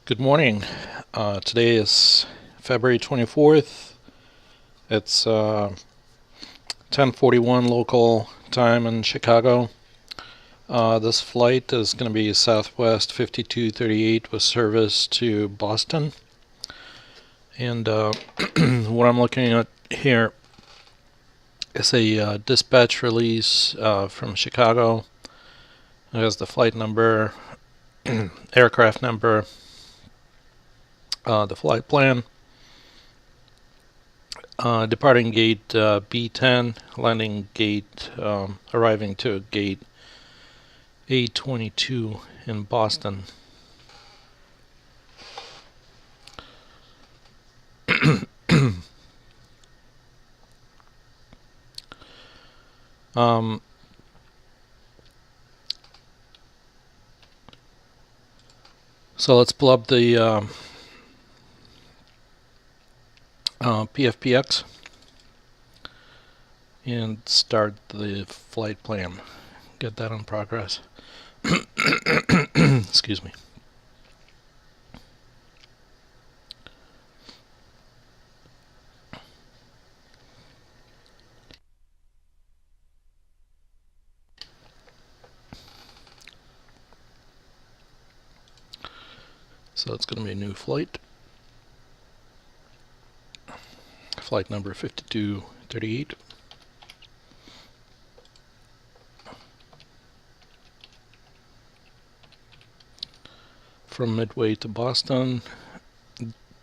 Good morning. Today is February 24th. It's 10:41 local time in Chicago. This flight is going to be Southwest 5238 with service to Boston. And what I'm looking at here is a dispatch release from Chicago. It has the flight number, aircraft number, the flight plan, departing gate B10, landing gate, arriving to gate A22 in Boston. So let's pull up the PFPX and start the flight plan. Get that in progress. Excuse me. So it's going to be a new flight. Flight number 5238. From Midway to Boston,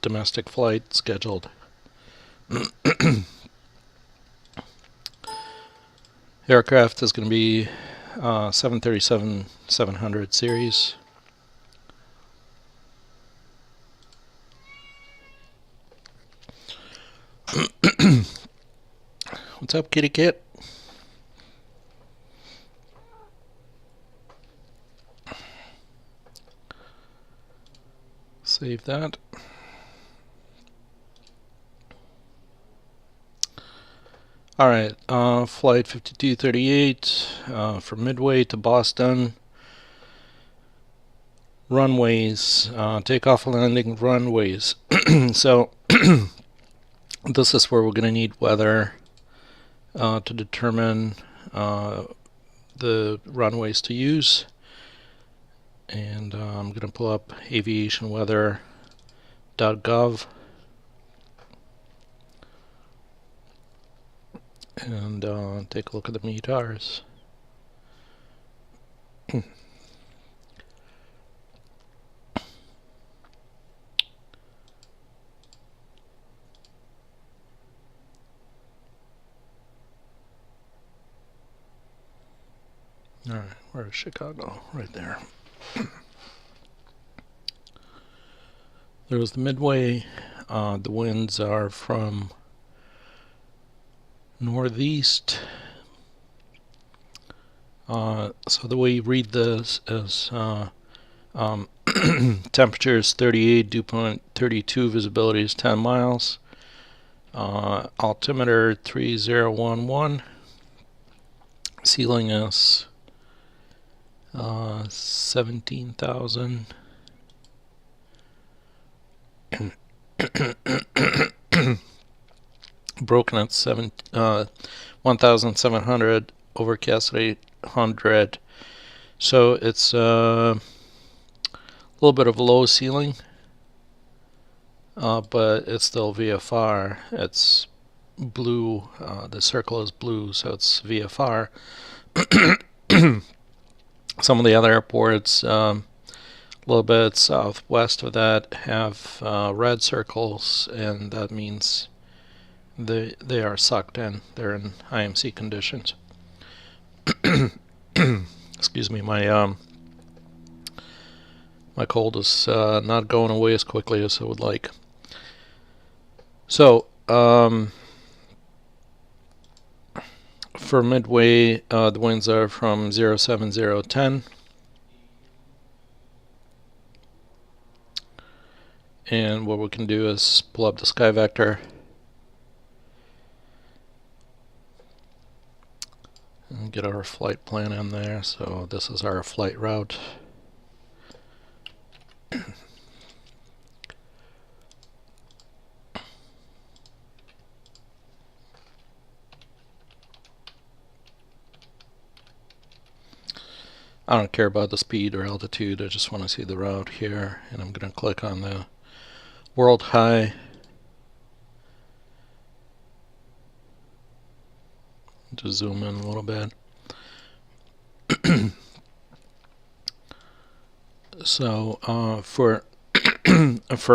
domestic flight scheduled. Aircraft is going to be 737-700 series. What's up, kitty cat? Save that. Alright, flight 5238 from Midway to Boston. Runways, takeoff and landing runways. So this is where we're going to need weather to determine the runways to use. And I'm going to pull up aviationweather.gov and take a look at the METARs. Alright, where's Chicago? Right there. There's the Midway. The winds are from northeast. So the way you read this is temperature is 38, dew point 32, visibility is 10 miles. Altimeter 3011. Ceiling is 17,000. Broken at 1,700, overcast at 800. So it's a little bit of a low ceiling, but it's still VFR. It's blue. The circle is blue, so it's VFR. Some of the other airports, a little bit southwest of that, have red circles, and that means they are sucked in. They're in IMC conditions. Excuse me, my cold is not going away as quickly as I would like. So for Midway, the winds are from 07010. And what we can do is pull up the sky vector and get our flight plan in there. So this is our flight route. I don't care about the speed or altitude, I just want to see the route here, and I'm going to click on the world high. Just zoom in a little bit. So for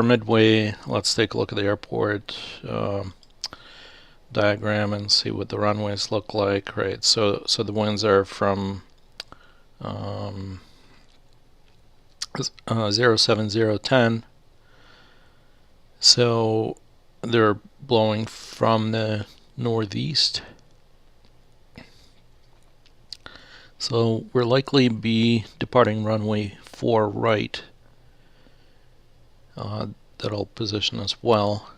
Midway, let's take a look at the airport diagram and see what the runways look like. Right, so the winds are from 07010, so they're blowing from the northeast. So we'll likely be departing runway 4 right. That'll position us well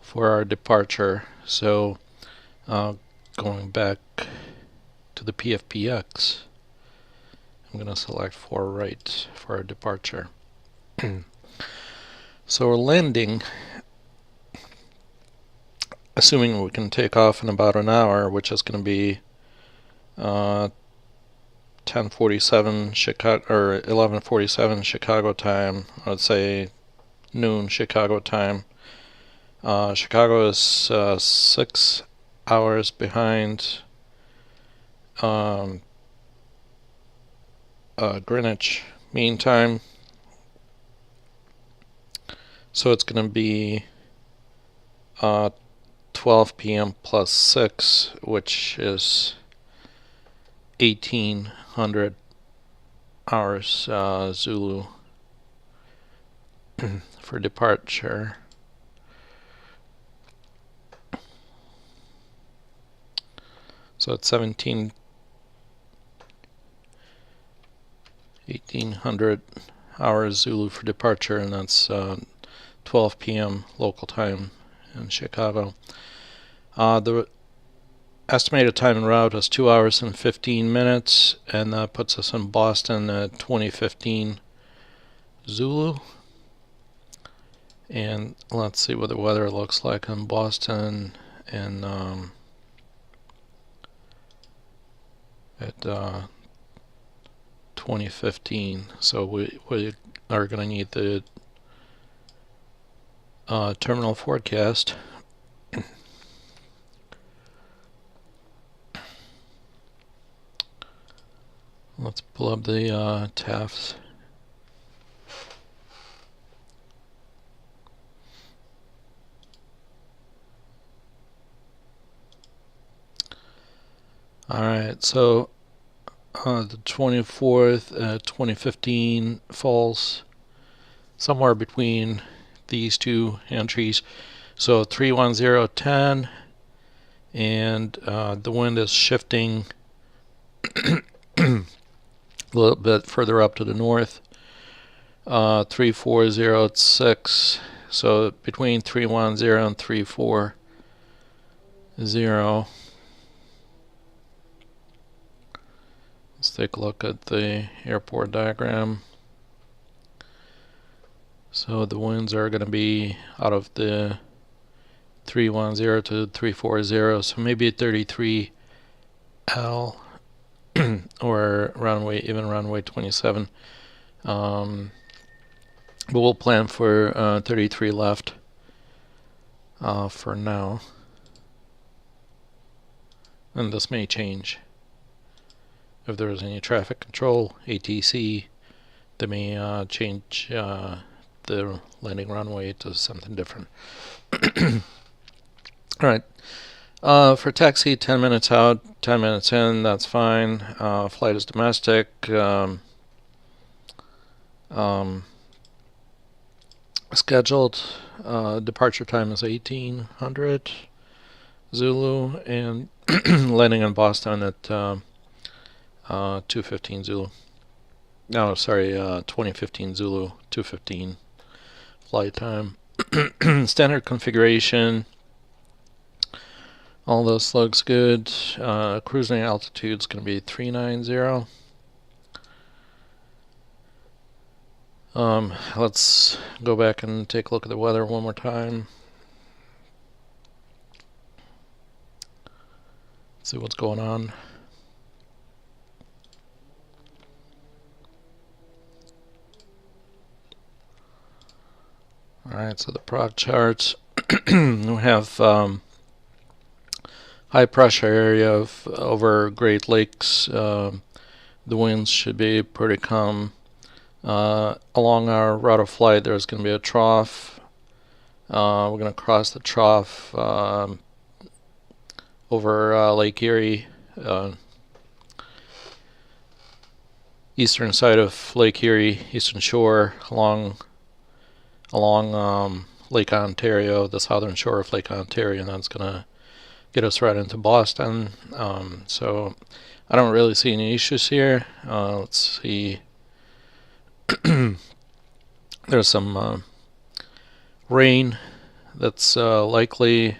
for our departure. So going back to the PFPX, I'm going to select 4 right for our departure. So we're landing, assuming we can take off in about an hour, which is going to be 10:47 Chicago or 11:47 Chicago time. I would say noon Chicago time. Chicago is 6 hours behind Greenwich Mean Time, so it's going to be 12 p.m. plus 6, which is 1800 hours Zulu for departure. So it's 1800 hours Zulu for departure, and that's 12 p.m. local time in Chicago. The estimated time en route is 2 hours and 15 minutes, and that puts us in Boston at 2015 Zulu. And let's see what the weather looks like in Boston and at 2015. So we are going to need the terminal forecast. Let's pull up the TAFs. Alright, so the 24th, 2015 falls somewhere between these two entries. So 31010, and the wind is shifting a little bit further up to the north. 34006, so between 310 and 340. Let's take a look at the airport diagram. So the winds are going to be out of the 310 to 340, so maybe 33L or runway 27. But we'll plan for 33 left for now, and this may change. If there's any traffic control, ATC, they may change the landing runway to something different. Alright, for taxi, 10 minutes out, 10 minutes in, that's fine. Flight is domestic. Scheduled departure time is 1800 Zulu, and landing in Boston at 2:15 Zulu. No, sorry, 2015 Zulu, 2:15 flight time. Standard configuration. All this looks good. Cruising altitude is going to be 390. Let's go back and take a look at the weather one more time. See what's going on. Alright, so the prog charts, we have high pressure area over Great Lakes. The winds should be pretty calm. Along our route of flight, there's going to be a trough. We're going to cross the trough over Lake Erie, eastern side of Lake Erie, eastern shore, along Lake Ontario, the southern shore of Lake Ontario, and that's going to get us right into Boston. So I don't really see any issues here. Let's see. There's some rain that's likely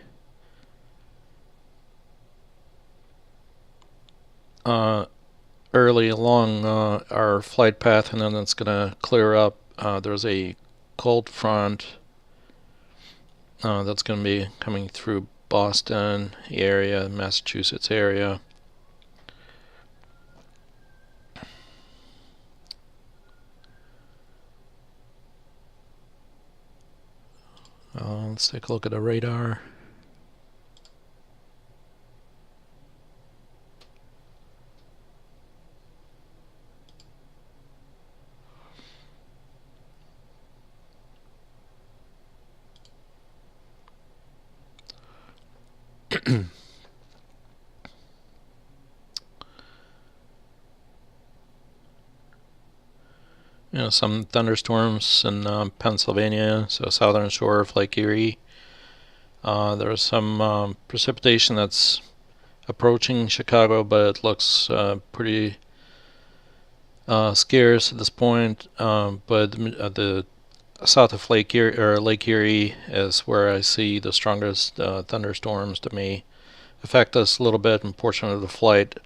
early along our flight path, and then it's going to clear up. There's a cold front that's going to be coming through Boston area, Massachusetts area. Let's take a look at the radar. Some thunderstorms in Pennsylvania, so southern shore of Lake Erie. There's some precipitation that's approaching Chicago, but it looks pretty scarce at this point. But the south of Lake Erie, or Lake Erie, is where I see the strongest thunderstorms that may affect us a little bit in portion of the flight.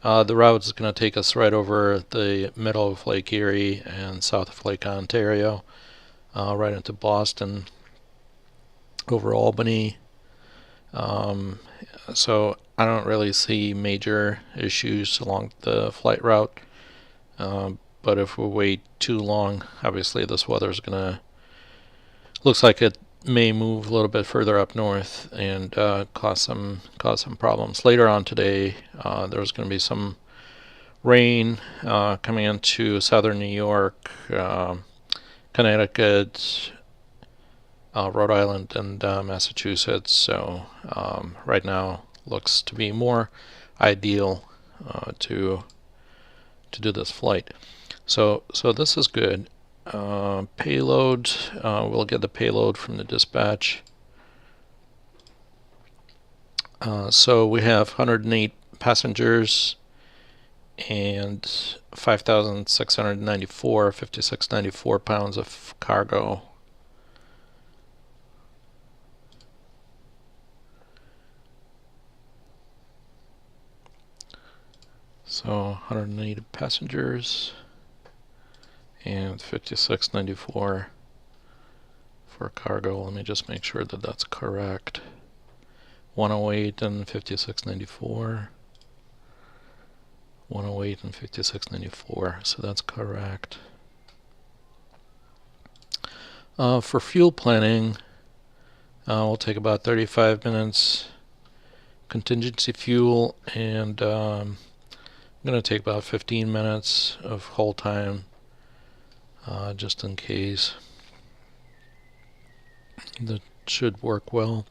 The route is going to take us right over the middle of Lake Erie and south of Lake Ontario, right into Boston, over Albany. So I don't really see major issues along the flight route. But if we wait too long, obviously this weather is going to, looks like it may move a little bit further up north and cause some problems. Later on today, there's going to be some rain coming into southern New York, Connecticut, Rhode Island, and Massachusetts. So right now looks to be more ideal to do this flight. So this is good. Payload, we'll get the payload from the dispatch. So we have 108 passengers and 5,694 pounds of cargo. So 108 passengers and 5694 for cargo. Let me just make sure that that's correct. 108 and 5694. 108 and 5694. So that's correct. For fuel planning, we'll take about 35 minutes. Contingency fuel, and I'm going to take about 15 minutes of hold time, just in case. That should work well.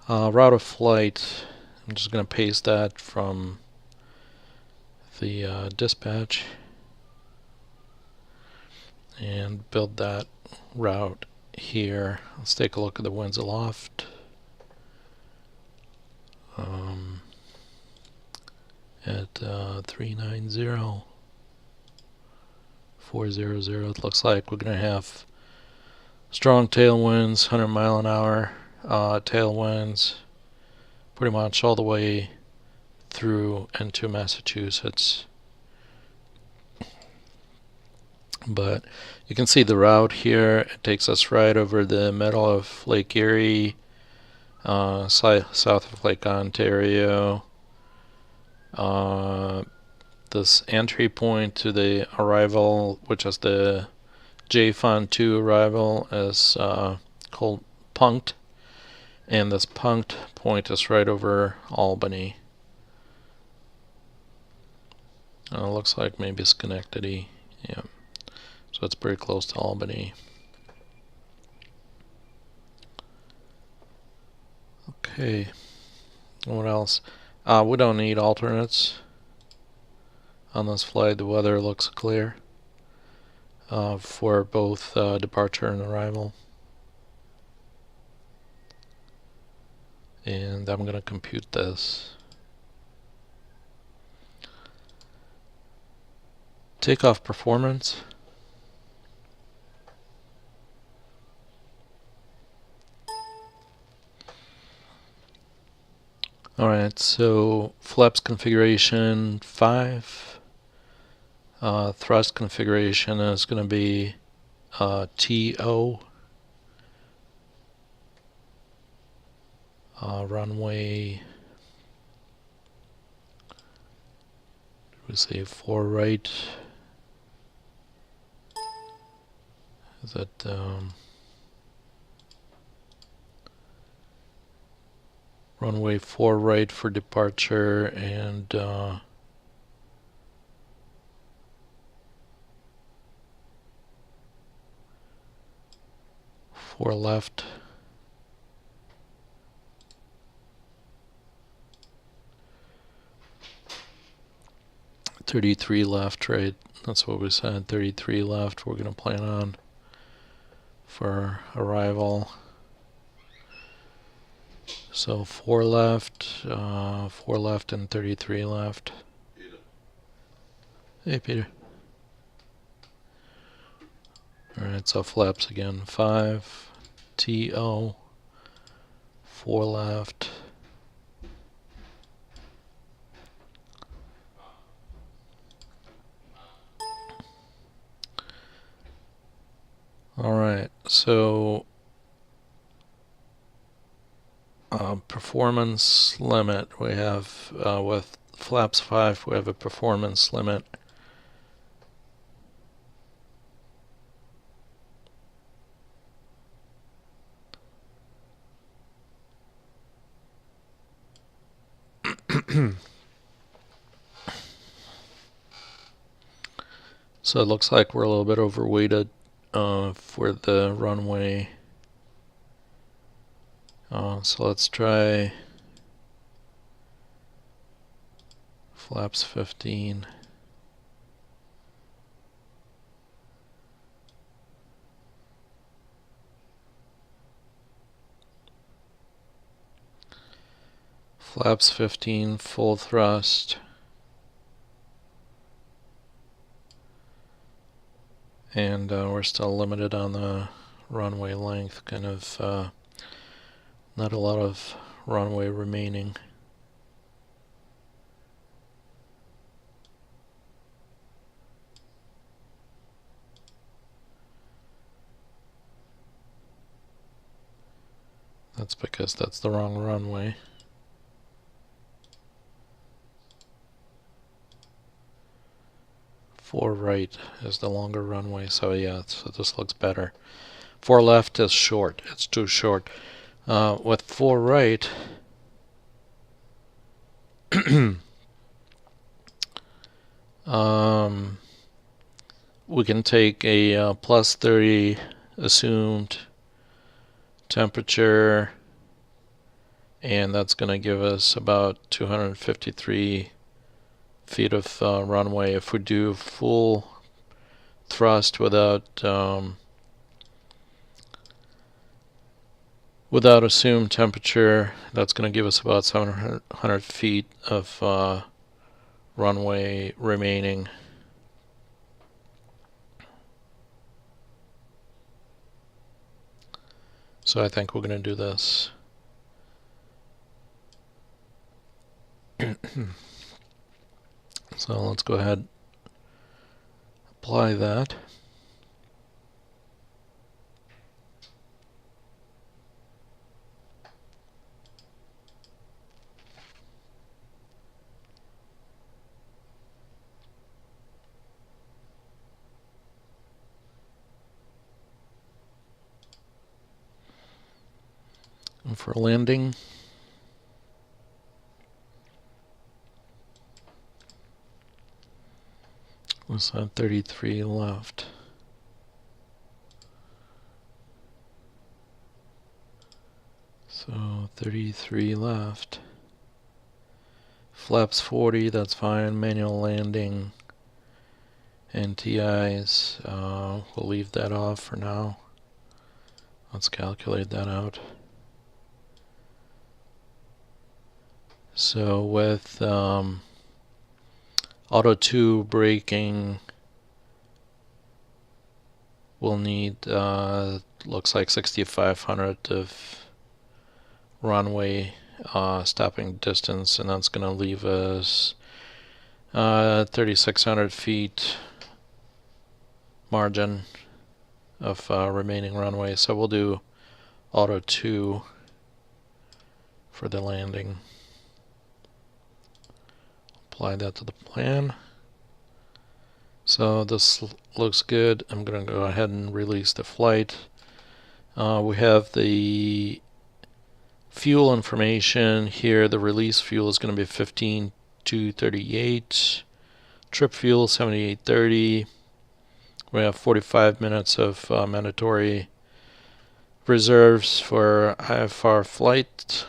Route of flight, I'm just going to paste that from the dispatch and build that route here. Let's take a look at the winds aloft. At 390, 400, it looks like we're going to have strong tailwinds, 100 mile an hour tailwinds, pretty much all the way through into Massachusetts. But you can see the route here. It takes us right over the middle of Lake Erie, south of Lake Ontario. This entry point to the arrival, which is the JFON 2 arrival is called punked, and this punked point is right over Albany. It looks like maybe Schenectady. Yeah, so it's pretty close to Albany. Okay, what else? We don't need alternates on this flight. The weather looks clear for both departure and arrival. And I'm going to compute this. Takeoff performance. Alright, so flaps configuration 5. Thrust configuration is going to be TO. Runway, we say 4 right. Is that runway 4 right for departure, and 4 left. .33 left, right? That's what we said. 33 left. We're going to plan on for arrival. So 4 left, 4 left, and 33 left. Peter. Hey, Peter. Alright, so flaps again. 5, TO, 4 left. Alright, so performance limit, we have with flaps 5 we have a performance limit so it looks like we're a little bit overweighted for the runway. So let's try flaps 15. Flaps 15, full thrust. And we're still limited on the runway length, kind of not a lot of runway remaining. That's because that's the wrong runway. Four right is the longer runway, so yeah, so this looks better. 4 left is short, it's too short. With 4 right, we can take a plus 30 assumed temperature, and that's going to give us about 253 feet of runway. If we do full thrust without assumed temperature, that's going to give us about 700 feet of runway remaining. So I think we're going to do this. So let's go ahead, apply that. for landing. What's that? 33 left. So 33 left. Flaps 40, that's fine. Manual landing. NTIs, we'll leave that off for now. Let's calculate that out. So with Auto 2 braking, we'll need, looks like 6,500 of runway stopping distance, and that's going to leave us 3,600 feet margin of remaining runway. So we'll do Auto 2 for the landing. Apply that to the plan. So this looks good. I'm going to go ahead and release the flight. We have the fuel information here. The release fuel is going to be 15,238. Trip fuel 7830. We have 45 minutes of mandatory reserves for IFR flight.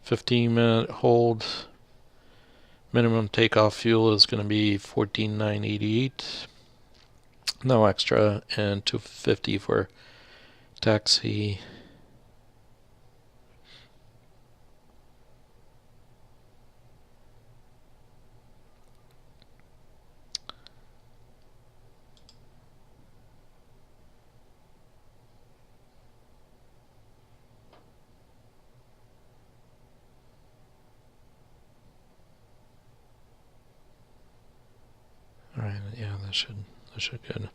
15-minute hold. Minimum takeoff fuel is going to be 14,988. No extra, and 250 for taxi. Alright, yeah, that should good.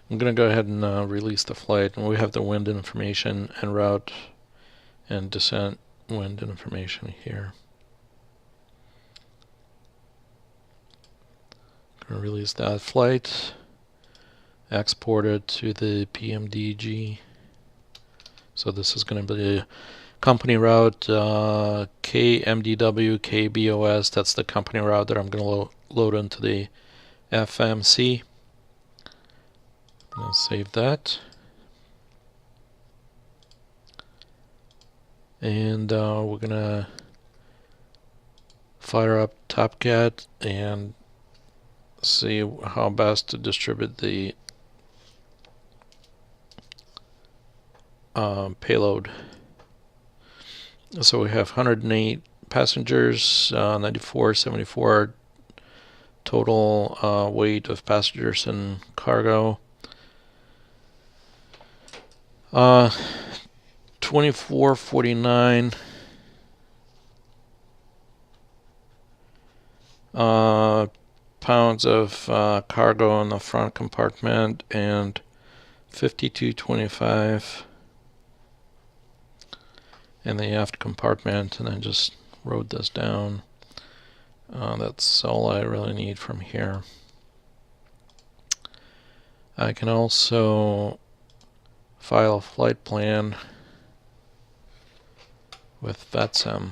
I'm going to go ahead and release the flight, and we have the wind information and route and descent wind information here. Going to release that flight, export it to the PMDG. So this is going to be company route KMDW, KBOS. That's the company route that I'm going to load into the FMC. I'll save that. And we're going to fire up TopCat and see how best to distribute the payload. So we have 108 passengers, 94, 74 total weight of passengers and cargo. 2449 pounds of cargo in the front compartment, and 5225 in the aft compartment. And I just wrote this down. That's all I really need from here. I can also file a flight plan with VATSIM.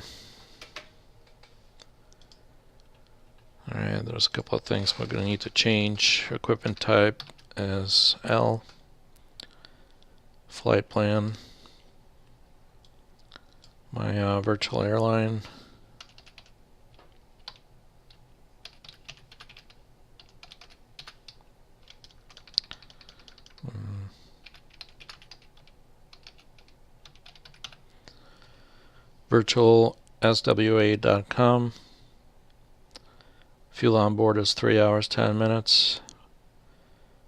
Alright, there's a couple of things we're going to need to change. Equipment type is L. Flight plan. My virtual airline. Virtual SWA.com. Fuel on board is 3 hours 10 minutes.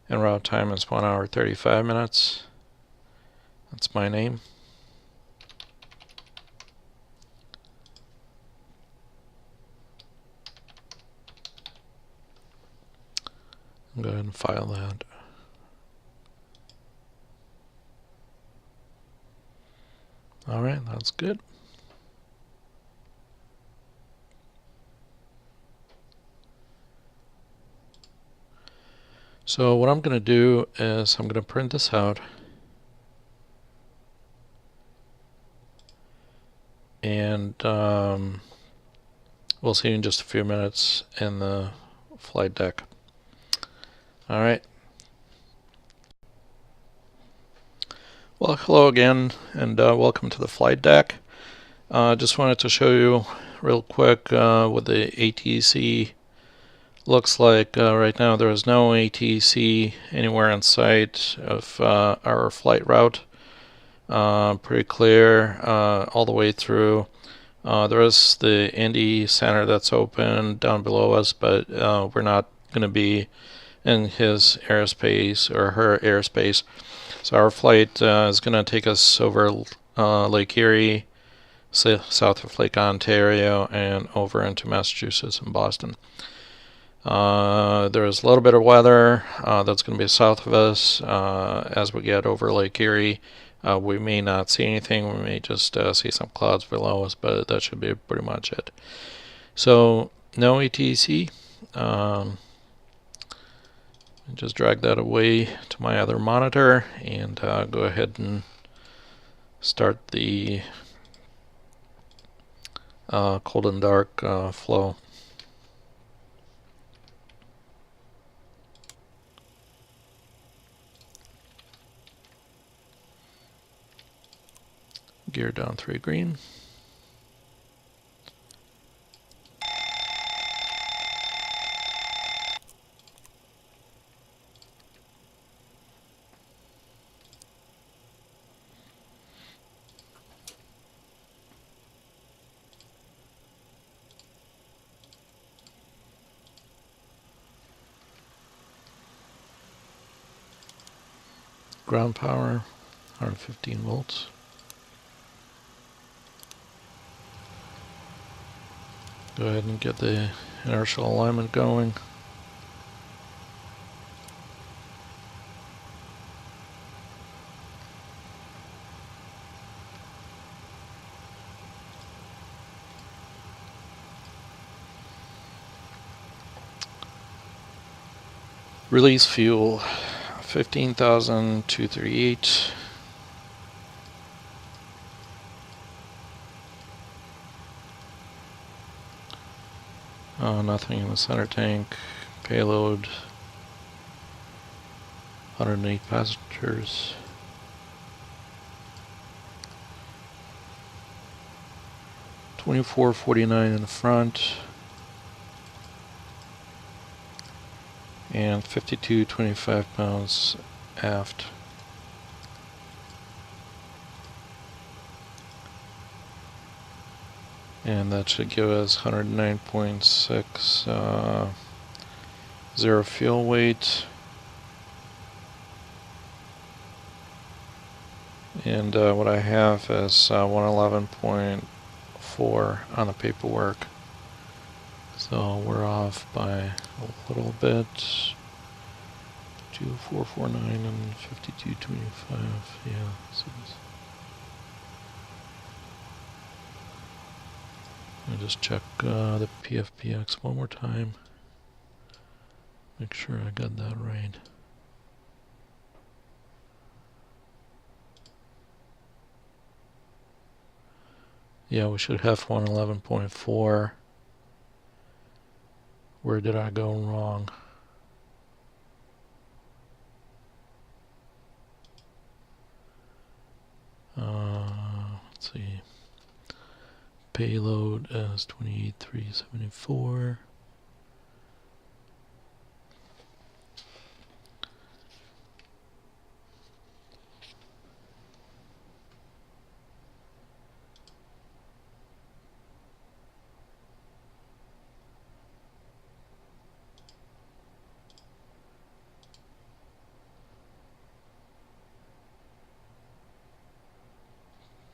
En route time is 1 hour 35 minutes. That's my name. I'll go ahead and file that. Alright, that's good. So what I'm going to do is I'm going to print this out. but we'll see you in just a few minutes in the flight deck. All right. Well, hello again, and welcome to the flight deck. Just wanted to show you real quick what the ATC looks like. Right now there is no ATC anywhere in sight of our flight route. Pretty clear all the way through. There is the Indy Center that's open down below us, but we're not going to be in his airspace or her airspace. So our flight is going to take us over Lake Erie, south of Lake Ontario, and over into Massachusetts and Boston. There's a little bit of weather that's going to be south of us as we get over Lake Erie. We may not see anything. We may just see some clouds below us, but that should be pretty much it. So no ATC. Just drag that away to my other monitor and go ahead and start the cold and dark flow. Gear down 3 green. Ground power, 115 volts. Go ahead and get the inertial alignment going. Release fuel, 15,238. Nothing in the center tank. Payload, 108 passengers. $24.49 in the front. And 52.25 pounds aft. And that should give us 109.6 zero fuel weight. And what I have is 111.4 on the paperwork. So we're off by a little bit. 2449 and 52.25. Yeah. So I'll just check the PFPX one more time. Make sure I got that right. Yeah, we should have 111.4. Where did I go wrong? Let's see. Payload as 28,374.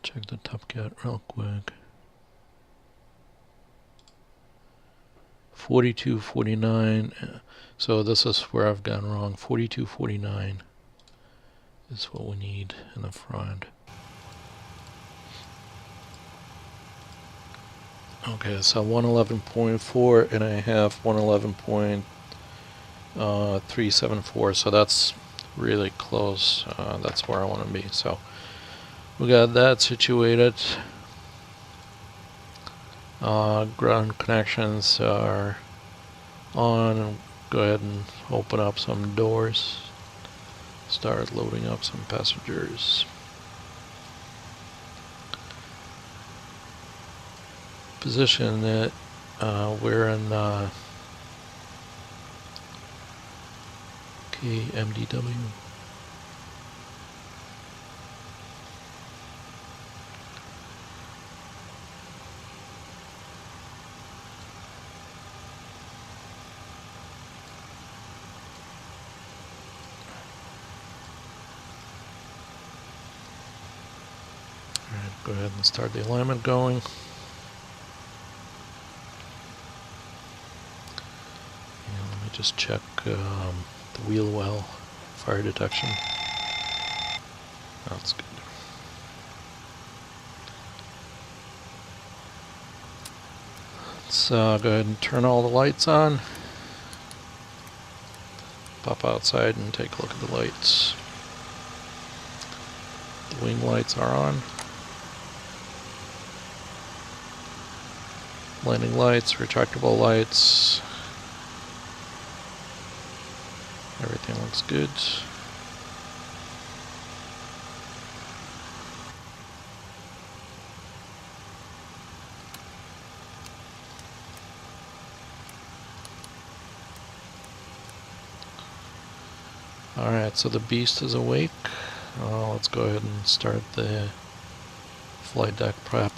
Check the top cat real quick. 42.49. So this is where I've gone wrong. 42.49 is what we need in the front. Okay, so 111.4 and I have 111.374, so that's really close. That's where I want to be. So we got that situated. Ground connections are on. Go ahead and open up some doors. Start loading up some passengers. Position it. We're in KMDW. Alright, go ahead and start the alignment going. And let me just check the wheel well, fire detection. That's good. Let's go ahead and turn all the lights on. Pop outside and take a look at the lights. The wing lights are on. Landing lights, retractable lights. Everything looks good. Alright, so the beast is awake. Let's go ahead and start the flight deck prep.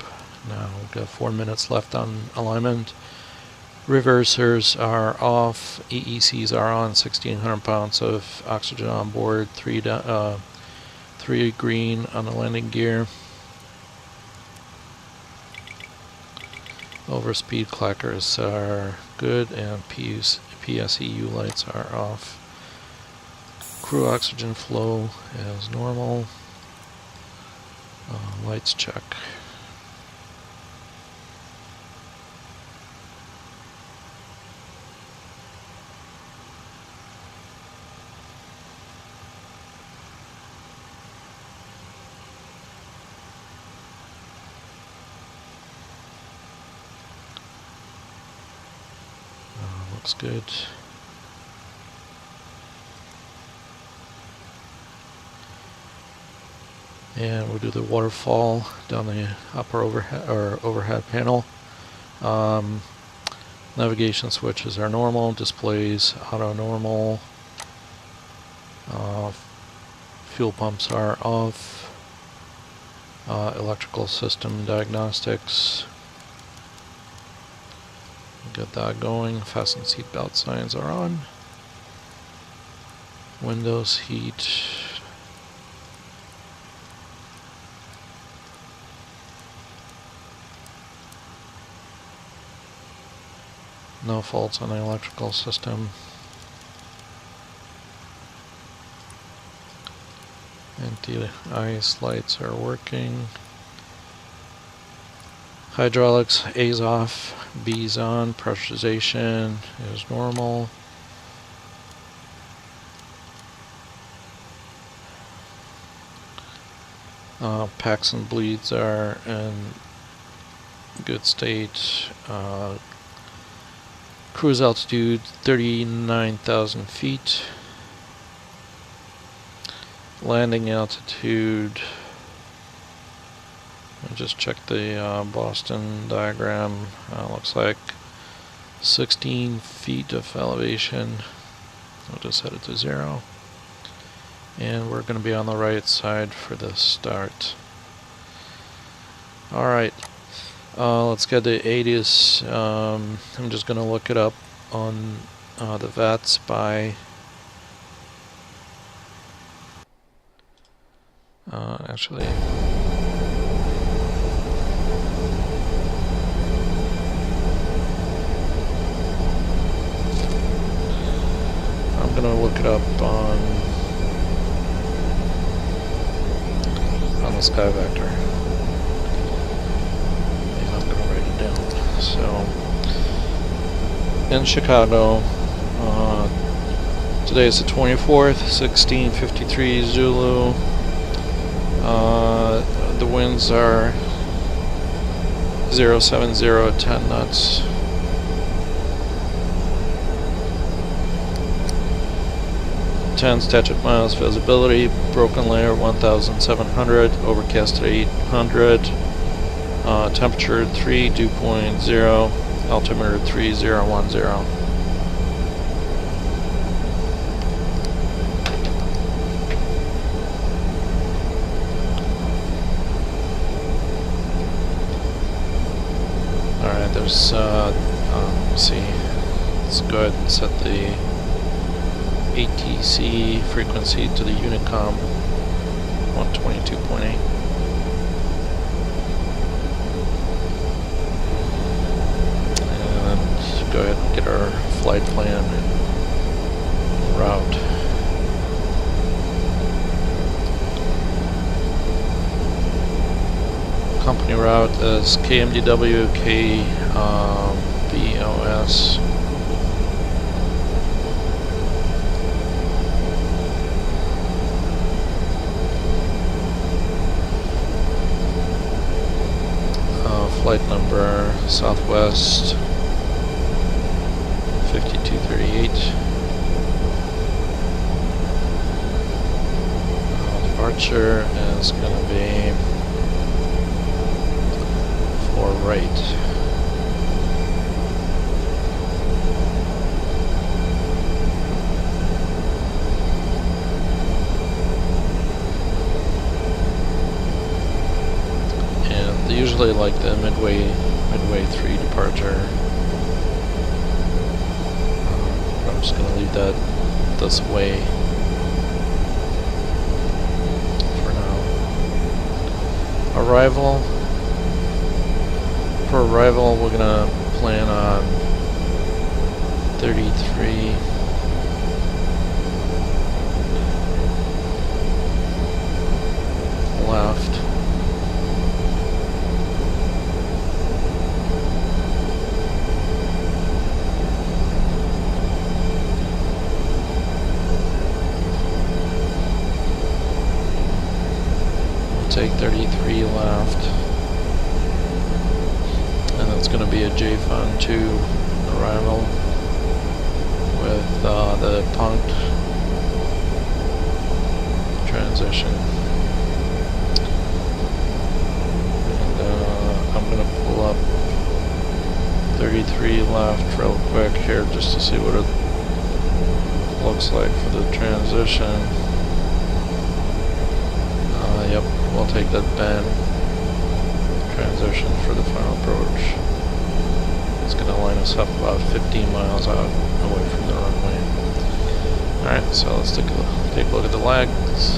Now we've got 4 minutes left on alignment. Reversers are off, EECs are on, 1,600 pounds of oxygen on board, 3 green on the landing gear. Overspeed clackers are good, and PSEU lights are off. Crew oxygen flow as normal. Lights check. Looks good. And we'll do the waterfall down the upper overhead panel. Navigation switches are normal. Displays auto normal. Fuel pumps are off. Electrical system diagnostics. Get that going. Fasten seatbelt signs are on. Windows heat. No faults on the electrical system. Anti-ice lights are working. Hydraulics, A's off, B's on. Pressurization is normal. Packs and bleeds are in good state. Cruise altitude 39,000 feet. Landing altitude. I just checked the Boston diagram. Looks like 16 feet of elevation. We'll just set it to 0. And we're going to be on the right side for the start. Alright. Let's get the ATIS. I'm just going to look it up on the VATS by actually I'm going to look it up on the Sky Vector. So, in Chicago, today is the 24th, 1653 Zulu. The winds are 070 at 10 knots. Statute miles visibility, broken layer 1700, overcast at 800, temperature 3, dew point 0, altimeter 3010. Alright, there's, let's see, let's go ahead and set the ATC frequency to the Unicom 122.8. And go ahead and get our flight plan and route. Company route is KMDW, KBOS. Flight number Southwest 5238. Departure is going to be for right. Usually like the midway 3 departure. I'm just going to leave that this way for now. Arrival. For arrival, we're going to plan on 33 left. Take 33 left, and it's going to be a JFUN 2 arrival with the punked transition. And I'm going to pull up 33 left real quick here just to see what it looks like for the transition. Yep, we'll take that bend transition for the final approach. It's going to line us up about 15 miles out away from the runway. Alright, so let's take a look at the legs.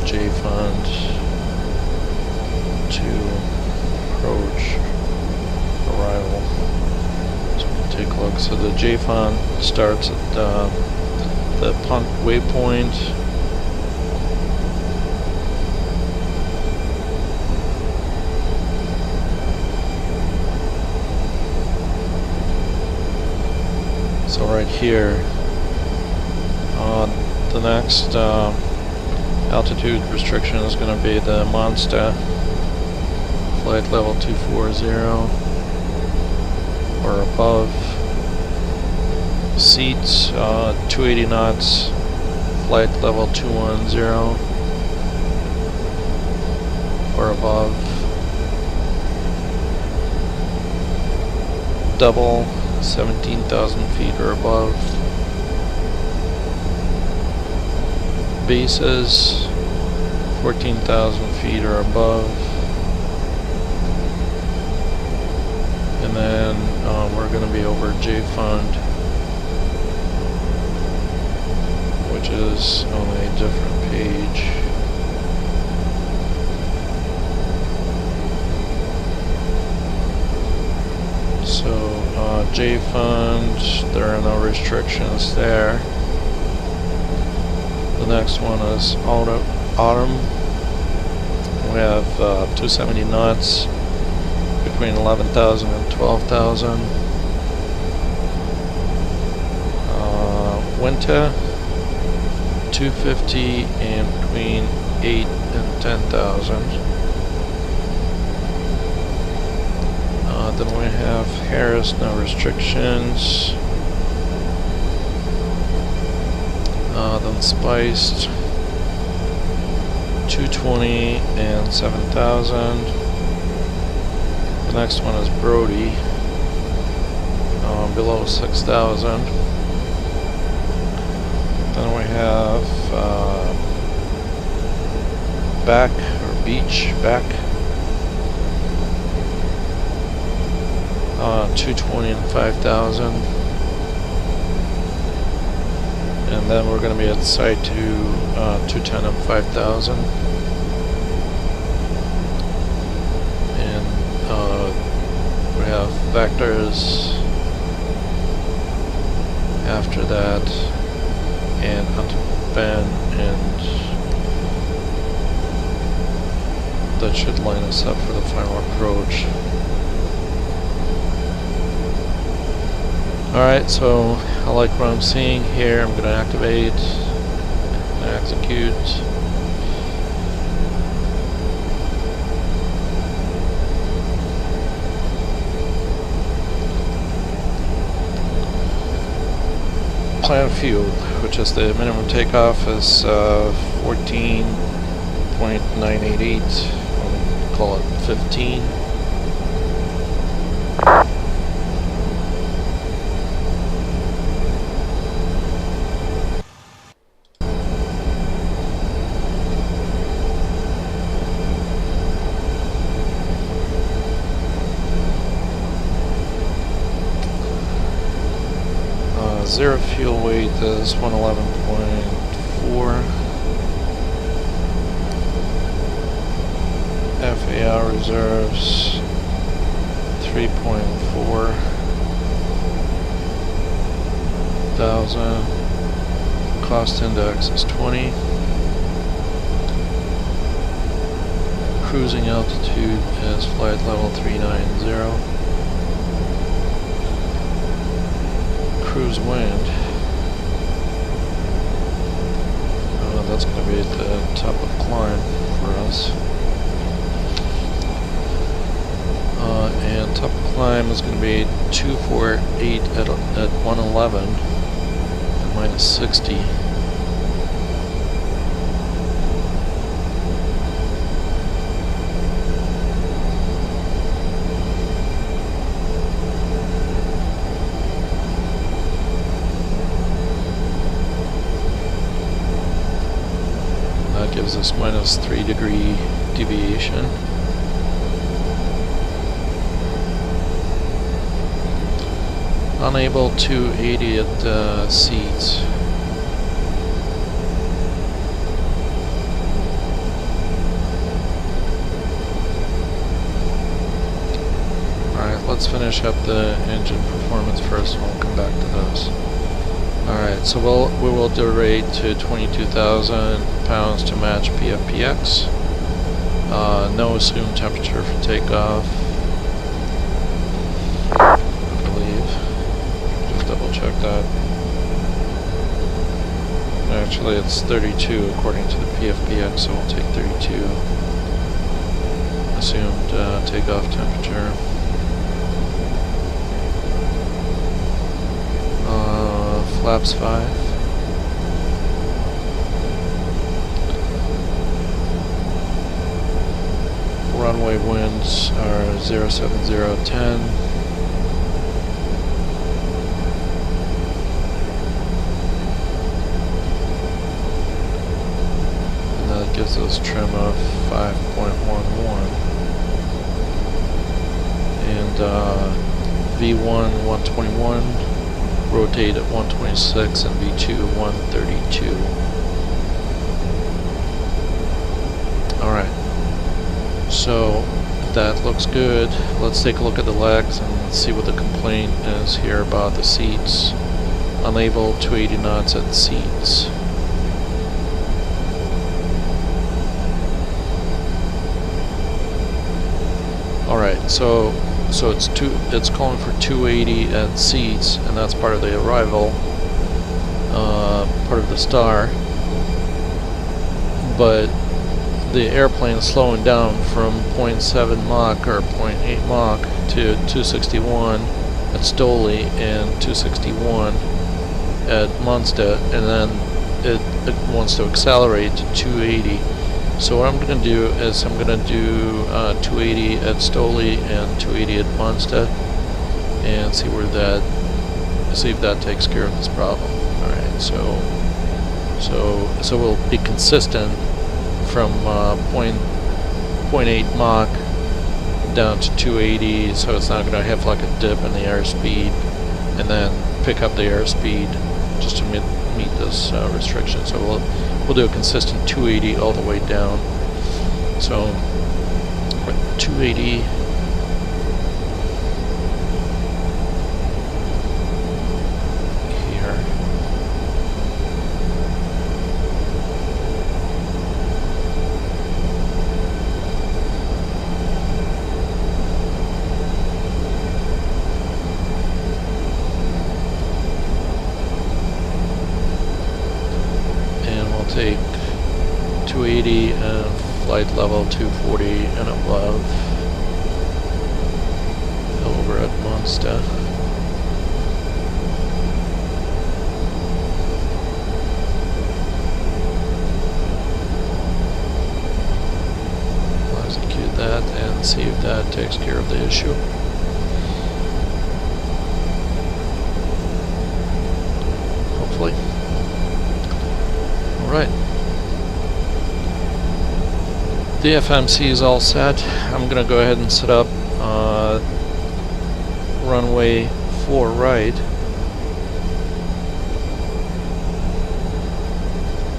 JFUN to approach arrival. So we'll take a look. So the JFUN starts at the punk waypoint. So right here, the next altitude restriction is going to be the Monster flight level 240 or above. Seats 280 knots, flight level 210 or above. Double 17,000 feet or above. Bases 14,000 feet or above, and then we're going to be over JFUN, which is on a different page. So J fund, there are no restrictions there. The next one is autumn. We have 270 knots between 11,000 and 12,000. Winter 250 and between 8 and 10,000. Then we have Harris, no restrictions. Then Spiced 220 and 7,000. The next one is Brody, below 6,000. Then we have Back or Beach Back, 220 and 5,000. And then we're going to be at site to 210 and 5,000. And we have vectors after that, and onto Ben, and that should line us up for the final approach. Alright, so I like what I'm seeing here. I'm going to activate and execute. Plan fuel, which is the minimum takeoff, is 14.988. I'll call it 15. Zero fuel weight is 111.4. FAR reserves 3.4 thousand. Cost index is 20. Cruising altitude is flight level 390. Cruise wind. That's going to be at the top of climb for us. And top of climb is going to be 248 at 111 and minus 60. Gives us minus 3 degree deviation. Unable to 80 at seats. Alright, let's finish up the engine performance first and we'll come back to those. Alright, so we will derate to 22,000 pounds to match PFPX. No assumed temperature for takeoff, I believe. Just double check that. Actually, it's 32 according to the PFPX, so we'll take 32. Assumed takeoff temperature. Flaps 5. Runway winds are 07010. And that gives us trim of 5.11. And V1 121. Rotate at 126 and V2 132. Alright, so that looks good. Let's take a look at the legs and Let's see what the complaint is here about the seats. Unable 280 knots at seats. Alright, so it's calling for 280 at seats, and that's part of the arrival, part of the star. But the airplane is slowing down from 0.7 Mach or 0.8 Mach to 261 at Stoli and 261 at Munster, and then it wants to accelerate to 280. So what I'm going to do is I'm going to do 280 at Stoli and 280 at Munster, and see if that takes care of this problem. All right, so we'll be consistent from 0.8 Mach down to 280, so it's not going to have like a dip in the airspeed, and then pick up the airspeed just to meet this restriction. So we'll do a consistent 280 all the way down. So 280. Take 280 and flight level 240 and above over at Munster. We'll execute that and see if that takes care of the issue. Hopefully. Right. The FMC is all set. I'm going to go ahead and set up runway 4 right.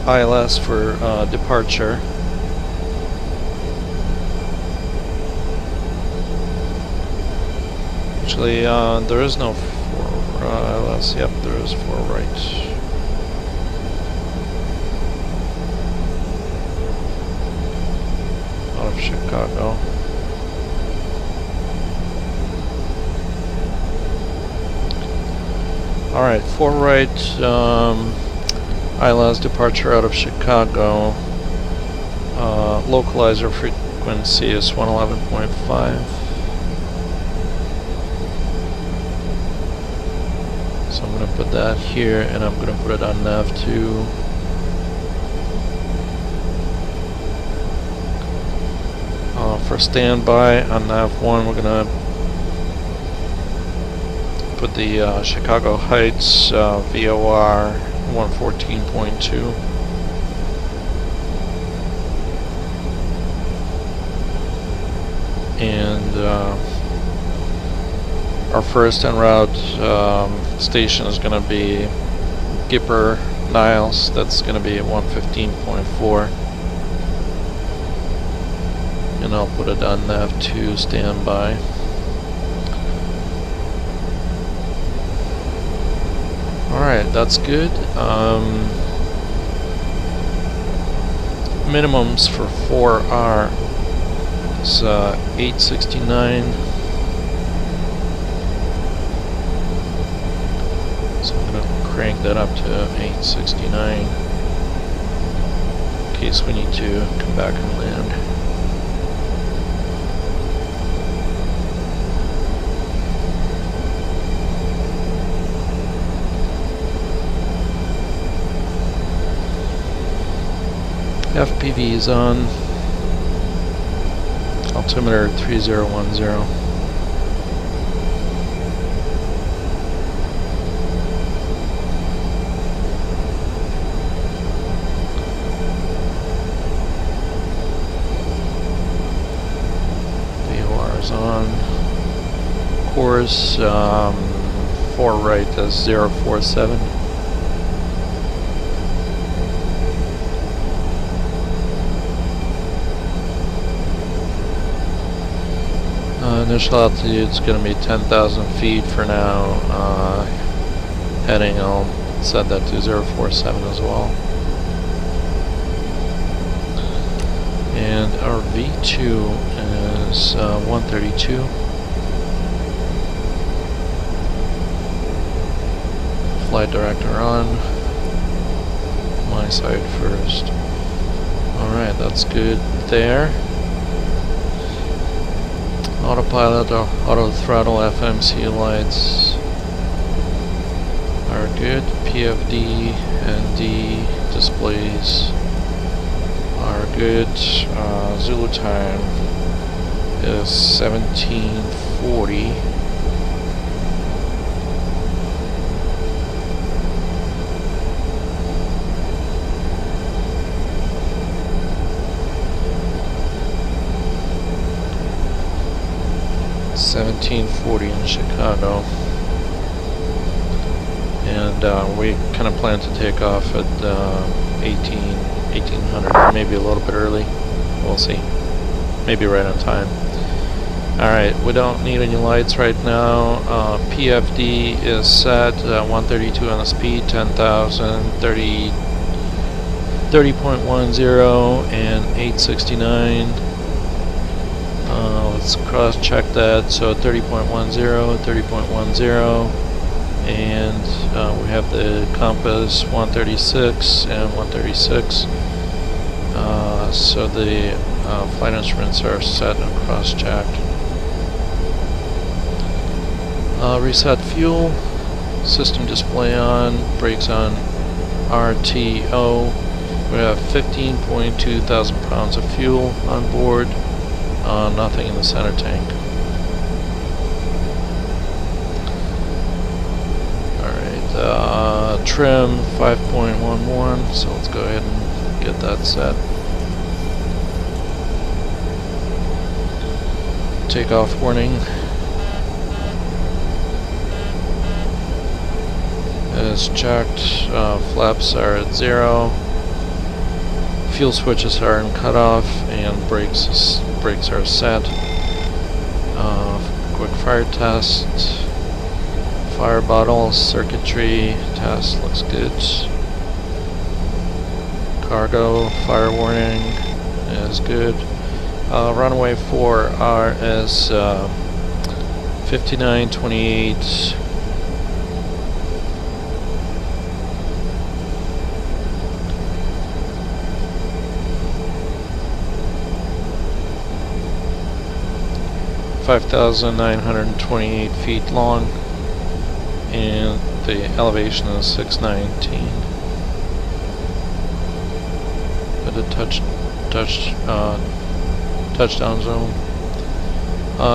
ILS for departure. Actually, there is no 4 ILS. Yep, there is 4 right. Of Chicago. Alright, 4 right, ILS departure out of Chicago. Localizer frequency is 111.5. So I'm going to put that here, and I'm going to put it on nav2. For standby on nav1, we're going to put the Chicago Heights VOR 114.2. And our first en route station is going to be Gipper Niles. That's going to be at 115.4. And I'll put it on nav2 standby. Alright, that's good. Minimums for 4R is 869. So I'm going to crank that up to 869 in case we need to come back and land. FPV is on. Altimeter 3010. VOR is on. Course 4 right, that's 047. Initial altitude is going to be 10,000 feet for now. Heading, I'll set that to 047 as well. And our V2 is 132. Flight director on. My side first. Alright, that's good there. Autopilot or auto throttle FMC lights are good. PFD and D displays are good. Zulu time is 1740. in Chicago, and we kind of plan to take off at 1800, maybe a little bit early. We'll see. Maybe right on time. Alright, we don't need any lights right now. PFD is set 132 on the speed, 10,000, 30.10 and 869. Let's cross-check that. So 30.10, 30.10, and we have the compass 136 and 136. So the flight instruments are set and cross-checked. Reset fuel, system display on, brakes on, RTO. We have 15.2 thousand pounds of fuel on board. Nothing in the center tank. Alright, trim 5.11, so let's go ahead and get that set. Takeoff warning is checked. Flaps are at 0. Fuel switches are in cutoff, and brakes are set. Quick fire test. Fire bottle circuitry test looks good. Cargo fire warning is good. Runway 4R is 5928. (5,928 feet long), and the elevation is 619. At a touchdown zone.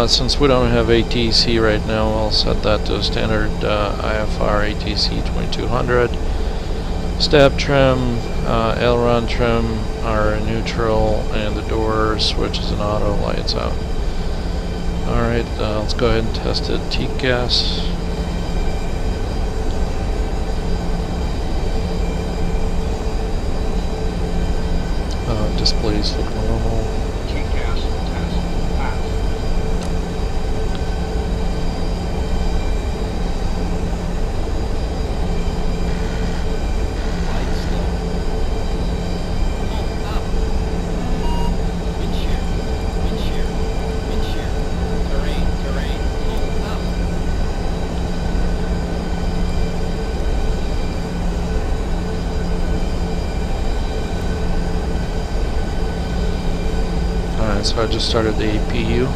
Since we don't have ATC right now, I'll set that to a standard IFR ATC 2200. Stab trim, aileron trim are neutral, and the door switch is an auto, lights out. Alright, let's go ahead and test it. TCAS. Displays look normal. TCAS test passed. Lights low. Hold up. Wind shear. Wind shear. Wind shear. Terrain. Terrain. Hold up. Alright, so I just started the APU.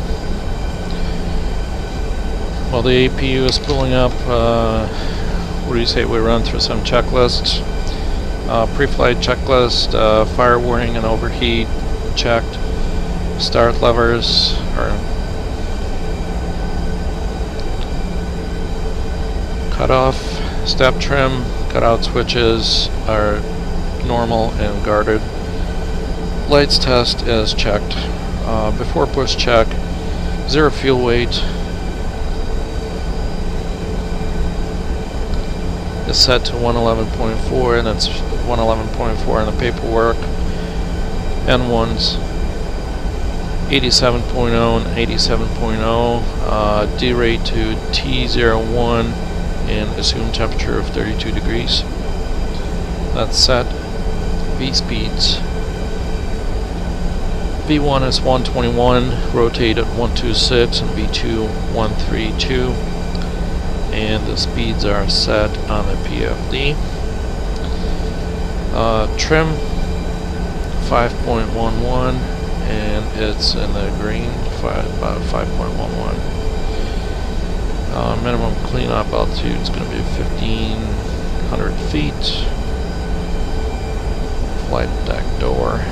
While the APU is pulling up, what do you say we run through some checklists? Pre-flight checklist, fire warning and overheat checked. Start levers are cut off. Step trim, cutout switches are normal and guarded. Lights test is checked. Before push check, 0 fuel weight is set to 111.4, and it's 111.4 in the paperwork. N1s 87.0 and 87.0. Derate to T01 and assume temperature of 32 degrees. That's set. V speeds. V1 is 121, rotate at 126, and V2 132. And the speeds are set on the PFD. Trim 5.11, and it's in the green, about 5.11. Minimum cleanup altitude is going to be 1,500 feet. Flight deck door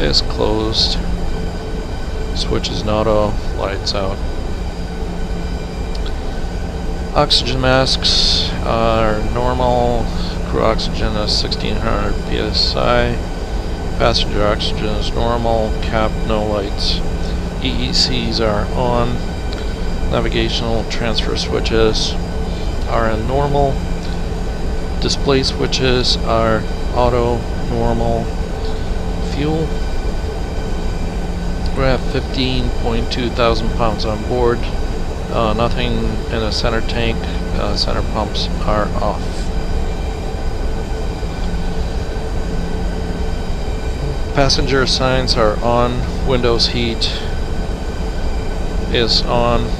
is closed. Switch is auto. Lights out. Oxygen masks are normal. Crew oxygen is 1600 psi. Passenger oxygen is normal. Cap no lights. EECs are on. Navigational transfer switches are in normal. Display switches are auto, normal. Fuel. We have 15.2 thousand pounds on board. Nothing in the center tank. Center pumps are off. Passenger signs are on. Windows heat is on.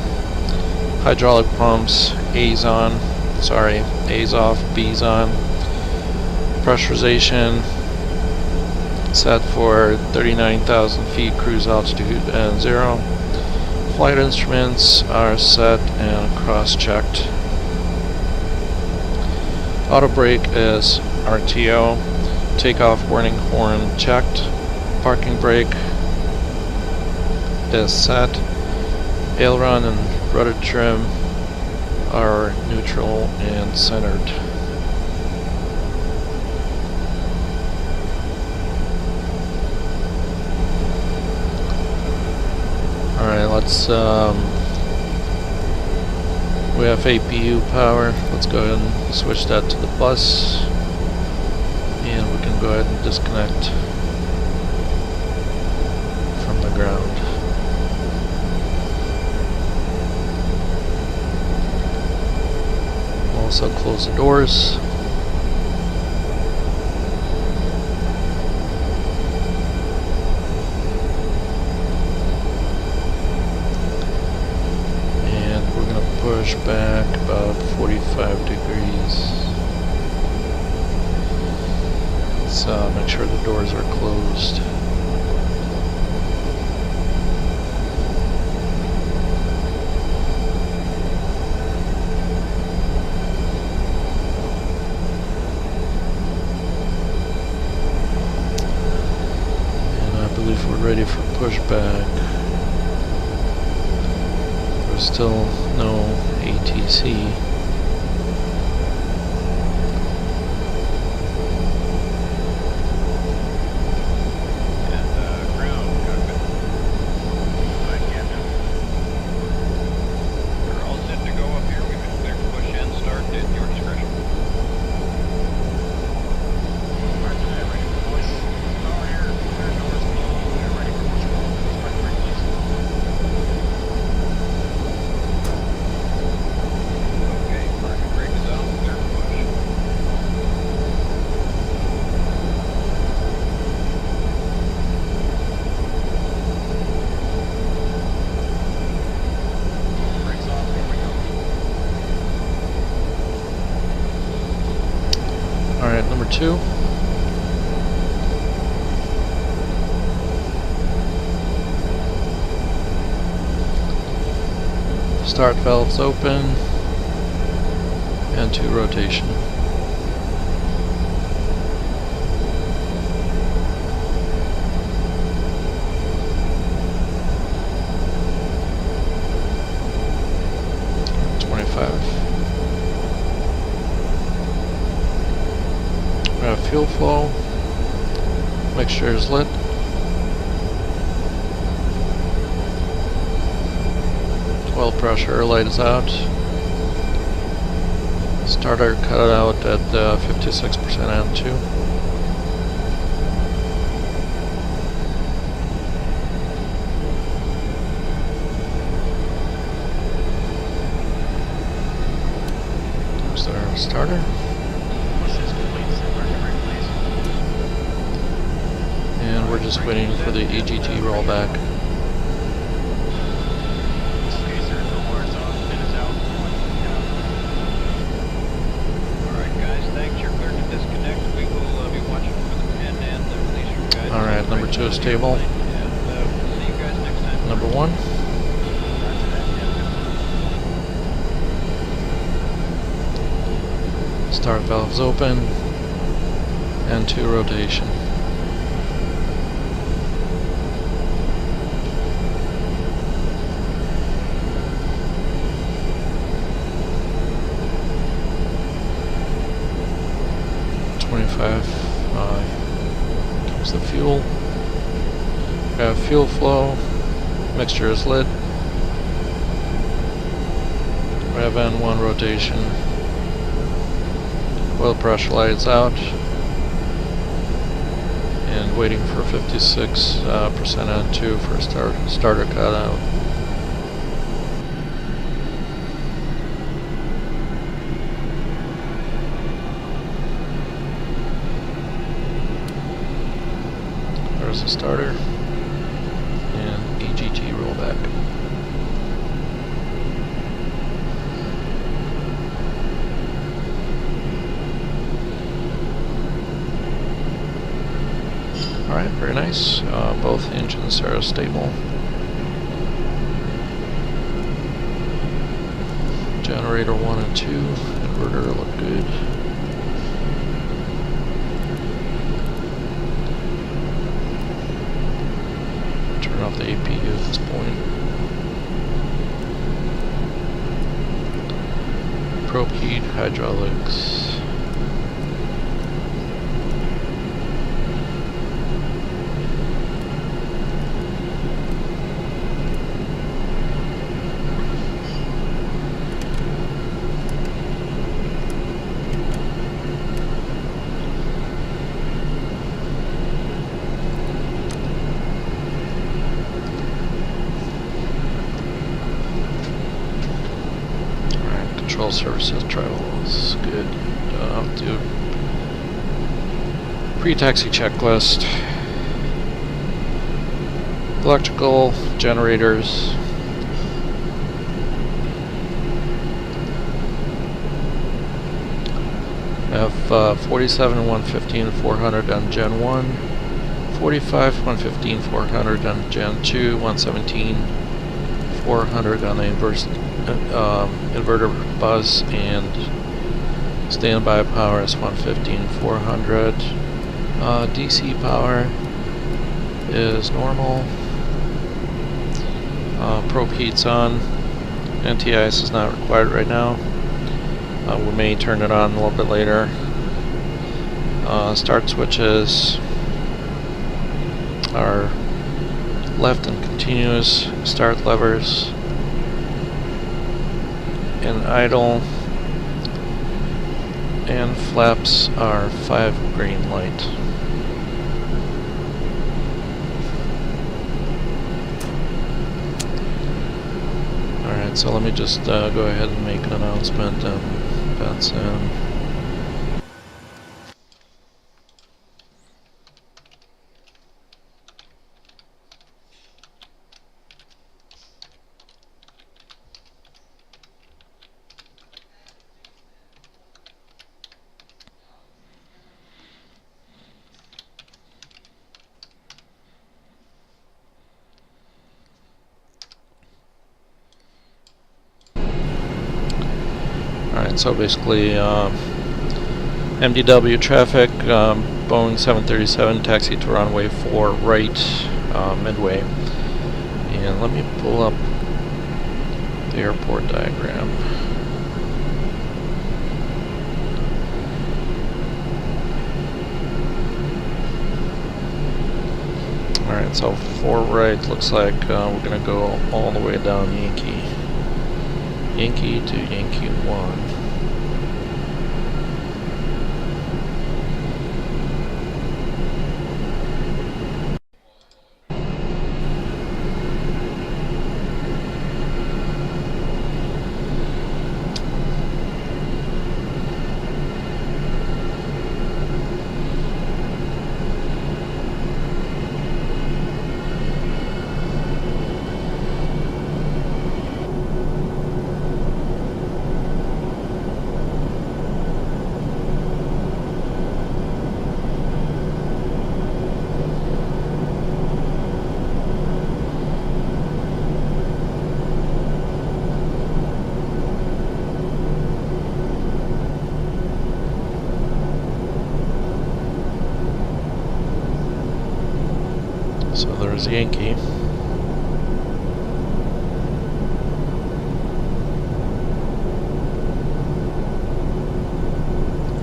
Hydraulic pumps, A's on. Sorry, A's off, B's on. Pressurization set for 39,000 feet cruise altitude and 0. Flight instruments are set and cross-checked. Auto brake is RTO. Takeoff warning horn checked. Parking brake is set. Aileron and rudder trim are neutral and centered. Alright, let's we have APU power. Let's go ahead and switch that to the bus, and we can go ahead and disconnect from the ground. Also close the doors. And we're going to push back about 45 degrees. Let's make sure the doors are closed. We're ready for pushback. There's still no ATC. Ground cockpit. Hi, Captain. We're all set to go up here. We've been cleared to push and start at your discretion. Alright, number 2. Start valves open and to rotation. Fuel flow, mixture is lit. Oil pressure light is out. Starter cut it out at 56% N2. starter. And we're just waiting for the EGT rollback. Alright guys, thanks. You're clear to disconnect. We will be watching for the pin and release your guys. Alright, number 2 is stable. And we'll see you guys next time. Number 1. Start valves open. And 2 rotation. Comes the fuel. We have fuel flow. Mixture is lit. Rev N1 rotation. Oil pressure lights out. And waiting for 56% N2 for starter cutout. There's the starter and EGT rollback. Alright, very nice. Both engines are stable. Generator 1 and 2, inverter look good. Turn off the APU at this point. Probe heat, hydraulics. Control services, travels, good. I'll do pre-taxi checklist. Electrical, generators. Have 47, 115, 400 on Gen 1. 45, 115, 400 on Gen 2. 117, 400 on the inverter bus, and standby power is 115, 400. DC power is normal. Probe heat's on. NTIS is not required right now. We may turn it on a little bit later. Start switches are left and continuous. Start levers and idle, and flaps are 5 green light. Alright, so let me just go ahead and make an announcement on VATSIM. Alright, so basically MDW traffic, Boeing 737 taxi to runway 4 right, midway. And let me pull up the airport diagram. Alright, so 4 right looks like we're going to go all the way down Yankee to Yankee 1. So there's Yankee.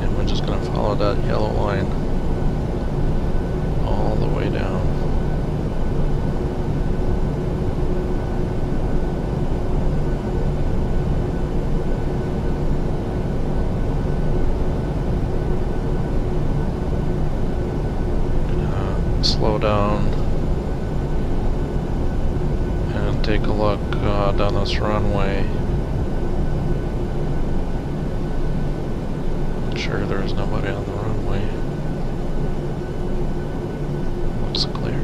And we're just going to follow that yellow line all the way down. Slow down and take a look down this runway. Make sure there's nobody on the runway. Looks clear.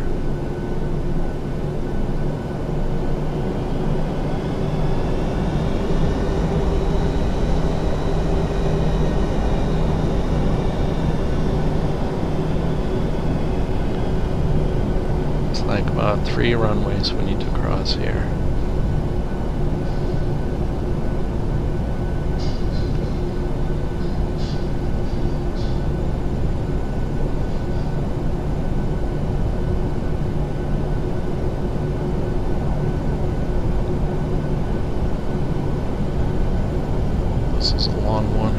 Like about 3 runways we need to cross here. This is a long one.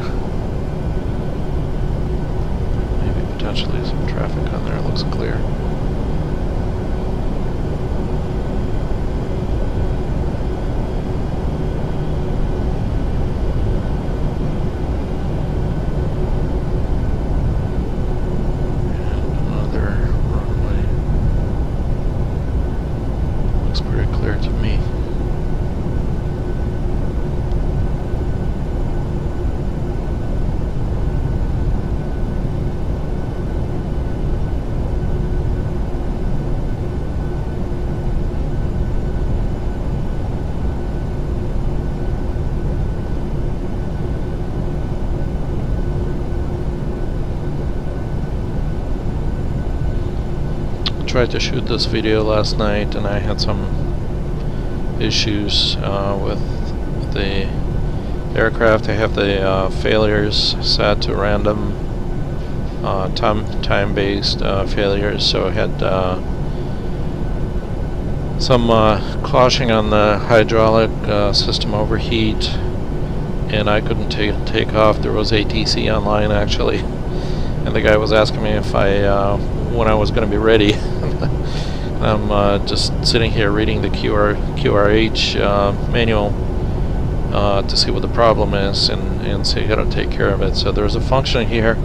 Maybe potentially some traffic on there. Looks clear. To me. I tried to shoot this video last night and I had some issues with the aircraft. I have the failures set to random time-based failures, so I had some closhing on the hydraulic system overheat, and I couldn't take off. There was ATC online actually, and the guy was asking me if when I was going to be ready. I'm just sitting here reading the QRH manual to see what the problem is and see how to take care of it. So there's a function here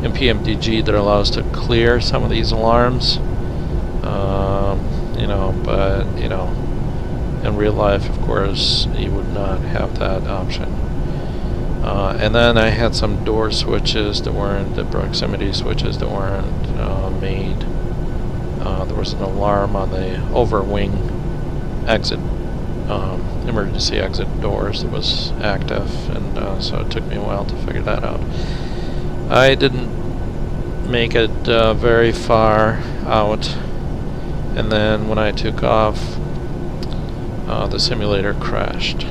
in PMDG that allows to clear some of these alarms, but in real life, of course, you would not have that option. And then I had some door switches that weren't, the proximity switches that weren't made. There was an alarm on the overwing exit, emergency exit doors that was active, and so it took me a while to figure that out. I didn't make it very far out, and then when I took off, the simulator crashed.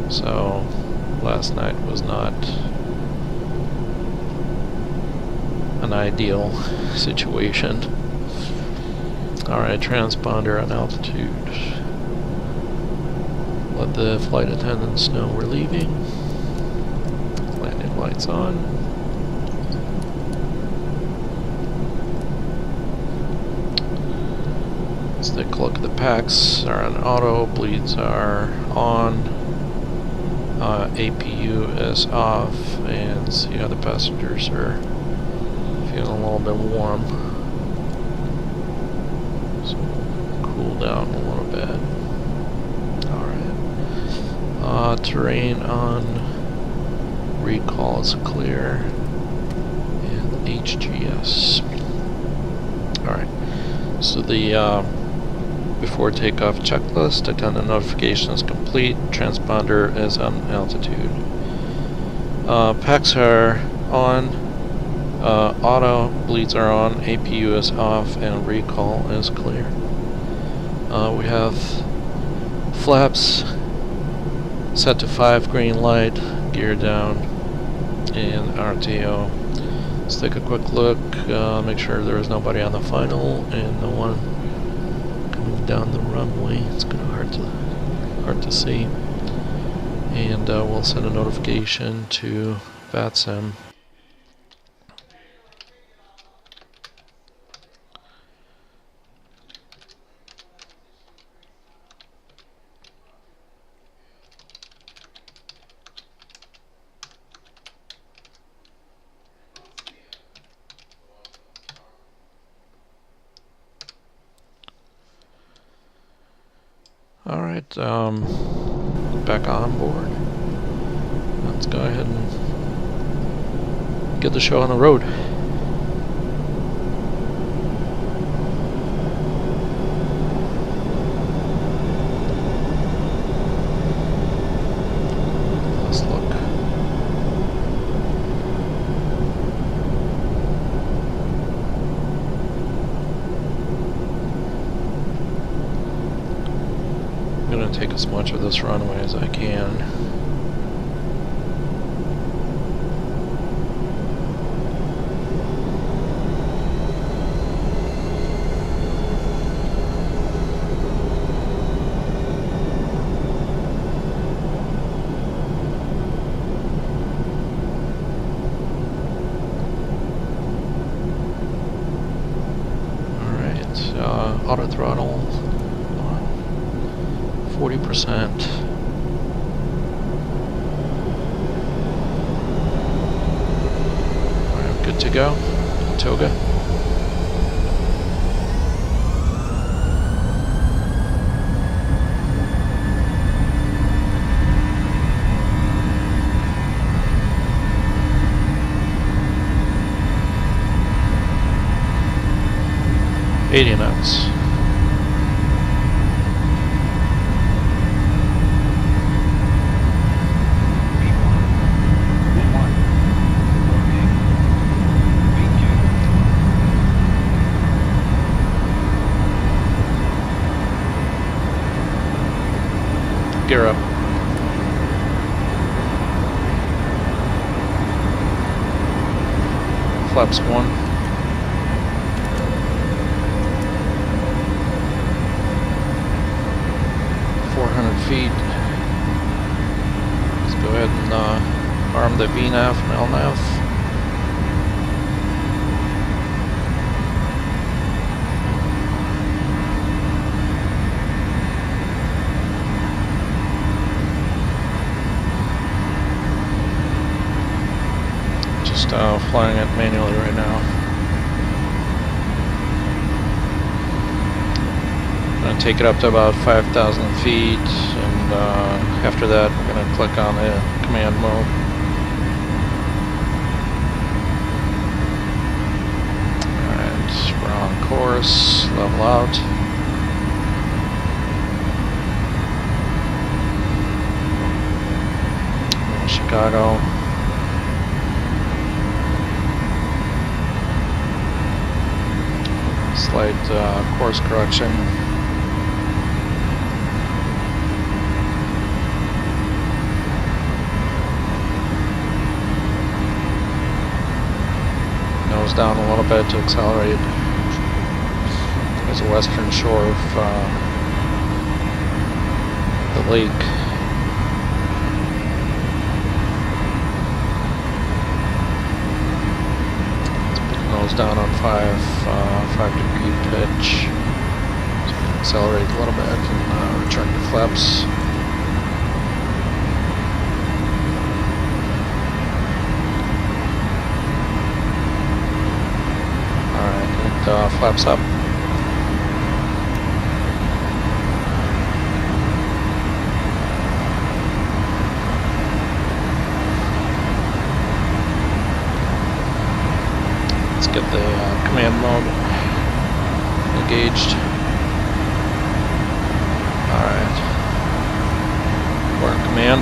So last night was not an ideal situation. Alright, transponder on altitude. Let the flight attendants know we're leaving. Landing lights on. Let's take a look at the packs. Are on auto, bleeds are on. APU is off, and see how the passengers are feeling a little bit warm. So cool down a little bit. Alright. Terrain on. Recall is clear. And HGS. Alright. So the before takeoff checklist, attendant notification is complete. Transponder is on altitude. Packs are on. Auto bleeds are on. APU is off, and recall is clear. We have flaps set to 5, green light, gear down, and RTO Let's take a quick look, make sure there is nobody on the final and no one coming down the runway. It's kind of hard to see. And we'll send a notification to VATSIM. Alright, back on board. Let's go ahead and get the show on the road. Let's look. I'm going to take as much of this runway as I can. Auto throttle on 40%. Alright, good to go. Toga. $80 knots. Gear up. Flaps 1. Feet. Let's go ahead and arm the VNAV and LNAV. Just flying it manually right now. I'm going to take it up to about 5,000 feet, and after that we're going to click on the command mode. Alright, we're on course, level out. Chicago. Slight course correction. Nose down a little bit to accelerate. There's a western shore of the lake. Nose down on 5 degree pitch. So accelerate a little bit and return to flaps. Alright, and flaps up. Get the command mode engaged. Alright. We're in command.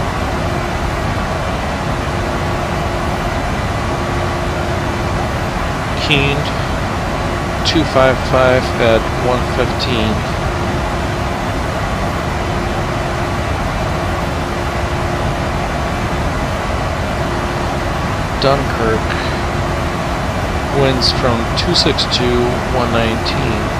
255 at 115. Dunkirk, winds from 262, 119.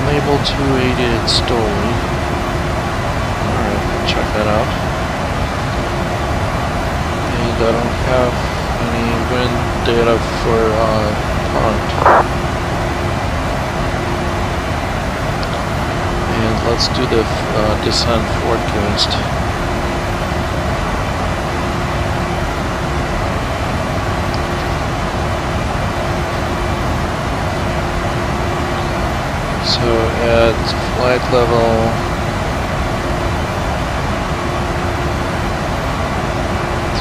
Unable to 88 Stoli. Alright, check that out. And I don't have any wind data for Punt. And let's do the descent forecast. So at flight level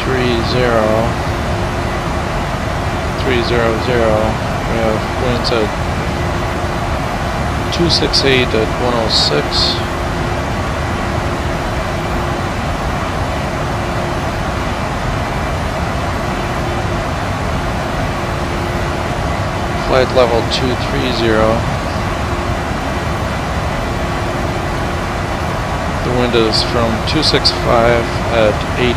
300, we have winds at 268 at 106. Flight level 230. The wind is from 265 at 88.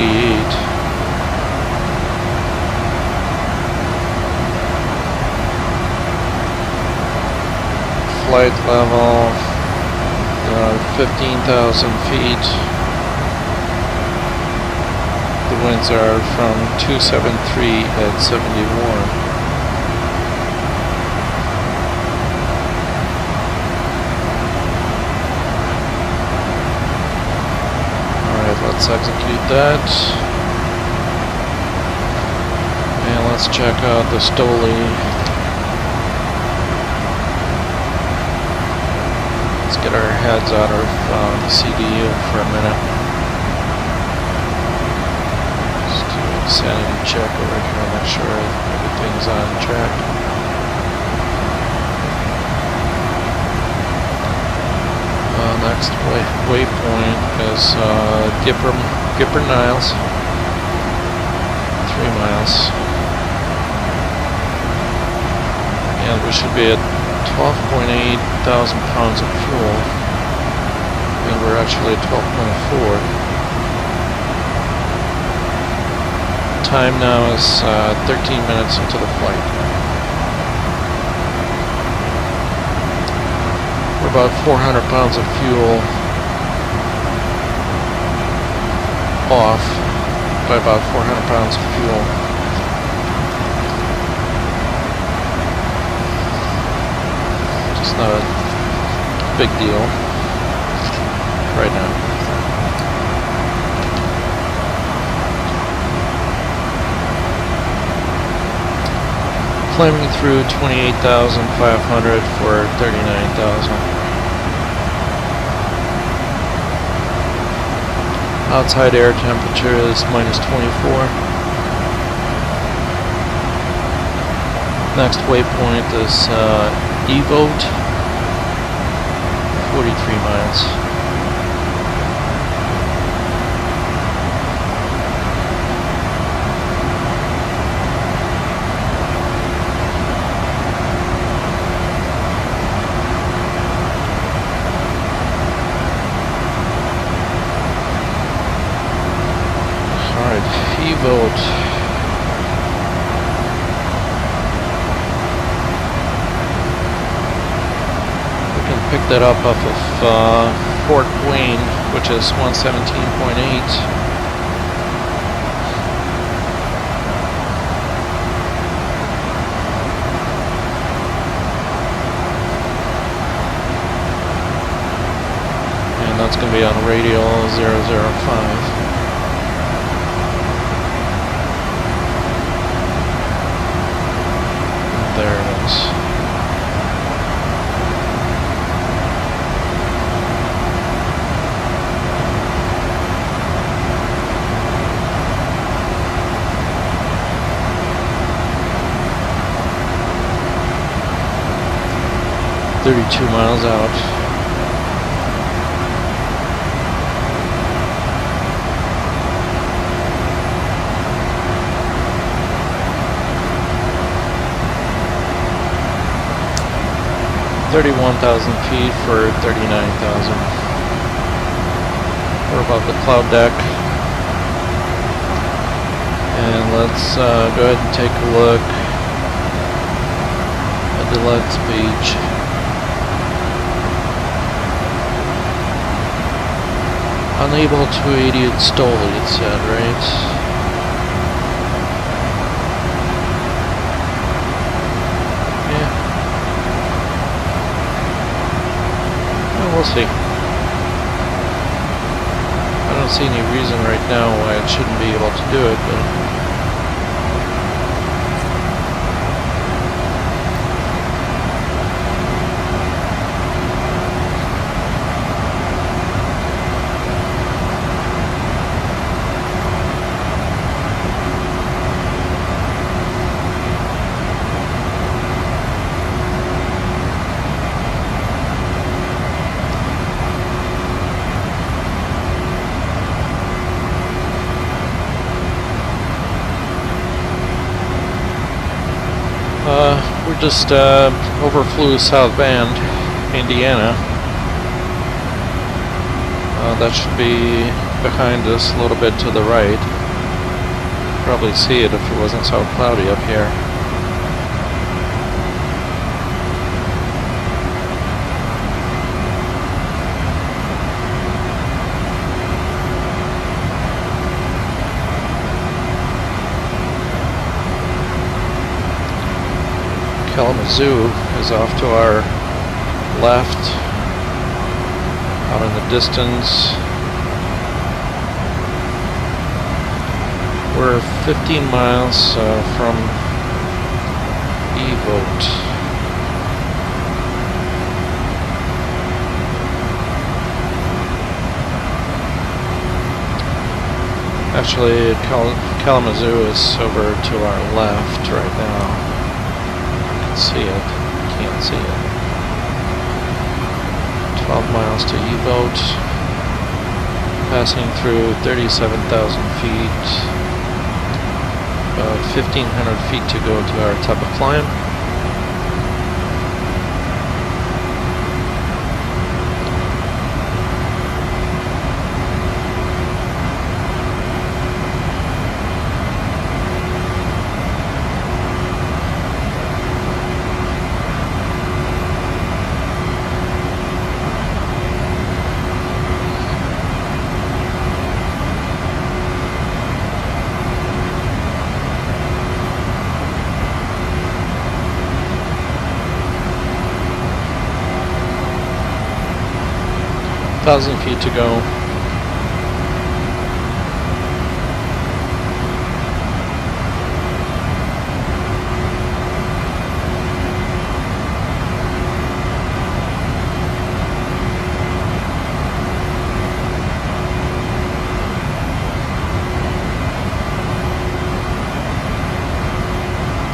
Flight level 15,000 feet. The winds are from 273 at 71. Let's execute that. And let's check out the Stoli. Let's get our heads out of the CDU for a minute. Just do a sanity check over here, make sure everything's on track. Next waypoint is Gipper Niles, 3 miles, and we should be at 12.8 thousand pounds of fuel, and we're actually at 12.4. Time now is 13 minutes into the flight. About 400 pounds of fuel off by about 400 pounds of fuel. Just not a big deal right now. Climbing through 28,500 for 39,000. Outside air temperature is minus 24. Next waypoint is Evote, 43 miles. Vote. We can pick that up off of Fort Wayne, which is 117.8. And that's going to be on radial 005. There it is. "32 miles out." 31,000 feet for 39,000. We're above the cloud deck. And let's go ahead and take a look at the Lex page. Unable to aid you install it said, right? Yeah. Well, we'll see. I don't see any reason right now why it shouldn't be able to do it, but we're just overflew South Bend, Indiana. That should be behind us a little bit to the right. Probably see it if it wasn't so cloudy up here. Kalamazoo is off to our left, out in the distance. We're 15 miles from Evote. Actually, Kalamazoo is over to our left right now. See it, can't see it. 12 miles to Evote, passing through 37,000 feet, about 1,500 feet to go to our top of climb. Thousand feet to go.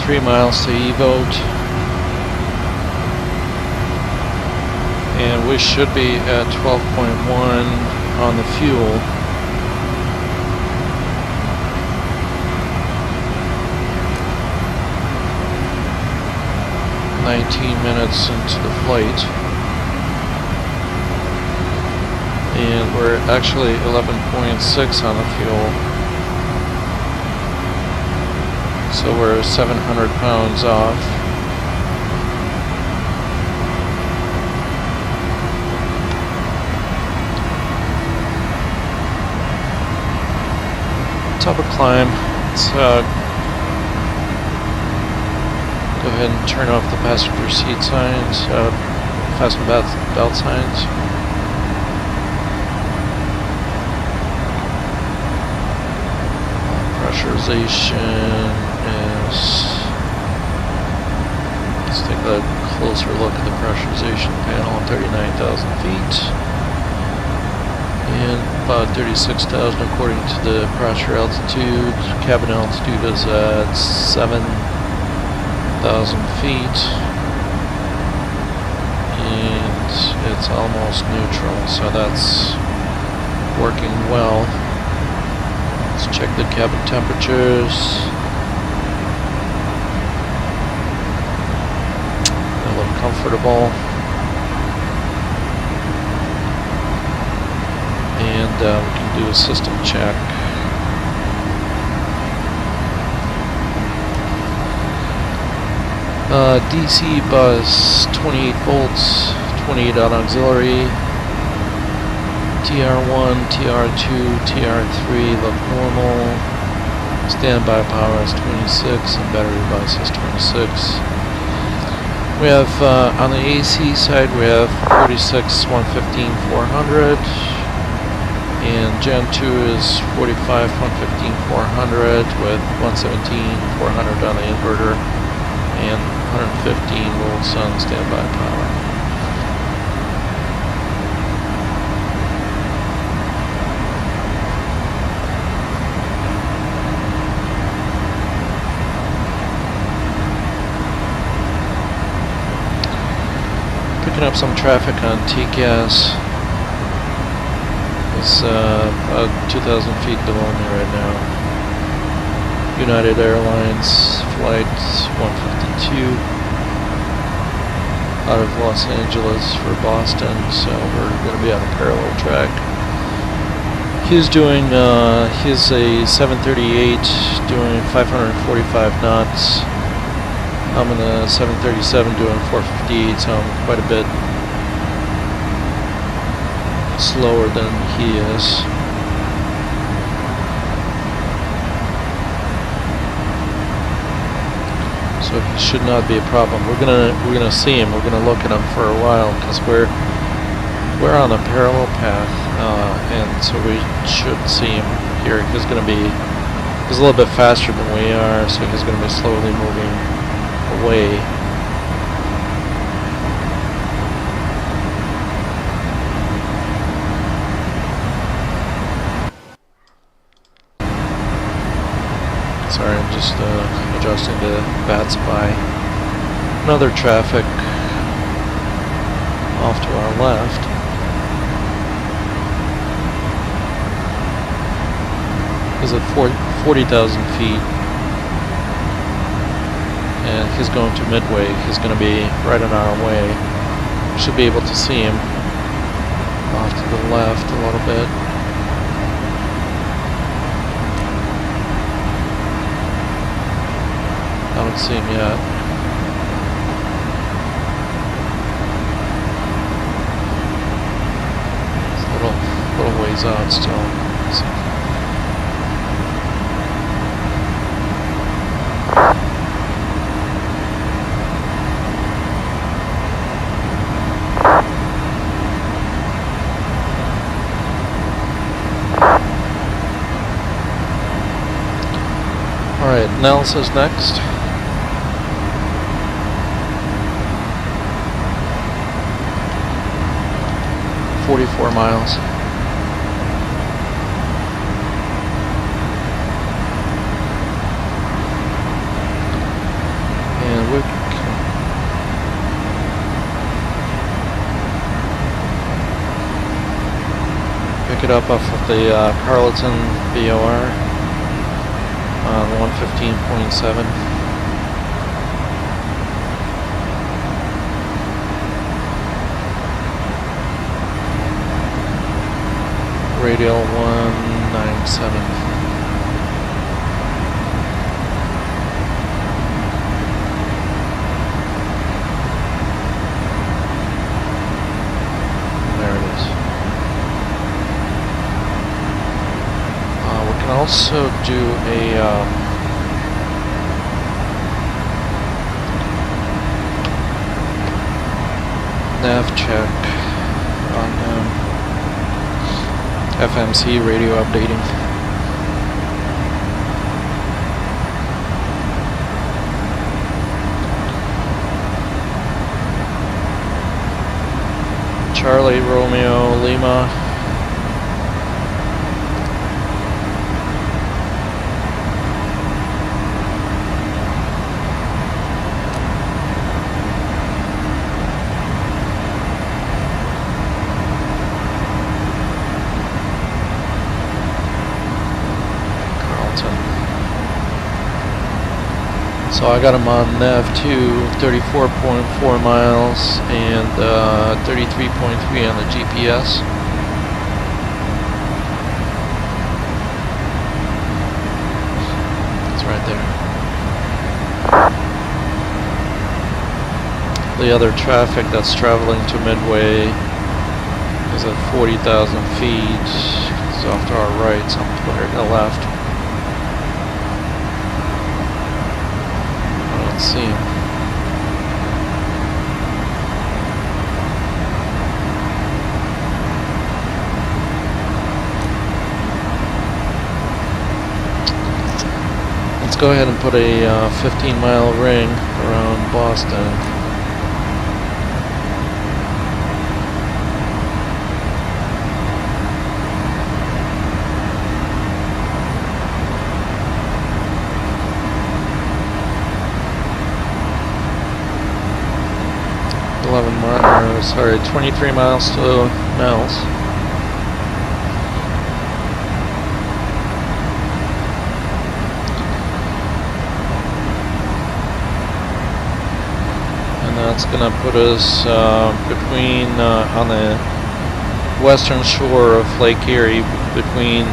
Three miles to Evote. And we should be at 12.1 on the fuel. Minutes into the flight. And we're actually 11.6 on the fuel. So we're 700 pounds off. Top of climb. Let's go ahead and turn off the passenger seat signs, fasten belt signs. Pressurization is, let's take a closer look at the pressurization panel, 39,000 feet. And about 36,000 according to the pressure altitude. Cabin altitude is at 7,000 feet. And it's almost neutral, so that's working well. Let's check the cabin temperatures. They look comfortable. we can do a system check. DC bus 28 volts, 28 on auxiliary, TR1, TR2, TR3 look normal, standby power is 26 and battery bus is 26. We have on the AC side we have 46 115 400 and Gen 2 is 45 115 400 with 117 400 on the inverter and 115 volts on standby power. Picking up some traffic on TCAS. It's about 2,000 feet below me right now. United Airlines flight 152 out of Los Angeles for Boston, so we're going to be on a parallel track. He's doing, he's a 738 doing 545 knots. I'm in a 737 doing 458, so I'm quite a bit slower than he is. So he should not be a problem. We're gonna see him. We're gonna look at him for a while because we're on a parallel path, and so we should see him here. He's a little bit faster than we are, so he's gonna be slowly moving away. Sorry, I'm just adjusting to VATSIM. Another traffic off to our left. He's at 40,000 feet. And he's going to midway. He's going to be right on our way. Should be able to see him off to the left a little bit. I don't see him yet. It's a little ways out still. Alright, analysis next. $44 miles. And we can pick it up off of the Carleton VOR. On 115.7. Radial 197. There it is. We can also do a nav check on FMC radio updating. Charlie Romeo Lima. So I got him on nav 2, 34.4 miles and 33.3 on the GPS. right there. The other traffic that's traveling to Midway is at 40,000 feet. It's off to our right, some to the left. I don't see him. Let's go ahead and put a 15-mile ring around Boston. Sorry, 23 miles to Mel's. And that's gonna put us between on the western shore of Lake Erie, between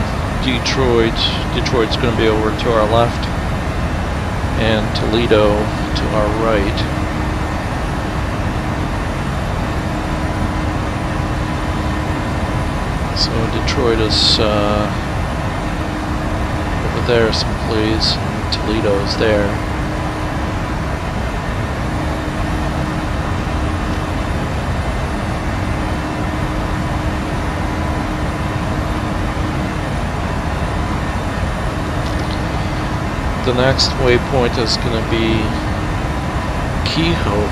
Detroit. Detroit's gonna be over to our left, and Toledo to our right. So Detroit is over there someplace, and Toledo is there. The next waypoint is going to be Kehoe.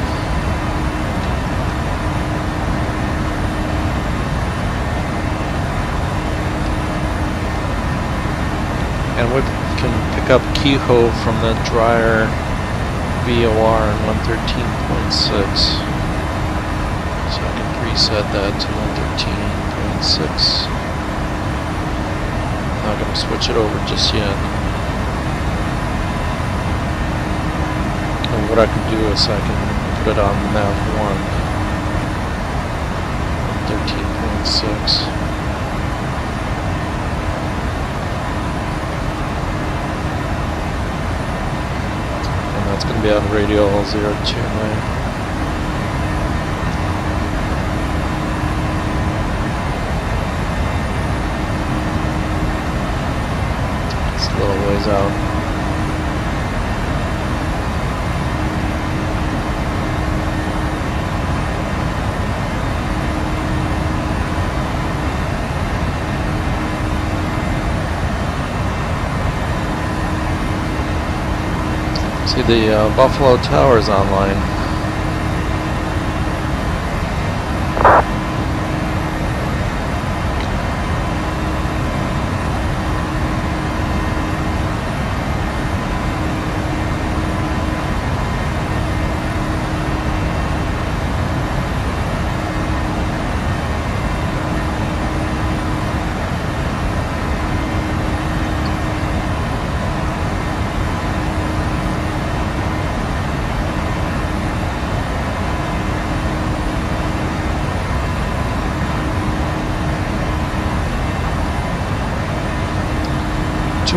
And we can pick up Kehoe from the drier VOR in 113.6. So I can preset that to 113.6. Not going to switch it over just yet. And what I can do is I can put it on nav 1. 13.6. It's going to be on radial 029. It's a little ways out. See, the Buffalo Tower is online.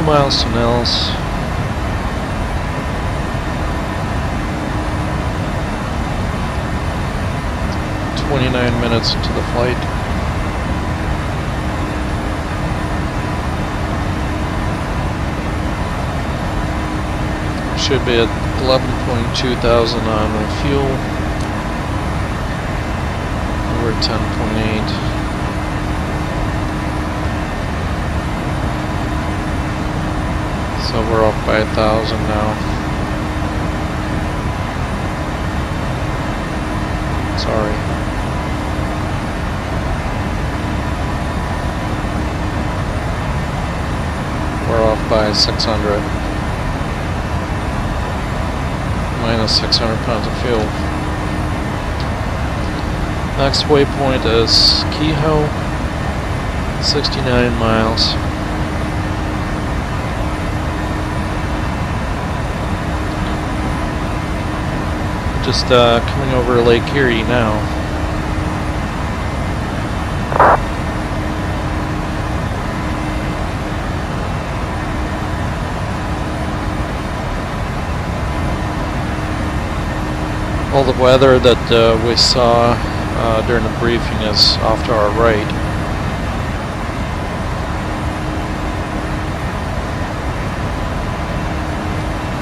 Miles to Nels. "29 minutes into the flight. Should be at 11.2 thousand on fuel. We're at 10.8. So we're off by 1,000 now. Sorry. We're off by 600. Minus 600 pounds of fuel. Next waypoint is Kehoe, 69 miles. Just coming over Lake Erie now. All the weather that we saw during the briefing is off to our right.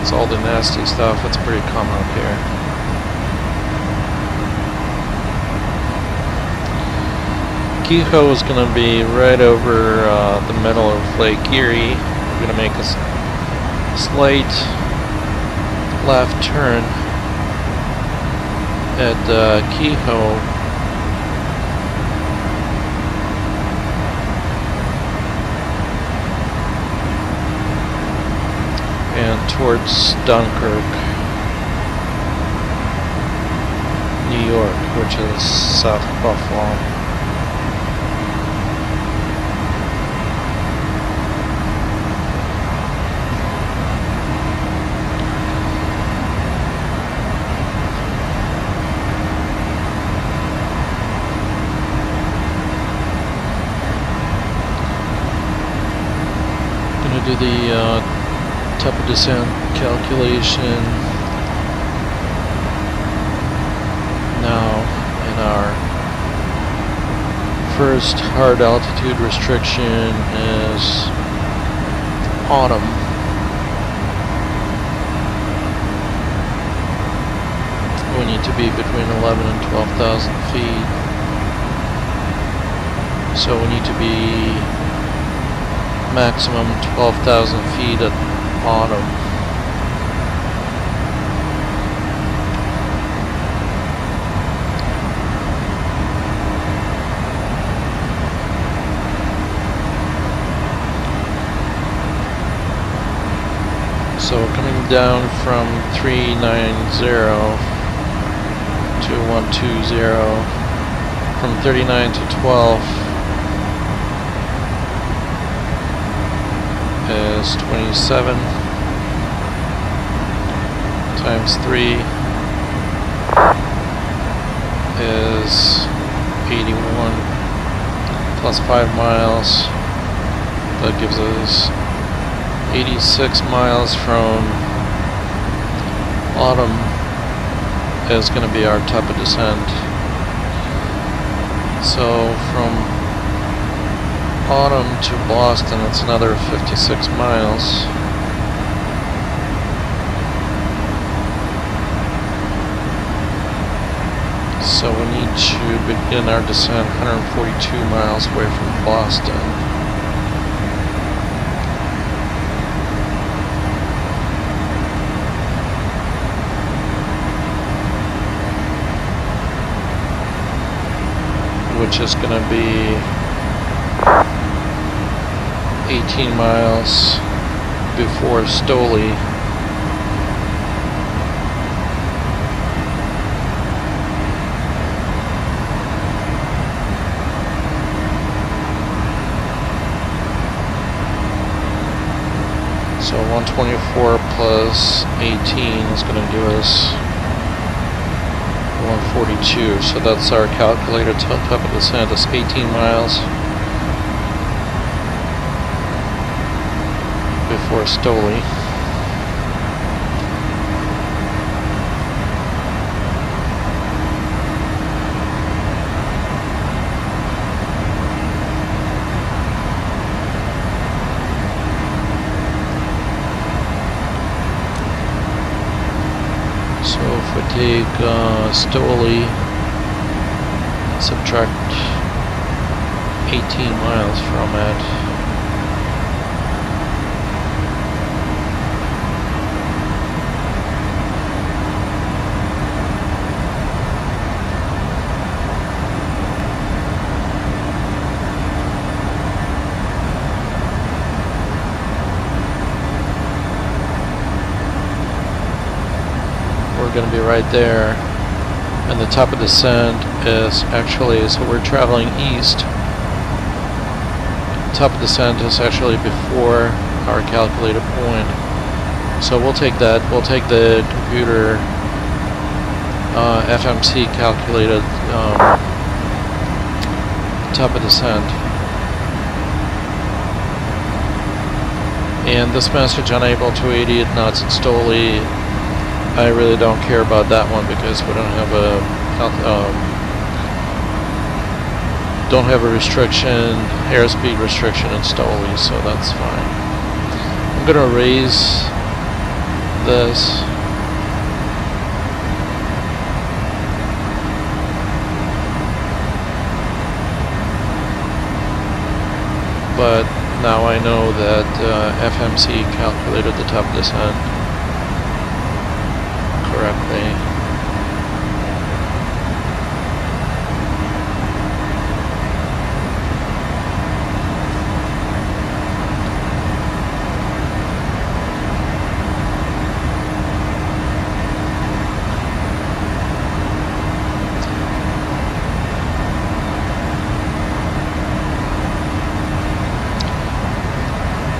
It's all the nasty stuff. It's pretty common up here. Kehoe is going to be right over the middle of Lake Erie. We're going to make a slight left turn at Kehoe. And towards Dunkirk, New York, which is south of Buffalo. Do the type of descent calculation now, and our first hard altitude restriction is autumn. We need to be between 11 and 12,000 feet, so we need to be maximum 12,000 feet at autumn. So coming down from 390 to 120, from 39 to 12 is 27 times 3 is 81 plus 5 miles. That gives us 86 miles from autumn is going to be our type of descent. So from autumn to Boston, it's another 56 miles. So we need to begin our descent 142 miles away from Boston. Which is going to be 18 miles before Stoli. So 124 plus 18 is going to give us 142. So that's our calculated type of descent. It's 18 miles before Stoli. So if we take Stoli, subtract 18 miles from it, going to be right there, and the top of the descent is actually, so we're traveling east. Top of the descent is actually before our calculated point, so we'll take that. We'll take the computer FMC calculated top of descent. And this message, unable to 88 knots at Stoli, I really don't care about that one because we don't have a restriction, airspeed restriction in Stoli, so that's fine. I'm gonna raise this. But now I know that FMC calculated the top descent correctly.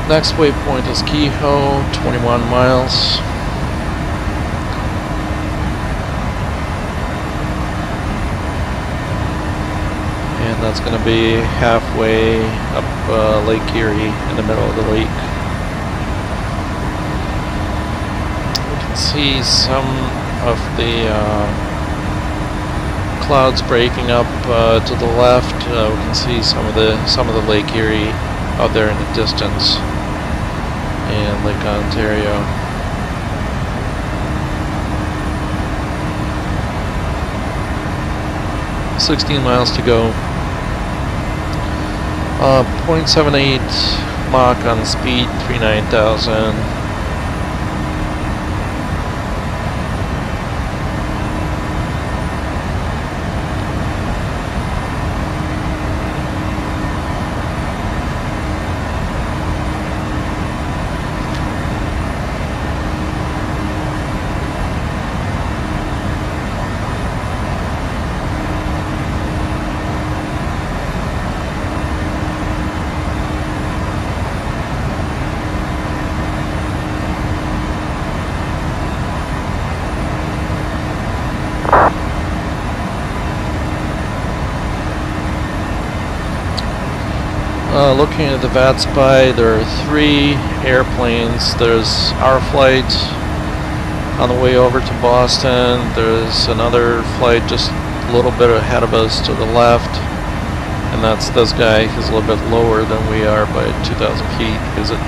Next waypoint is Kehoe, 21 miles. And that's going to be halfway up Lake Erie, in the middle of the lake. We can see some of the clouds breaking up to the left. We can see some of the Lake Erie out there in the distance. And Lake Ontario. $16 miles to go. 0.78 Mach on the speed, 39,000. Looking at the VATSPI, there are 3 airplanes. There's our flight on the way over to Boston. There's another flight just a little bit ahead of us to the left. And that's this guy. He's a little bit lower than we are by 2,000 feet. He's at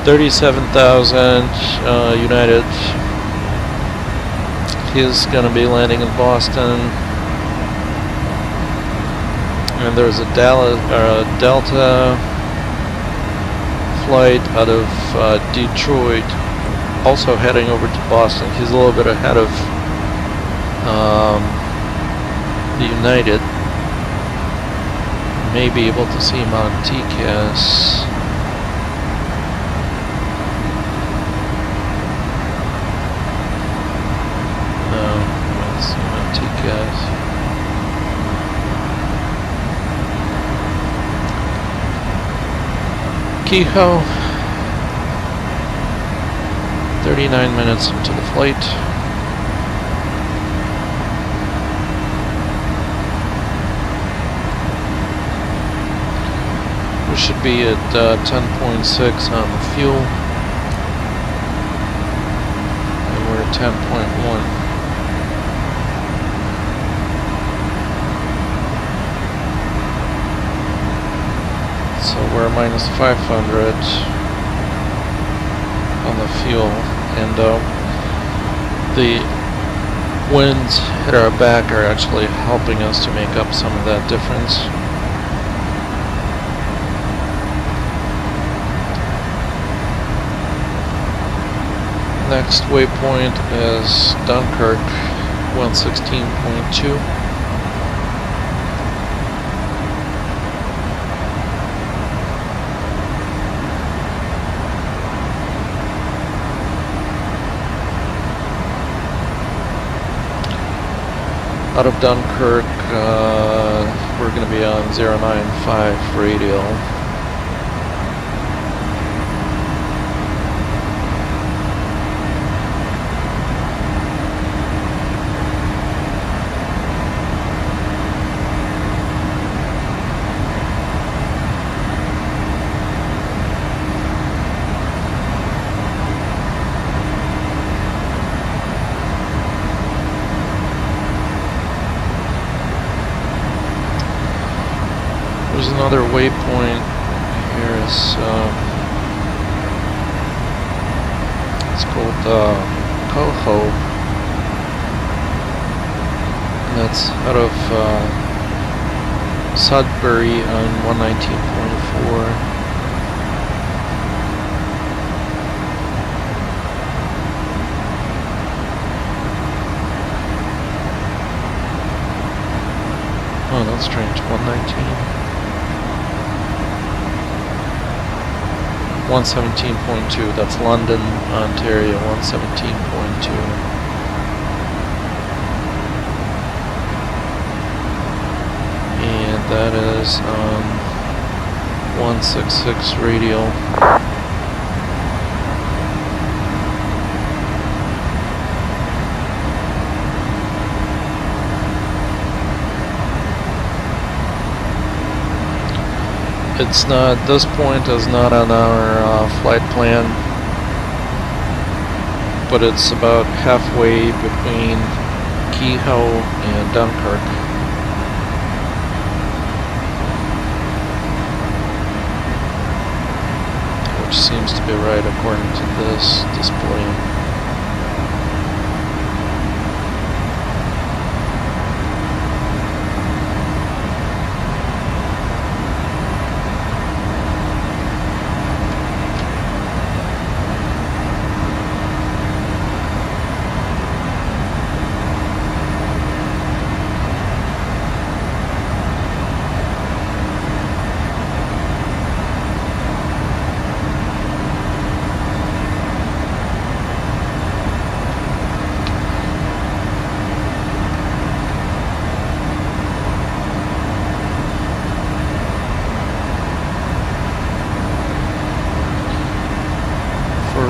37,000 United. He's going to be landing in Boston. And there's a Delta flight out of Detroit, also heading over to Boston. He's a little bit ahead of the United. May be able to see him on TCAS. No, let's see him on TCAS. Kehoe, 39 minutes into the flight. We should be at 10.6 on the fuel, and we're at 10.1. So we're minus 500 on the fuel, and the winds at our back are actually helping us to make up some of that difference. Next waypoint is Dunkirk, 116.2. Out of Dunkirk, we're going to be on 095 radial. another waypoint here is it's called Coho, and that's out of Sudbury on 119.4. Oh, that's strange. 119. 117.2. That's London, Ontario. 117.2. And that is on 166 radial. It's not, this point is not on our flight plan, but it's about halfway between Kehoe and Dunkirk. Which seems to be right according to this display.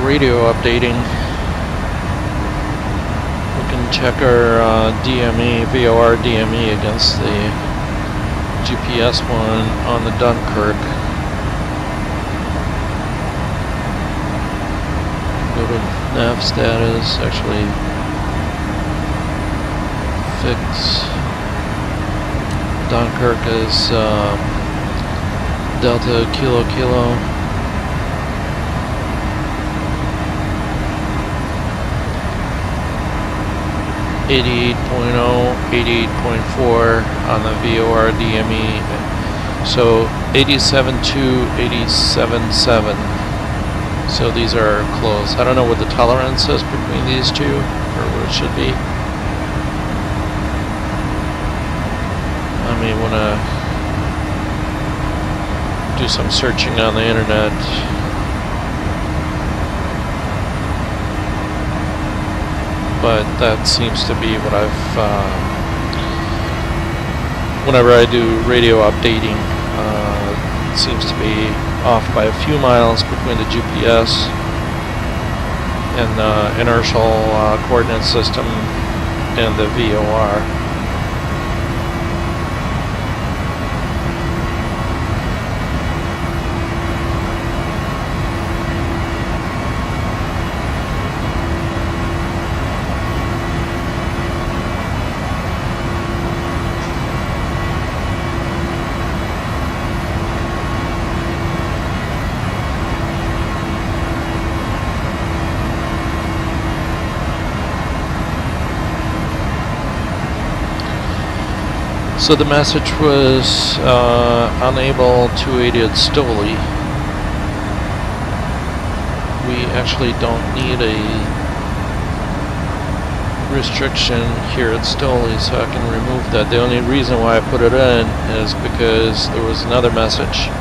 Radio updating, we can check our DME, VOR DME against the GPS one on the Dunkirk. Go to nav status, actually fix Dunkirk as Delta Kilo Kilo. 88.0, 88.4 on the VOR DME. So 87.2, 87.7. So these are close. I don't know what the tolerance is between these two, or what it should be. I may want to do some searching on the internet. But that seems to be what I've, whenever I do radio updating, it seems to be off by a few miles between the GPS and the inertial coordinate system and the VOR. So the message was unable 280 at Stoli. We actually don't need a restriction here at Stoli, so I can remove that. The only reason why I put it in is because there was another message.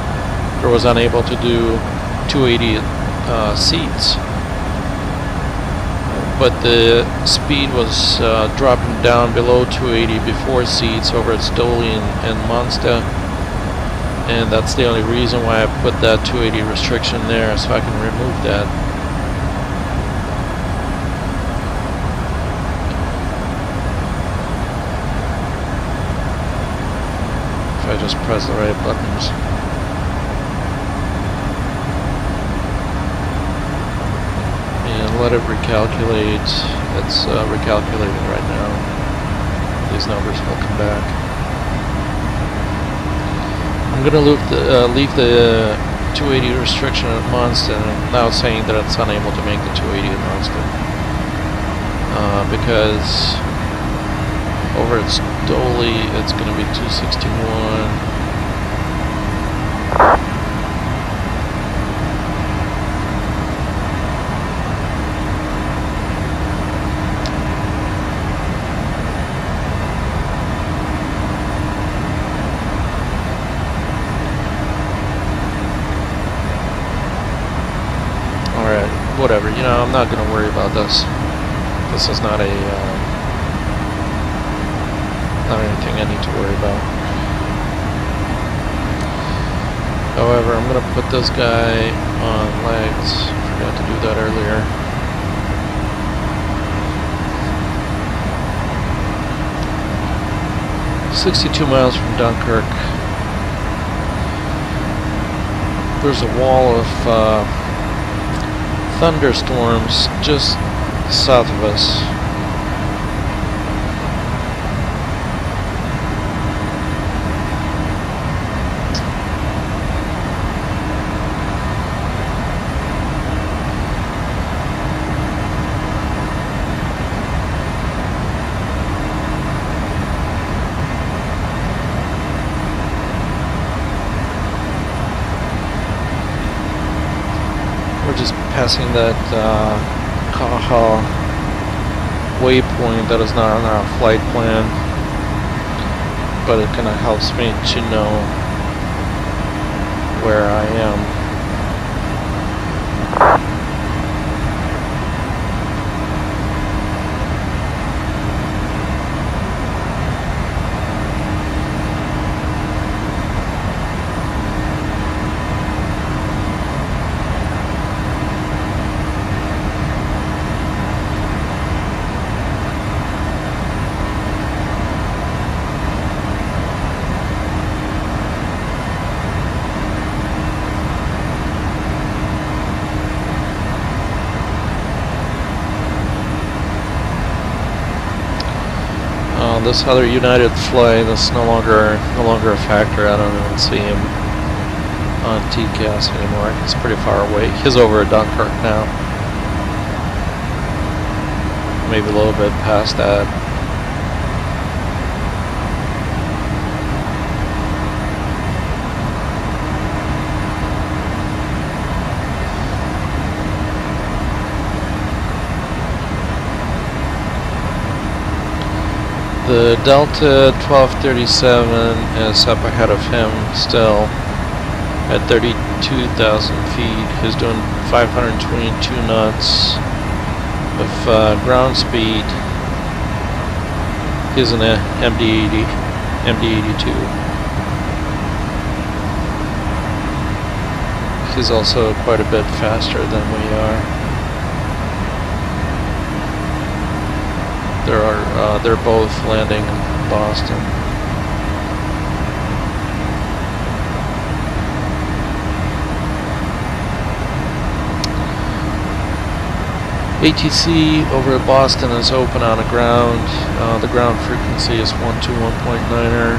There was unable to do 280 seats. But the speed was dropping down below 280 before seats over at Stoli and Monsta, and that's the only reason why I put that 280 restriction there, so I can remove that. If I just press the right buttons. Let it recalculate. It's recalculating right now. These numbers will come back. I'm gonna leave the 280 restriction at Munster, and now saying that it's unable to make the 280 at Munster. Because over at Stoli, it's gonna be 261. Whatever, you know, I'm not going to worry about this. This is not anything I need to worry about. However, I'm going to put this guy on legs. Forgot to do that earlier. "62 miles from Dunkirk. There's a wall of thunderstorms just south of us. We're just passing that Kaha waypoint that is not on our flight plan, but it kind of helps me to know where I am. This other United flight that's no longer a factor. I don't even see him on TCAS anymore. He's pretty far away. He's over at Dunkirk now. Maybe a little bit past that. The Delta 1237 is up ahead of him still at 32,000 feet. He's doing 522 knots of ground speed. He's an MD-82. He's also quite a bit faster than we are. They're both landing in Boston. ATC over at Boston is open on the ground. The ground frequency is 121.9er.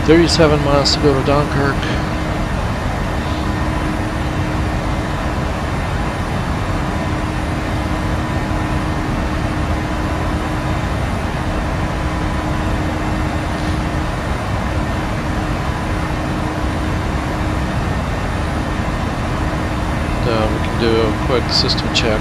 "37 miles to go to Dunkirk." We can do a quick system check.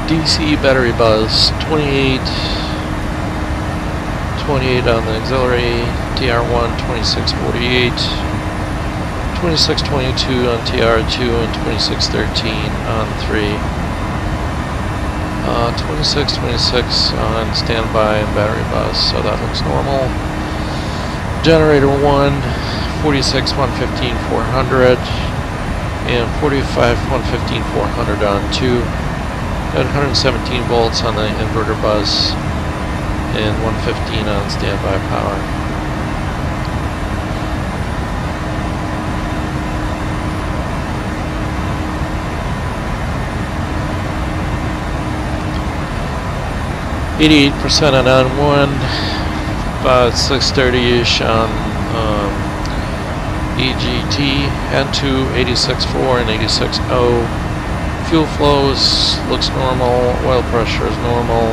DC battery buzz 28, 28 on the auxiliary, TR1 2648, 2622 on TR2, and 2613 on 3. 2626 on standby and battery bus, so that looks normal. Generator 1, 46 115 400, and 45 115 400 on 2. Got 117 volts on the inverter bus, and 115 on standby power. %on 1, about 630-ish on EGT, N2 86.4 and 86.0. Fuel flows looks normal, oil pressure is normal.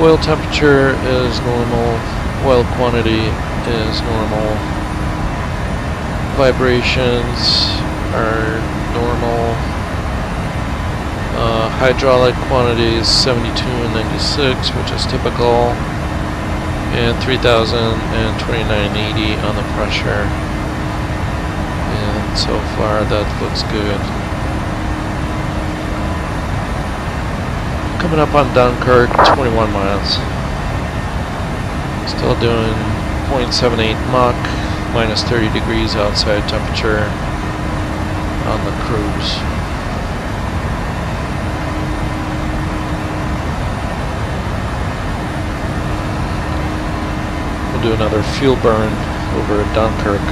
Oil temperature is normal, oil quantity is normal. Vibrations are normal. Hydraulic quantities 72 and 96, which is typical, and 3029.80 on the pressure. And so far that looks good. Coming up on Dunkirk, 21 miles. Still doing 0.78 Mach, minus 30 degrees outside temperature on the cruise. We'll do another fuel burn over at Dunkirk.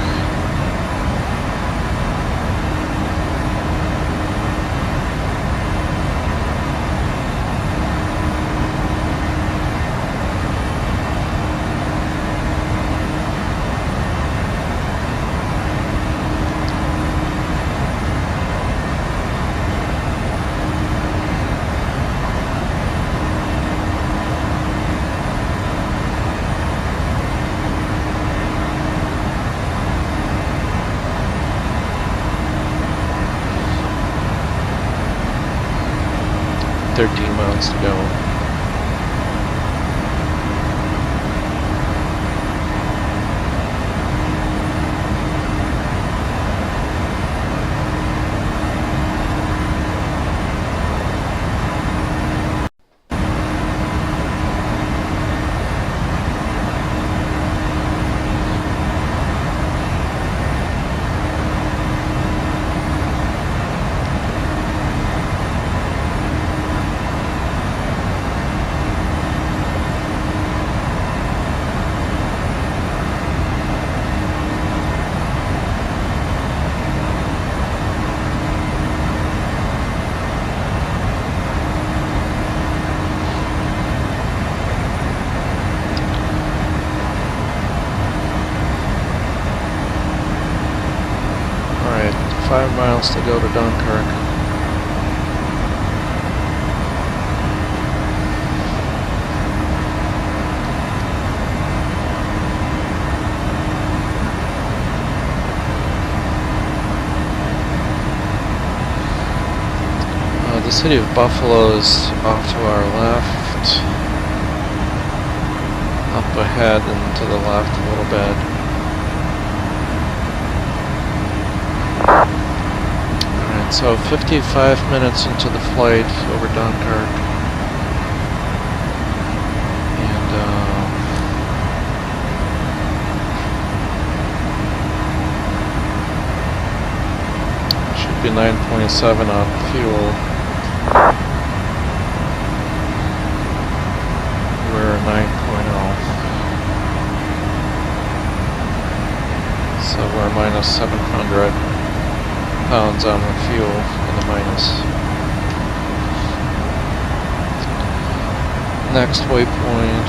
To go. Alright, 5 miles to go to Dunkirk. The city of Buffalo is off to our left, up ahead and to the left a little bit. Alright, so 55 minutes into the flight over Dunkirk. And should be 9.7 on fuel. We're 9.0. So we're minus 700 pounds on the fuel in the minus. Next waypoint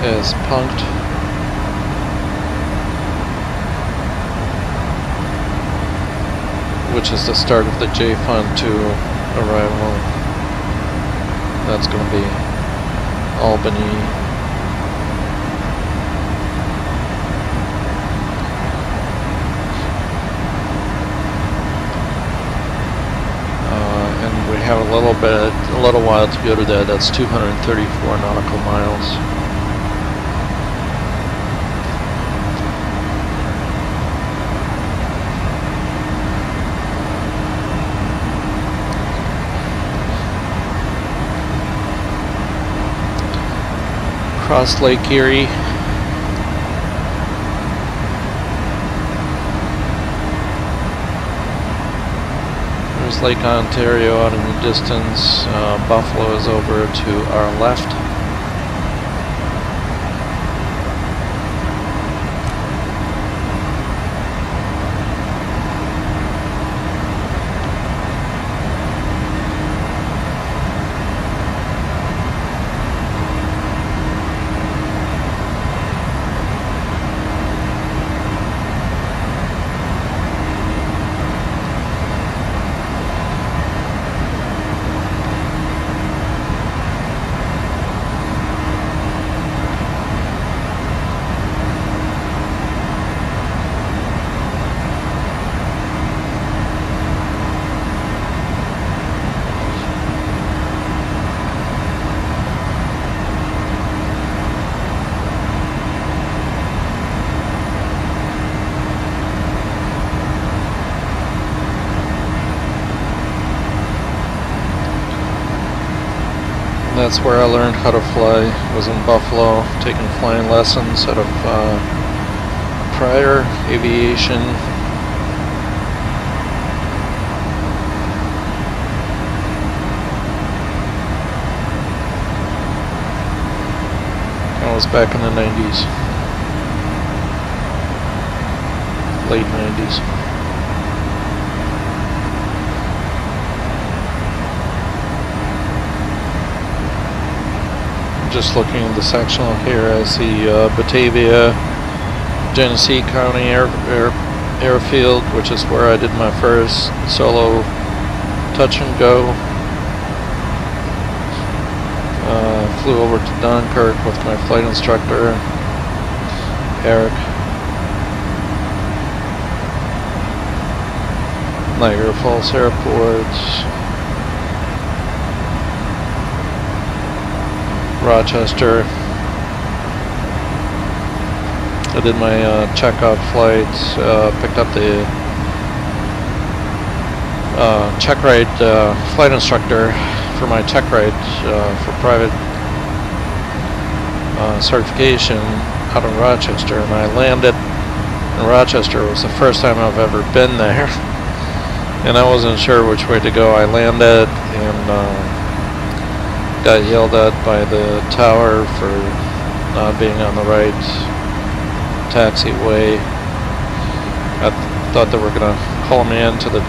is Punkt. Which is the start of the J-Fund 2 arrival. That's going to be Albany. have a little while to go to that. That's 234 nautical miles. Across Lake Erie. There's Lake Ontario out in the distance. Buffalo is over to our left. That's where I learned how to fly. Was in Buffalo, taking flying lessons out of Prior Aviation. That was back in the 90s. Late 90s. Just looking at the sectional here, I see Batavia, Genesee County Airfield, which is where I did my first solo touch and go. Flew over to Dunkirk with my flight instructor, Eric. Niagara Falls Airport. Rochester. I did my checkout flights, picked up the check ride flight instructor for my check ride for private certification out of Rochester, and I landed in Rochester. It was the first time I've ever been there, and I wasn't sure which way to go. I landed and got yelled at by the tower for not being on the right taxiway. I thought they were gonna call me into the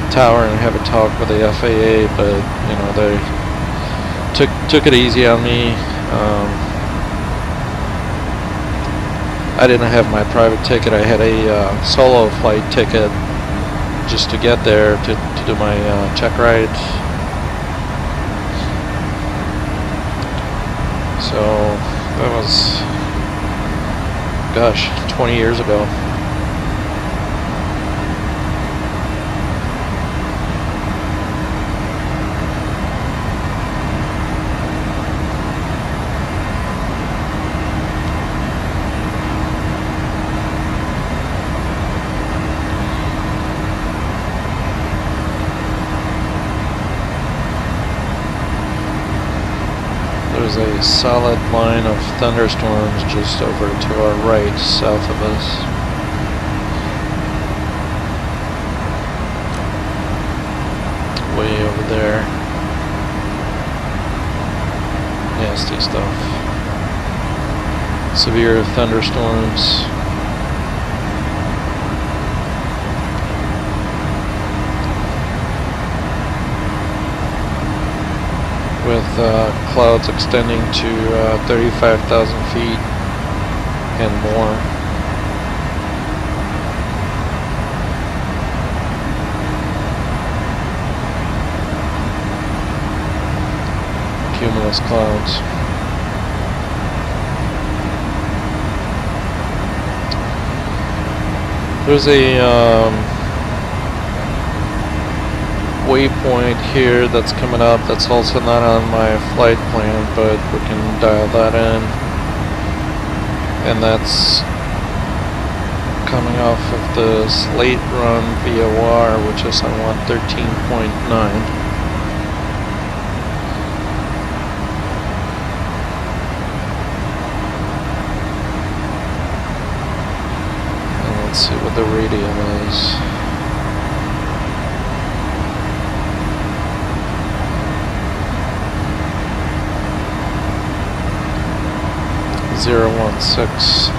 tower and have a talk with the FAA, but you know, they took it easy on me. I didn't have my private ticket. I had a solo flight ticket just to get there to do my check ride. So that was, gosh, 20 years ago. There's a solid line of thunderstorms just over to our right, south of us. Way over there. Nasty stuff. Severe thunderstorms. With clouds extending to 35,000 feet and more. Cumulus clouds. There's a waypoint here that's coming up. That's also not on my flight plan, but we can dial that in. And that's coming off of the Slate Run VOR, which is on 113.9. Let's see what the radial is. .016.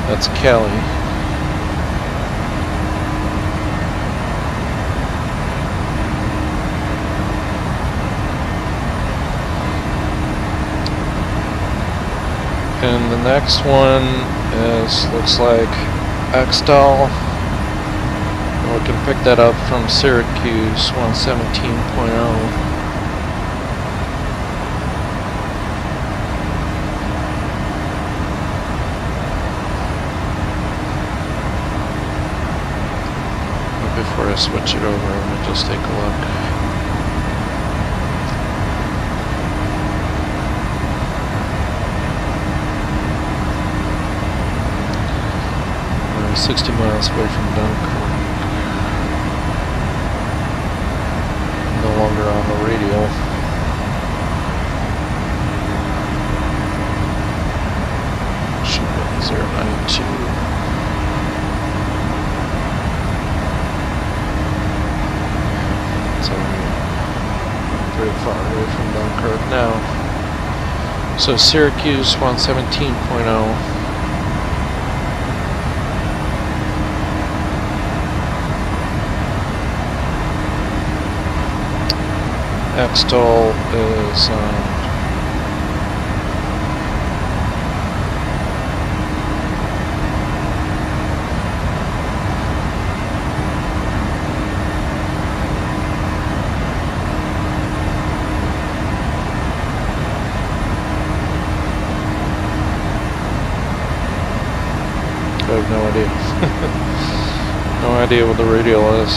That's Kelly. And the next one is, looks like Xtal. We can pick that up from Syracuse 117.0. Before I switch it over, I'm going to just take a look. We're 60 miles away from Dunkirk. No longer on the radial. Should be 092. Pretty far away from Dunkirk now. So Syracuse 117.0. Xtal is I have no idea. No idea what the radial is.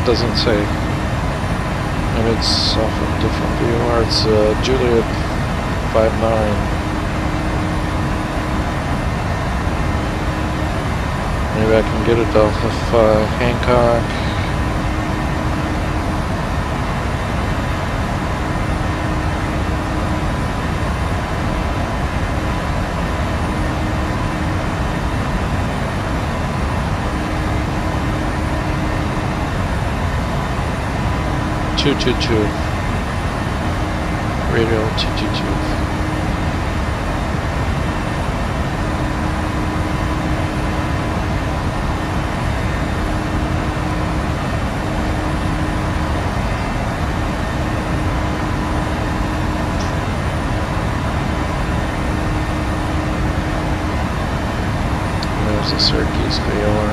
Doesn't say. And it's off a different VOR. It's Juliet 59. Maybe I can get it off of Hancock. .222. Radial 222. There's the Syracuse VOR.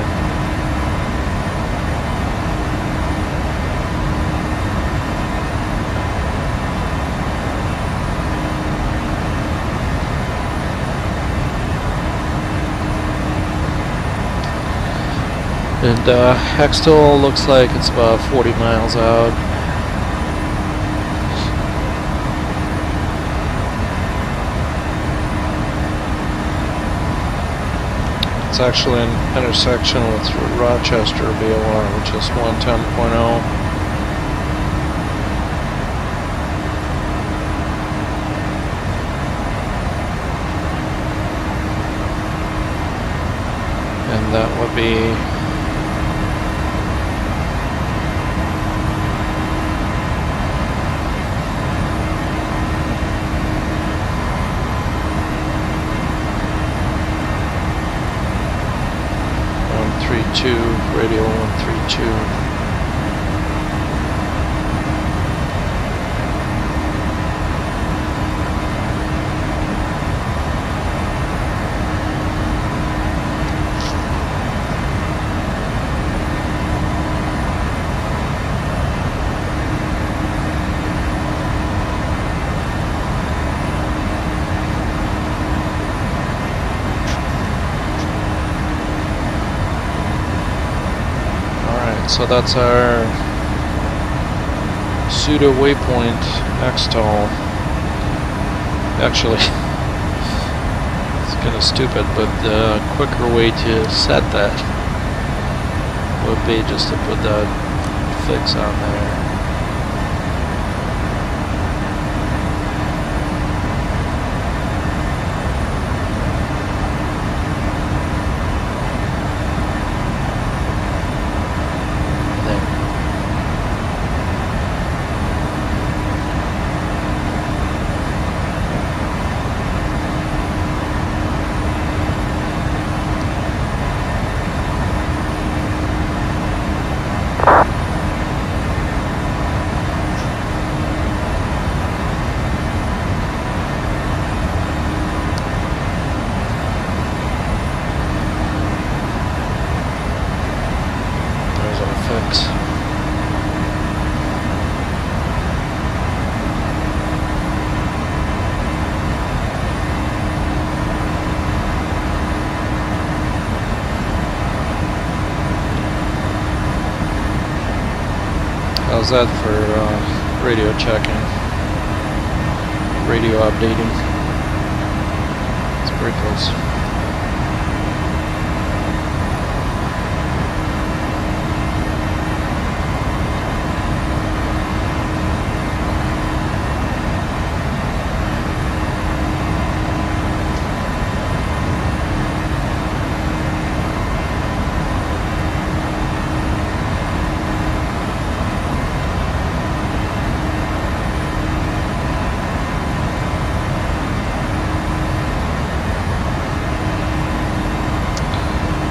And Xtal looks like it's about 40 miles out. It's actually an intersection with Rochester VOR, which is 110.0. And that would be radial 132. So that's our pseudo waypoint XTOL. Actually, it's kind of stupid, but the quicker way to set that would be just to put that fix on there. How's that for radio checking, radio updating? It's pretty close.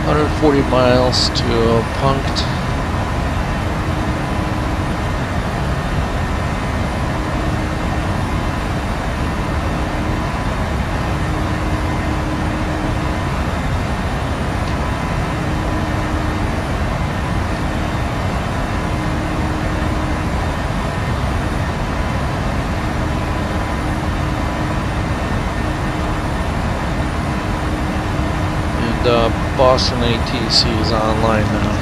Hundred 40 miles to Punkt. Boston ATC is online now.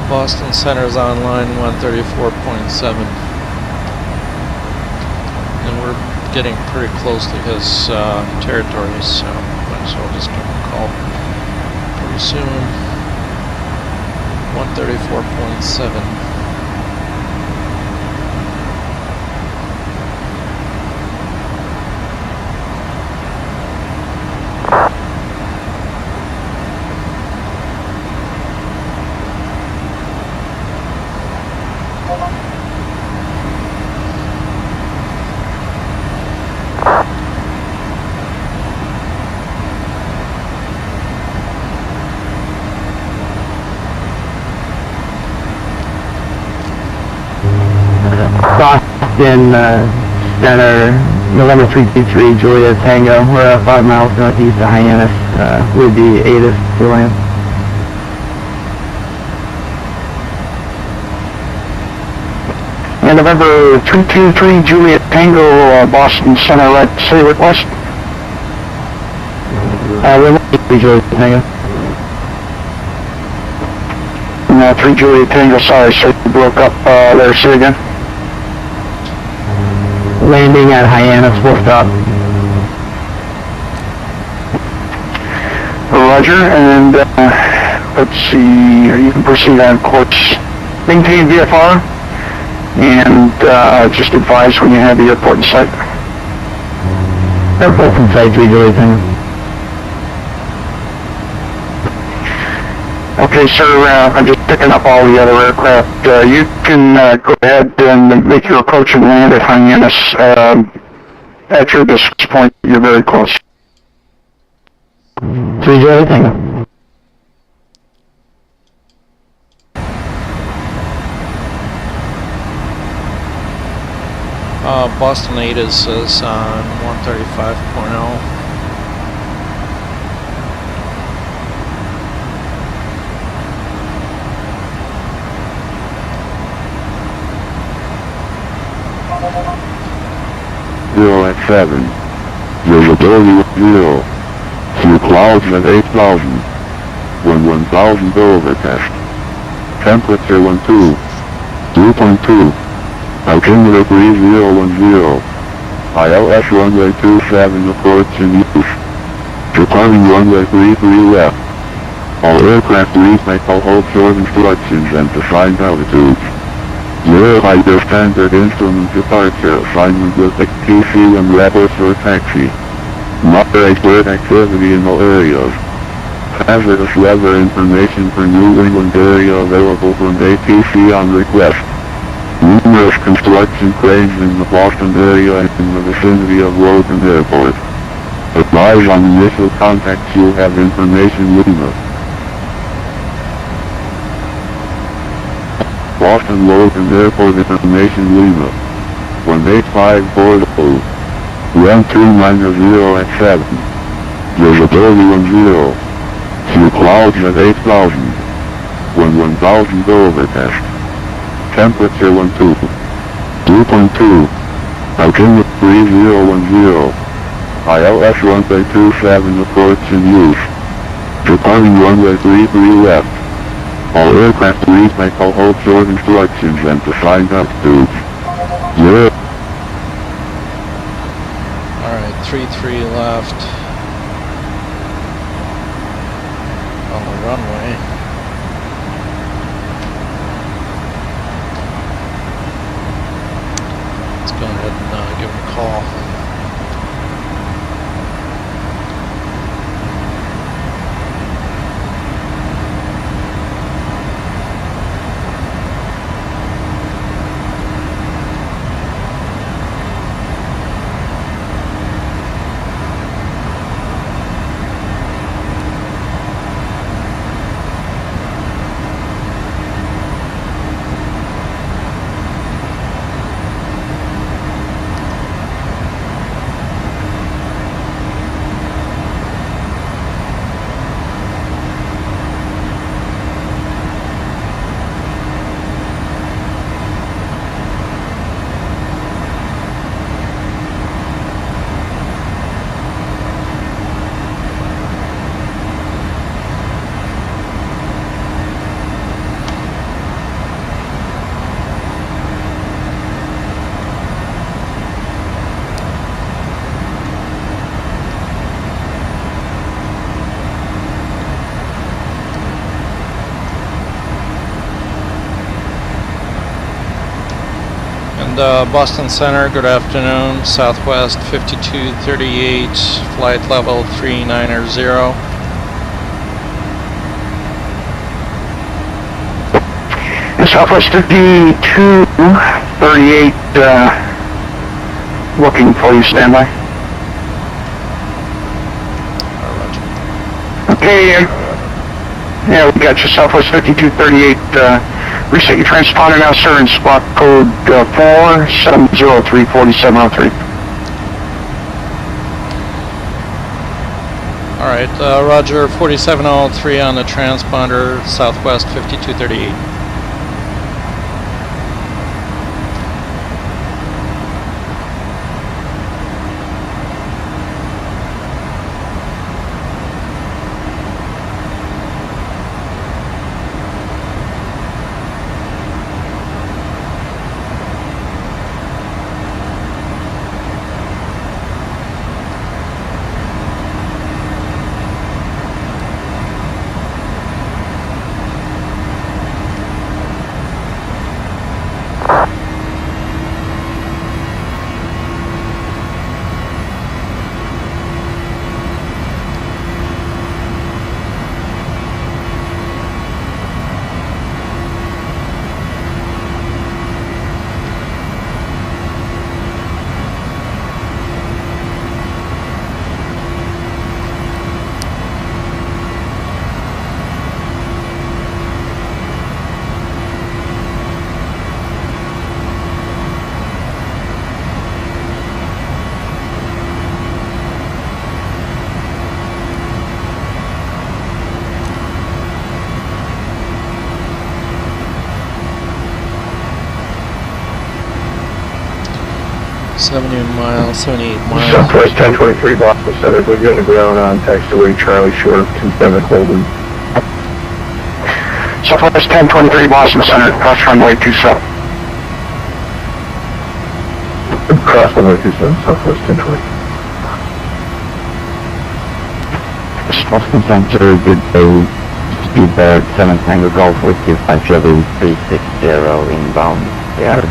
Boston Center's online 134.7. And we're getting pretty close to his territory, so might as well just give him a call pretty soon. 134.7. Boston Center, November 323, Julia Tango. We're 5 miles northeast of Hyannis with the ATIS Julian. And November 323, Julia Tango, Boston Center, right, city request. We're Julia Tango. 3 Julia Tango, sorry, sir, you broke up there, say again. Landing at Hyannis, full stop. Roger, and let's see, you can proceed on course. Maintain VFR, and just advise when you have the airport in sight. Airport in sight, 3 Julia Tango. Okay, sir, I'm just picking up all the other aircraft. You can go ahead and make your approach and land at Hyannis. At your distance point, you're very close. 3 Julia Tango. Boston ATIS is on 135.0. at 7. Visibility 0. Few clouds at 8,000. 1,000 overcast. Temperature 12. 2.2. Altimeter 3010. ILS runway 27 approach in use. Departing runway 33 left. All aircraft leave may hold short instructions and assigned altitudes. Zero height is standard instrument departure assignment with ATC and levels for taxi. Moderate bird activity in all areas. Hazardous weather information for New England area available from ATC on request. Numerous construction cranes in the Boston area and in the vicinity of Logan Airport. Advise on initial contact you'll have information Lima. Boston Logan Airport information Lima. 18540. Run 290 at 7. Visibility 10. Few clouds at 8,000. 1,000 overcast. Temperature 12. 2.2. Altimeter 3010. ILS runway 27 approach in use. Departing runway 33 left. All aircraft leave may hold short instructions and assigned altitudes. 0. Alright, 33 left on the runway. Let's go ahead and give him a call. Boston Center, good afternoon. Southwest 5238, flight level 390. Southwest 5238, looking for you, standby. Roger. Okay, yeah, we got you, Southwest 5238, reset your transponder now, sir, in spot code 47034703. Alright, Roger, 4703 on the transponder, Southwest 5238. 70 miles, 78 miles. Southwest 1023 Boston Center, we're good to ground on taxiway Charlie short of 27 Holden. Southwest 1023 Boston Center, cross runway 27. Cross runway 27, Southwest 1020. Boston Center, good day. Speedbird 7 Tango Golf with you, 5 Chevy 360 inbound. Yeah.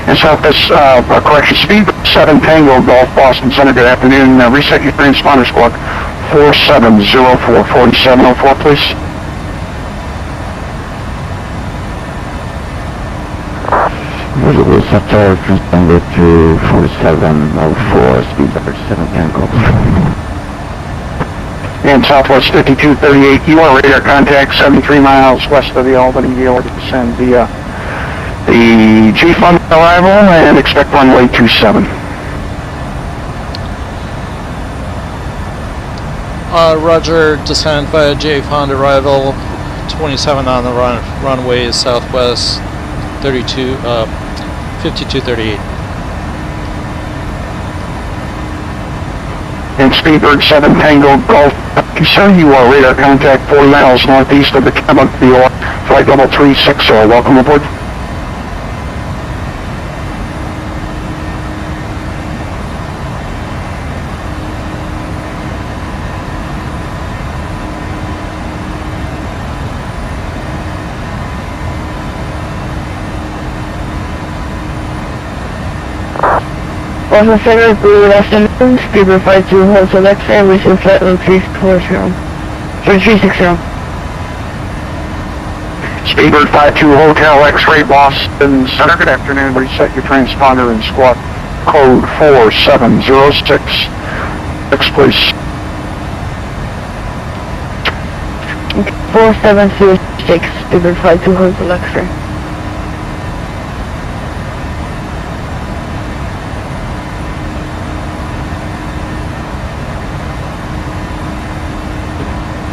And Southwest, correction, speed 7 Tango Golf, Boston Center, good afternoon. Reset your transponder squawk 4704, 4704, please. We'll set our transponder to 4704, Speedbird 7 Tango. And Southwest 5238, you are radar contact 73 miles west of the Albany. You'll descend via the G-Fund arrival and expect runway 27. Roger, descent via J-Fond arrival, 27 on the runway southwest, 5238. And Speedbird 7 Tango Golf, sir, you are radar contact 40 miles northeast of the KMDW, flight level 360. Welcome aboard. Boston Center, good afternoon. Speedbird 52 Hotel X-ray, reaching flight level 360. Speedbird 52 Hotel X-ray Boston Center, good afternoon. Reset your transponder and squawk code 4706. Next, please. 4706, Speedbird 52 Hotel X-ray.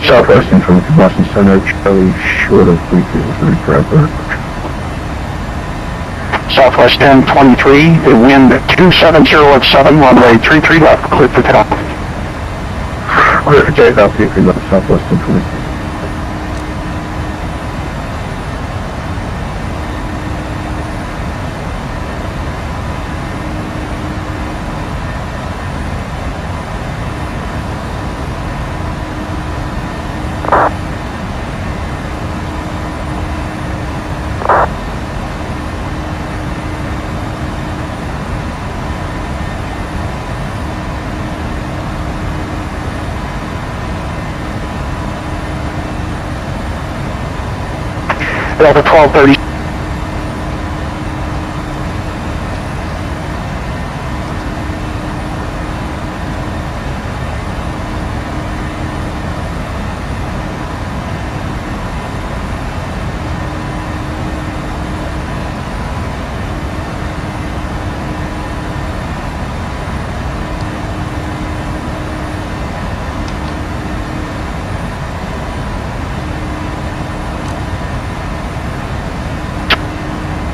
Southwest information Boston Center, Charlie short of 333 forever. Southwest 1023, the wind at 270 runway 33 left, clear for takeoff. Clear for takeoff, if you left Southwest 1023. Delta 1230.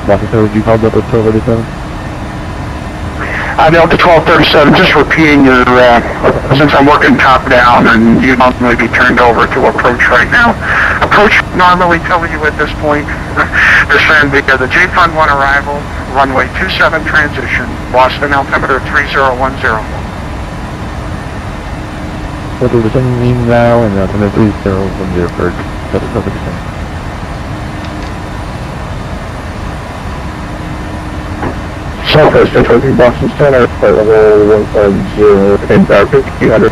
Boston Center, you called up at 1237? Delta 1237, just repeating your, since I'm working top down and you'd normally be turned over to approach right now. Approach normally tell you at this point, descend via the J-Fund 1 arrival, runway 27 transition, Boston altimeter 3010. What we're descending now, and altimeter 3010 for 7%. Southwest 1023 Boston Center, flight level 150, and 300.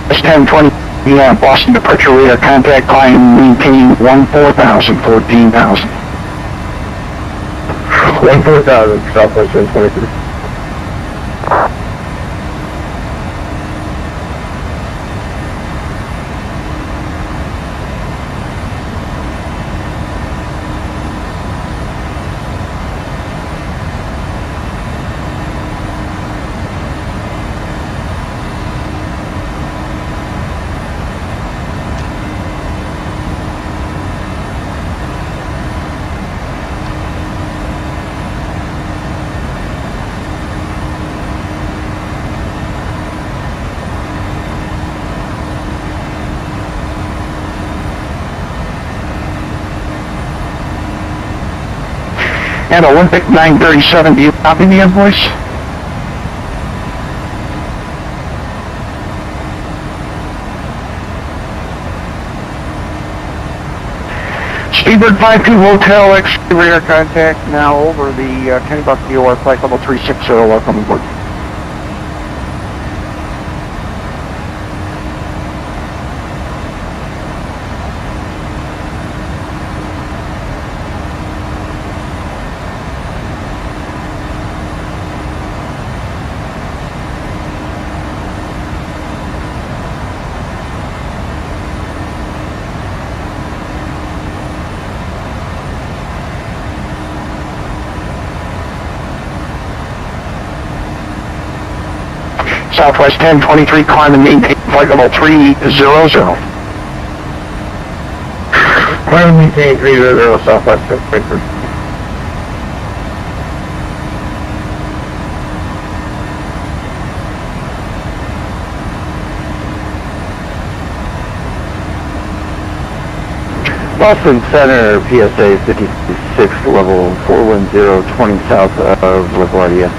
It's 1020, yeah, Boston departure radar contact, climb, maintain 14,000, 14,000. 14,000, Southwest 1023. And Olympic 937, do you copy the invoice? Speedbird 52 Hotel X radar contact now over the Kenny Buck DOR flight level 360, welcome aboard. Southwest 1023, climb and maintain flight level 300. Climb and maintain 300, Southwest 1023. Boston Center, PSA 56, level 410, 20 south of LaGuardia.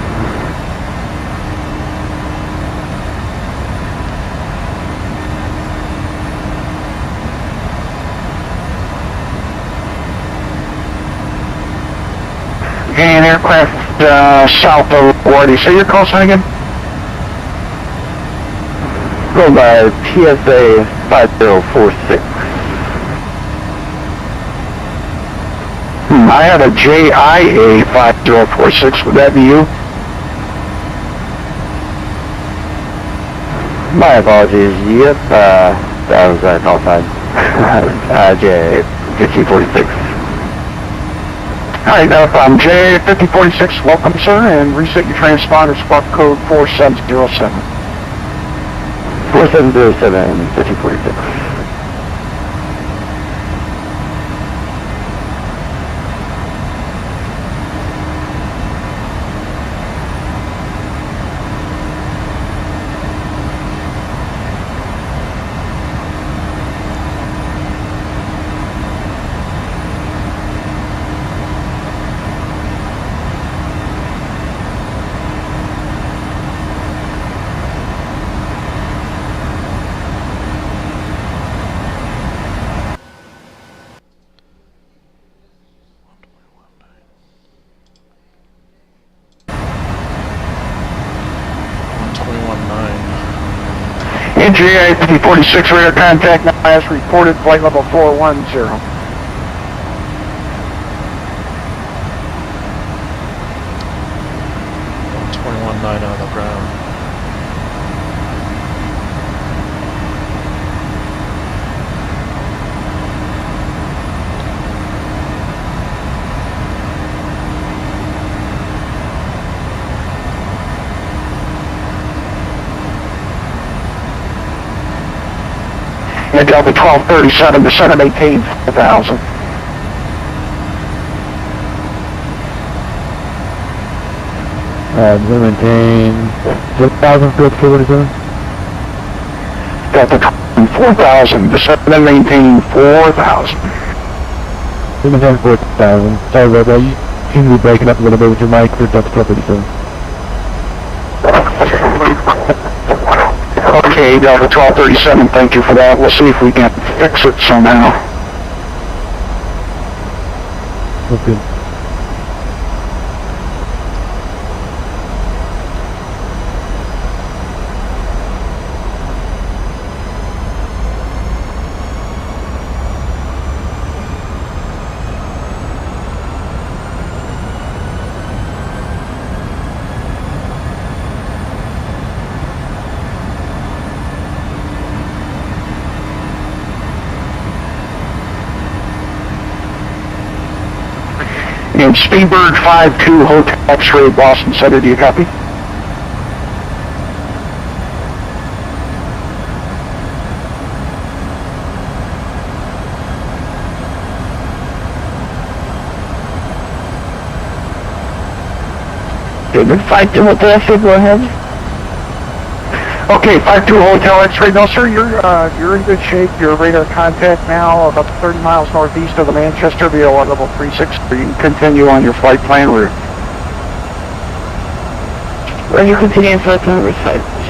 And aircraft south of LaGuardia. Say your call sign again? Go by PSA 5046. I have a JIA 5046. Would that be you? My apologies. Yep, that was a call sign. J 5046. Alright, no problem. J5046, welcome sir, and reset your transponder squawk code 4707. 4707, 5046. NGA 5046 radar contact now as reported, flight level 410. 121.9 on the ground. And Delta 1237, descend and maintain 4,000. Maintain 6,000, good, 47. Delta 4,000, descend and maintain 4,000. Maintain 4,000. Sorry about that, you seem to be breaking up a little bit with your mic for Delta 1237. Okay, Delta 1237, thank you for that. We'll see if we can fix it somehow. Okay. And Speedbird 52 Hotel X-Ray Boston Center, do you copy? Speedbird 52 Hotel X-Ray, go ahead. Okay, 52 Hotel X-ray. No, sir, you're in good shape. Your radar contact now about 30 miles northeast of the Manchester via level 36. You can continue on your flight plan route. Roger, continue on flight plan route 5.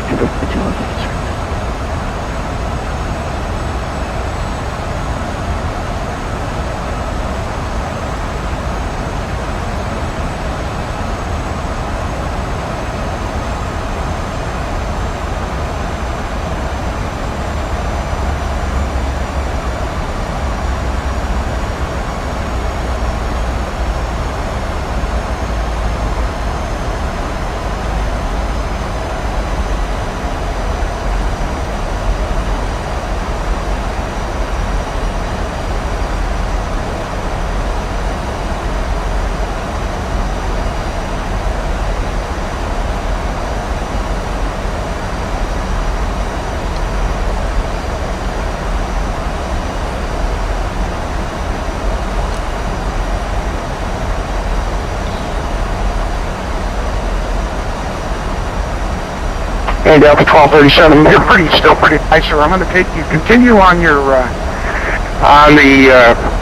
And Delta 1237, you're still pretty high, sir. I'm going to take you, continue on your, on the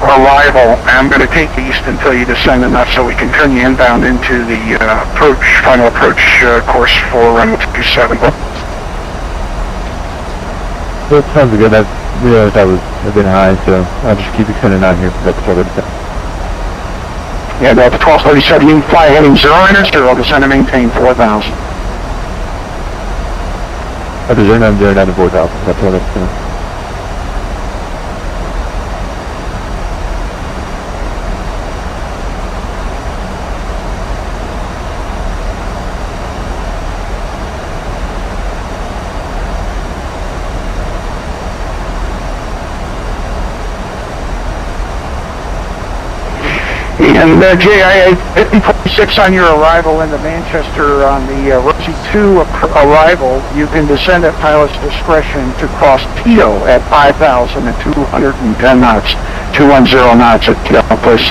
arrival. I'm going to take east until you descend enough so we can turn you inbound into the final approach course for runway 27. That sounds good. I realized I was a bit high, so I'll just keep extending out here for that 1237. Yeah, Delta 1237, you can fly heading 0 enter 0, descend and maintain 4,000. I presume I'm doing down to 4,000. That's what it's doing. And JIA 5046 on your arrival into Manchester on the Rosie 2 arrival, you can descend at pilot's discretion to cross Tito at 5,210 knots, 210 knots at Tito, please.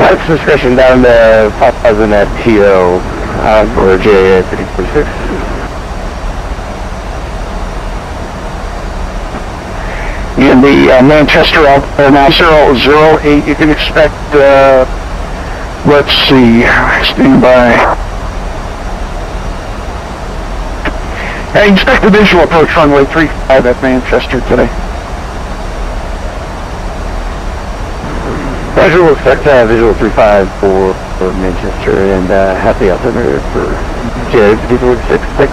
Pilot's discretion down to 5,000 at TO for JIA 5046. In the Manchester Alpha now 008, you can expect, let's see, stand by. Expect a visual approach runway 35 at Manchester today. Visual expect visual 35 for Manchester and happy altimeter for JIA 5046.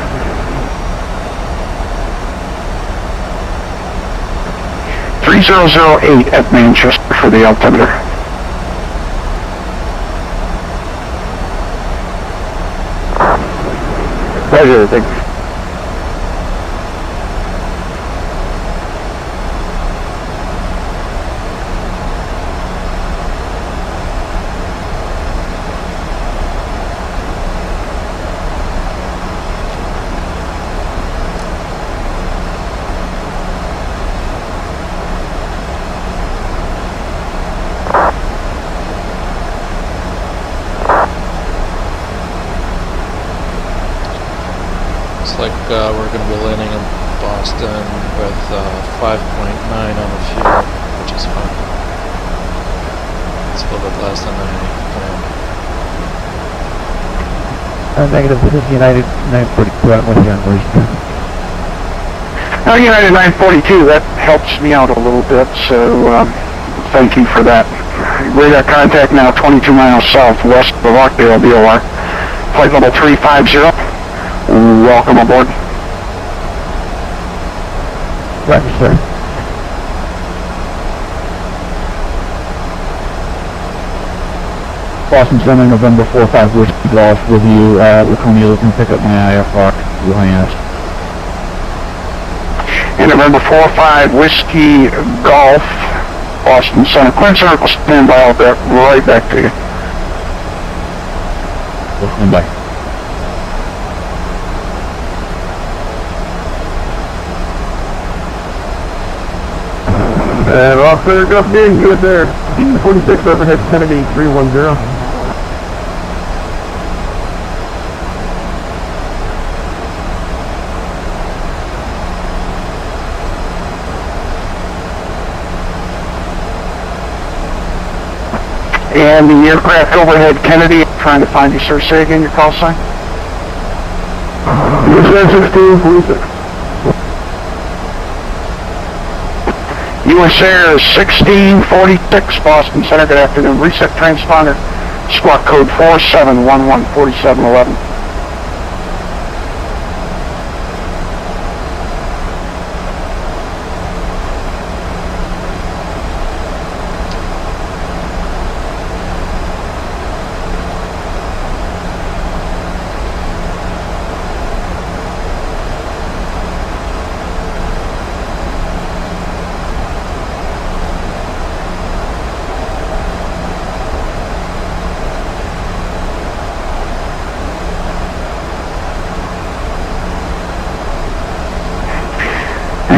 3008 at Manchester for the altimeter. Pleasure, thanks. We're going to be landing in Boston with 5.9 on the fuel, which is fine. It's a little bit less than I planned. Negative, this is United 942 out with you on Washington. United 942, that helps me out a little bit, so thank you for that. Radar contact now 22 miles southwest of Rockdale, VOR. Flight level 350. Welcome aboard. Right, sir. Boston Center, November 4-5 Whiskey Golf with you. Laconia looking to pick up my IFR. Yes. And November 4-5 Whiskey Golf, Boston Center. Clear circle, stand by. I'll be right back to you. Stand by. And all clear, just being good there. 46 overhead Kennedy 310. And the aircraft overhead Kennedy, I'm trying to find you, sir. Say again your call sign. USA 1646. US Air 1646, Boston Center. Good afternoon. Reset transponder. Squawk code 47114711.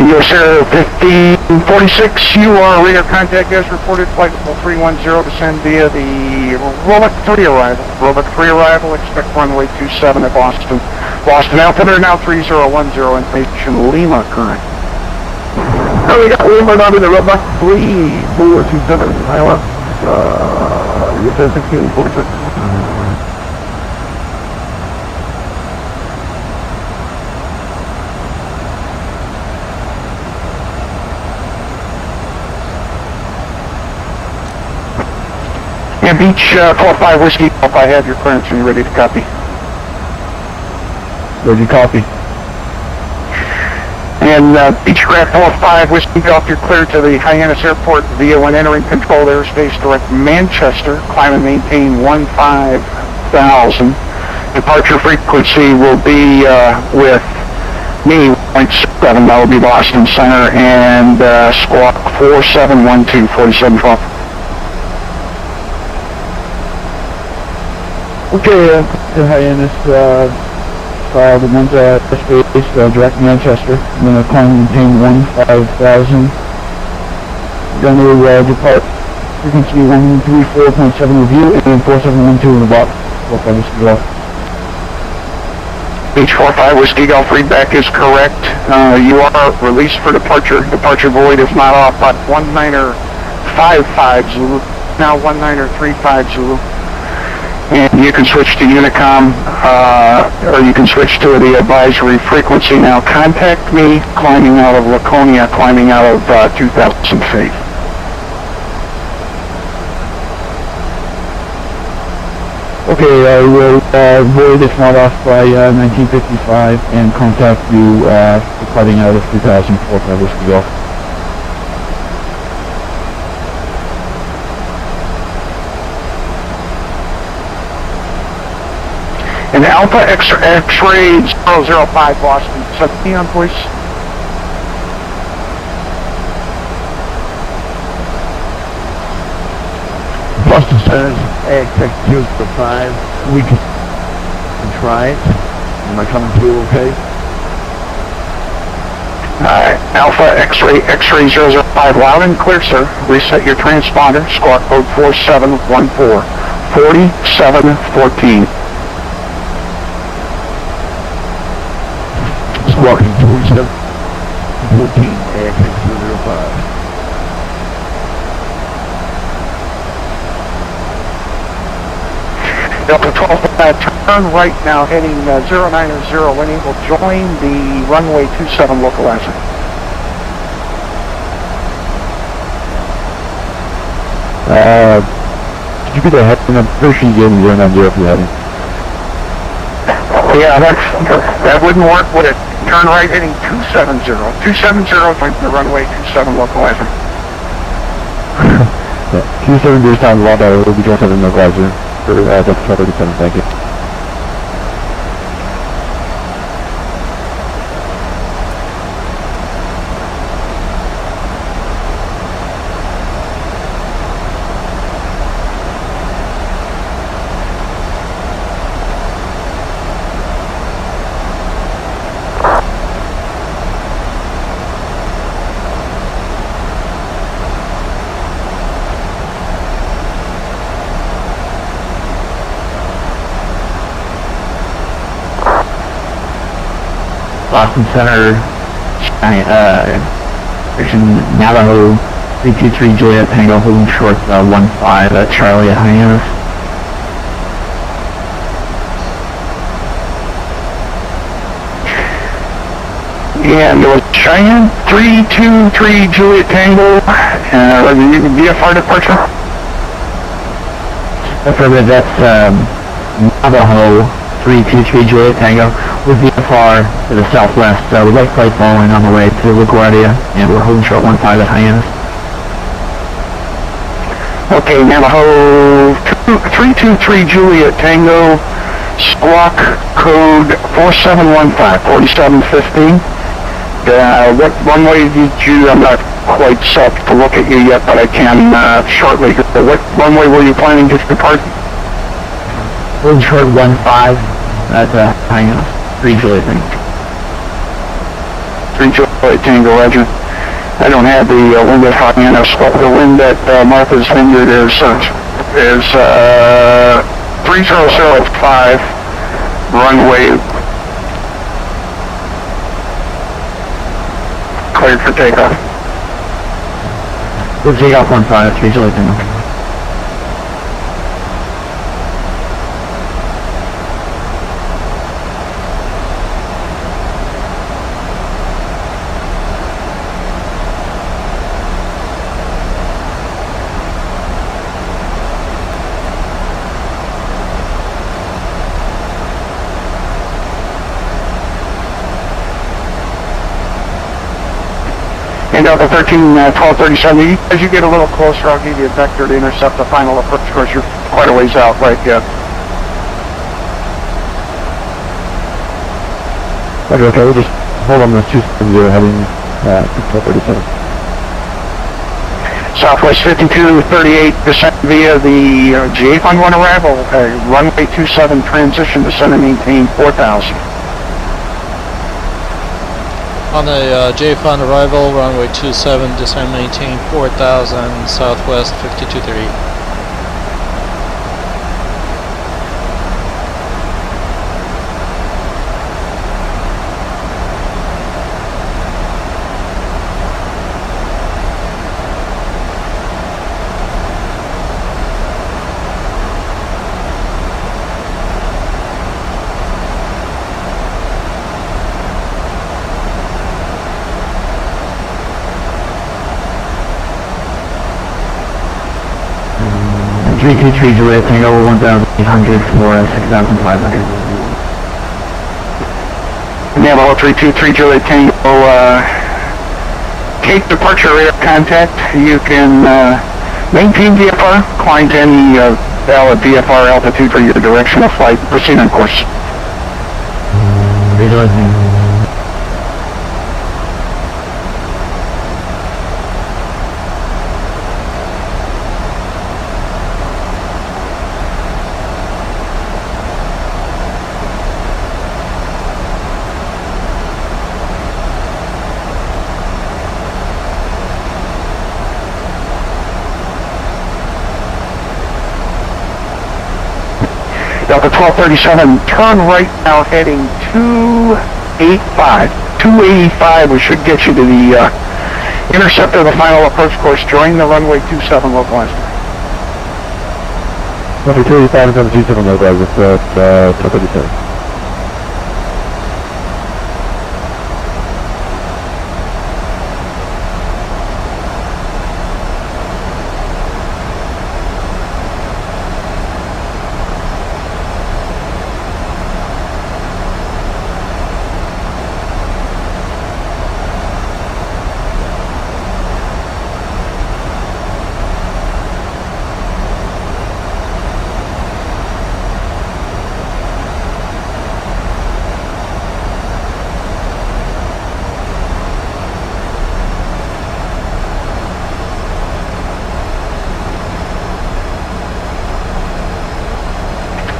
US Air 1546, you are radar contact as reported, flight level 310, descend via the Roebuck 3 arrival. Roebuck 3 arrival, expect runway 27 at Boston. Boston altimeter now 3010, information Lima current. Oh, we got Lima down in the Roebuck 3427, Iowa. USA 1646. And Beach 45 Whiskey, if I have your clearance and you're ready to copy. Ready, copy. And Beechcraft 45 Whiskey Golf, you're cleared to the Hyannis Airport via when entering controlled airspace direct Manchester. Climb and maintain 15,000. Departure frequency will be with me, 0.7, that will be Boston Center, and squawk 4712, 4712. Okay, the Hyannis, filed the ones airspace, direct Manchester. I'm gonna climb and maintain 15,000. Gonna depart frequency 134.7 review and 4712 in the box. 45 Whiskey Golf. Beach 45 Whiskey Golf readback is correct. You are released for departure. Departure void is not off, but 1955 Zulu, now 1935 Zulu. And you can switch to Unicom, or you can switch to the advisory frequency. Now contact me climbing out of Laconia, climbing out of 2,000 feet. Okay, I will void if not off by 1955 and contact you departing out of 2045 Whiskey Golf. And Alpha X-Ray 005 Boston. Set me on, please. Boston Center's AX205. We can try it. Am I coming through okay? Alpha X-Ray 005, loud and clear, sir. Reset your transponder. Squawk code 4714. 4714. Squawking 4714, AX205. Delta 12, turn right now, heading 090, Winnie will join the runway 27 localizer. Did you get a heading? I'm pretty sure you gave me 090 for the heading. Yeah, that wouldn't work, would it? Turn right, heading 270. 270 is the runway 27 localizer. Yeah, 270 sounds a lot better. We'll be 27 localizer. For Delta 37, thank you. Boston Center, Navajo 323 Juliet Tango holding short 15 at Charlie at Hyannis. And it was Cheyenne 323 Juliet Tango, VFR departure. Affirmative, that's Navajo 323 Juliet Tango with VFR to the southwest. With light flight following on the way to LaGuardia, and we're holding short 15 at Hyannis. Okay, Navajo 323 Juliet Tango, squawk code 4715, 4715. What runway did you, I'm not quite set to look at you yet, but I can shortly. What runway were you planning to depart? Holding short 15 at Hyannis. 3 Juliet Tango. 3 Juliet Tango, roger. I don't have the wind at Hyannis, but the wind at Martha's Vineyard is 3005, runway cleared for takeoff. We'll take off 15 at 3 Juliet Tango. And Delta 13, 1237, as you get a little closer, I'll give you a vector to intercept the final approach. Of course, you're quite a ways out right yet. Okay, we'll just hold on the 270 heading 1237. Southwest 5238, descent via the J-Fund 1 arrival, runway 27 transition, descend and maintain 4000. On the J-Fund arrival, runway 27, descend maintain 4000, southwest 5238. Three Juliet Tango 1800 for 6500. Navajo 323 Juliet Tango, take departure radar contact. You can maintain VFR, climb to any valid VFR altitude for your direction of flight, proceed on course. Juliet Tango. Delta 1237, turn right now heading 285. 285, we should get you to the intercept of the final approach course. Join the runway 27 localized. Runway 285 and 27 localized with 1237.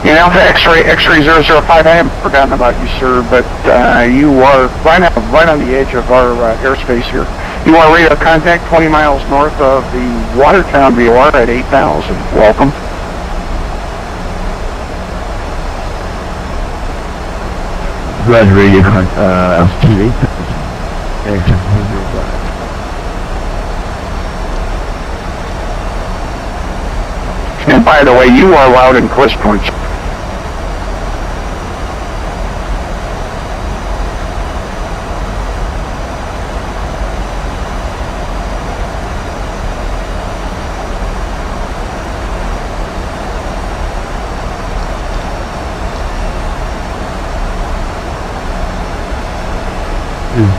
And Alpha X-ray 005, I haven't forgotten about you, sir, but you are right on the edge of our airspace here. You are radar contact 20 miles north of the Watertown VOR at 8,000. Welcome. Roger, radio altitude 8,000. And by the way, you are loud and crisp points.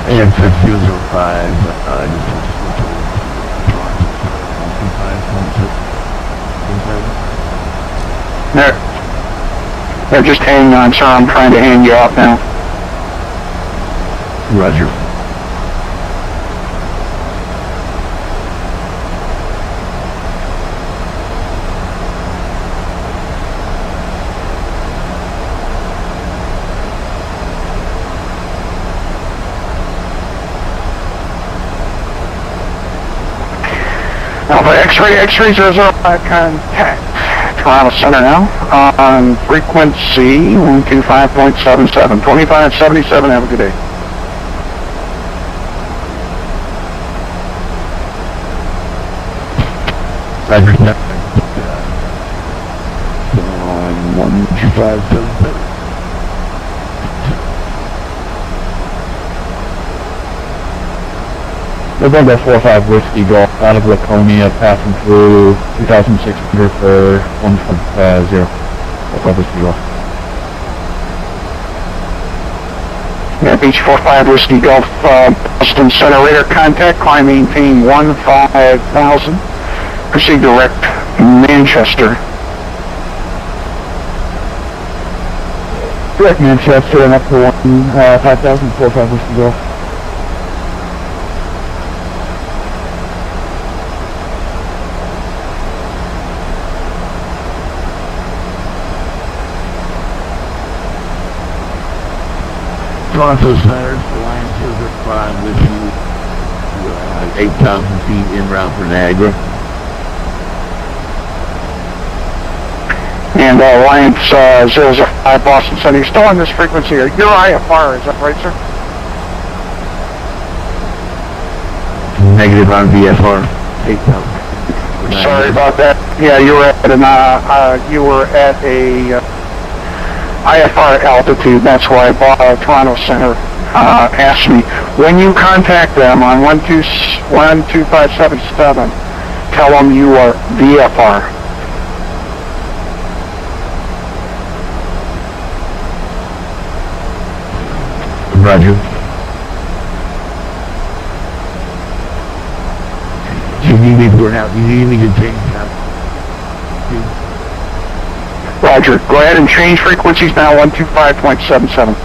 AM6005, They're just hanging on, sir. I'm trying to hang you off now. Roger. Alpha X-ray 005 contact. Toronto Center now on frequency 125.77, 2577. Have a good day. Roger. On 12577. November 45 Whiskey Golf out of Laconia, passing through 2600 for 150. 45 Whiskey Golf. Yeah, Beach 45 Whiskey Golf, Boston Center radar contact, climb maintain 15,000. Proceed direct Manchester. Direct Manchester and up to 5,000, 45 Whiskey Golf. Toronto Center, Line 205 with you, 8,000 feet en route for Niagara. And Alliance 005 Boston Center. You're still on this frequency. You're IFR, is that right, sir? Negative on VFR, 8,000. Sorry about that. Yeah, you were at a IFR altitude. That's why Toronto Center asked me, when you contact them on 12577, tell them you are VFR. Roger. You need me to go out. You need me to change now. Roger. Go ahead and change frequencies now, 125.77.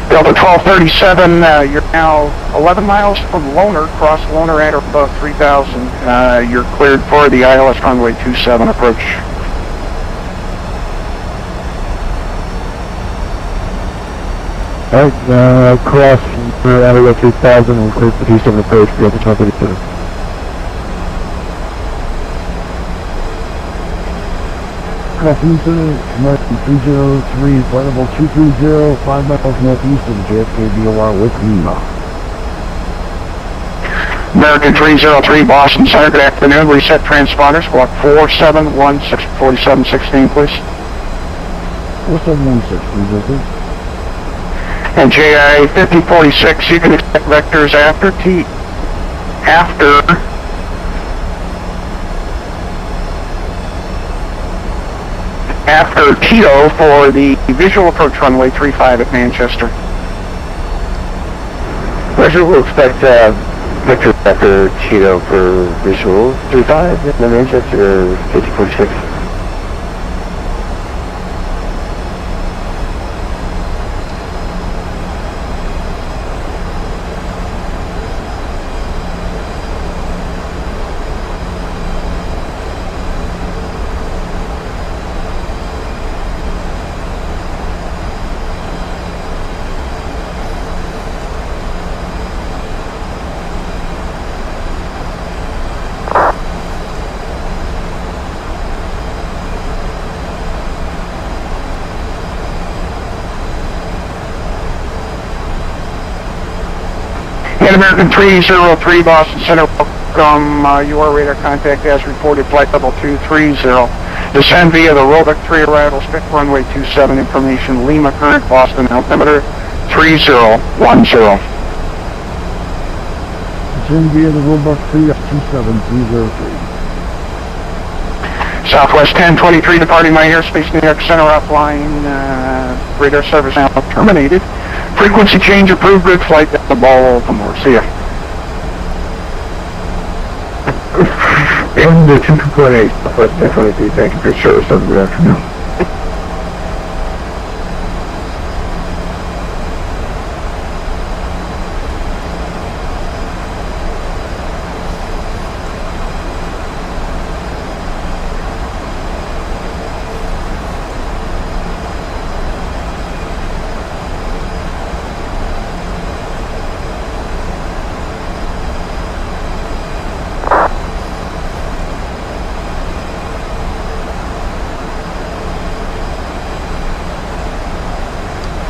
Delta 1237, you're now 11 miles from Loner, cross Loner at or above 3,000. You're cleared for the ILS runway 27 approach. Alright, cross Avenue 3000 and clear for 27 approach, Delta 1237. Cross Houston, American 303, flight level 230, 5 miles northeast of the JFK DOR with Lima. American 303, Boston Center, good afternoon. Reset transponders, squawk 4716, 4716, please. 4716, please, okay. And JI 5046, you can expect vectors after Tito for the visual approach runway 35 at Manchester. Roger, we'll expect vectors after Tito for visual 35 at Manchester 5046. American 303, Boston Center, welcome. Your radar contact has reported flight level 230. Descend via the Roebuck 3 arrival, stick runway 27, information Lima current, Boston, altimeter 3010. Descend via the Roebuck 3 at 27303. Southwest 1023 departing my airspace, New York Center offline, radar service now terminated. Frequency change approved, good flight down the Baltimore. See ya. And the 22.8, Southwest 1023, thank you for your service. Have a good afternoon.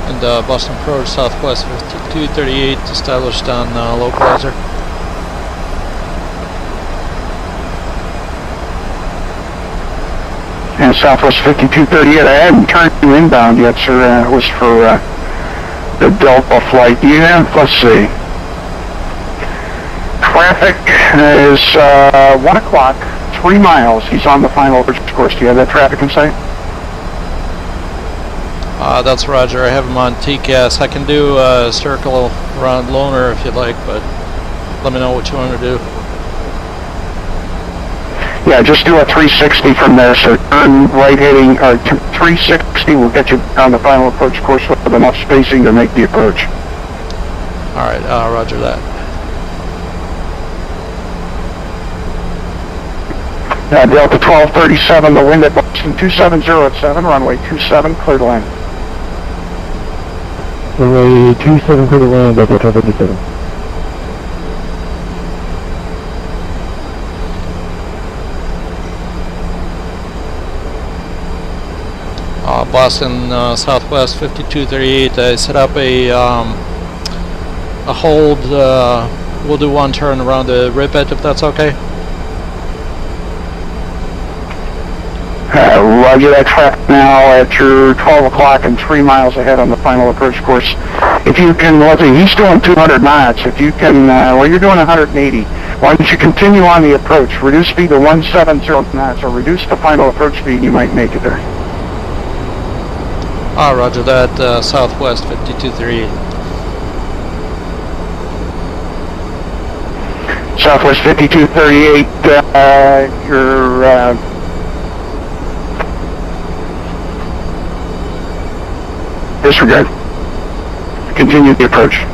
And Boston approach Southwest 5238 established on localizer. And Southwest 5238, I hadn't turned you inbound yet, sir. It was for the Delta flight. Do you have, let's see. Traffic is 1 o'clock, 3 miles. He's on the final approach course. Do you have that traffic in sight? That's Roger. I have him on TCAS. I can do a circle around Loner if you'd like, but let me know what you want to do. Yeah, just do a 360 from there. So turn right heading, 360 will get you on the final approach course with enough spacing to make the approach. All right, Roger that. Delta 1237, the wind at Boston 270 at 7, runway 27, clear to land. Runway 27, clear to land, Delta 1237. Boston Southwest 5238. I set up a hold. We'll do one turn around the Ripet if that's okay. Roger that. Traffic now at your 12 o'clock and 3 miles ahead on the final approach course. If you can, let's see, he's doing 200 knots. If you can, well, you're doing 180. Why don't you continue on the approach? Reduce speed to 170 knots, or reduce the final approach speed. You might make it there. Roger that. Southwest 5238. Southwest 5238, your disregard. Continue the approach.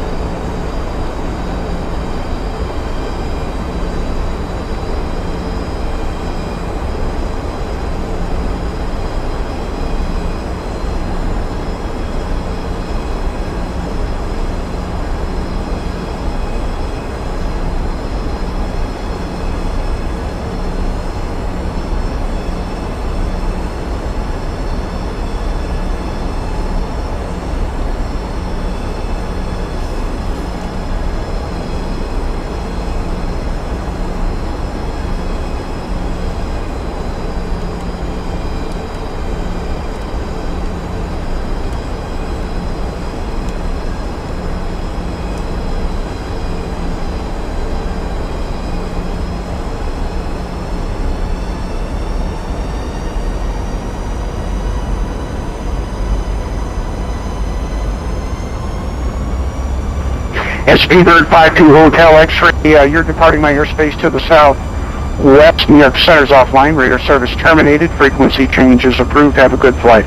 Speedbird 52 Hotel X-ray, you're departing my airspace to the southwest. New York Center's offline. Radar service terminated. Frequency change is approved. Have a good flight.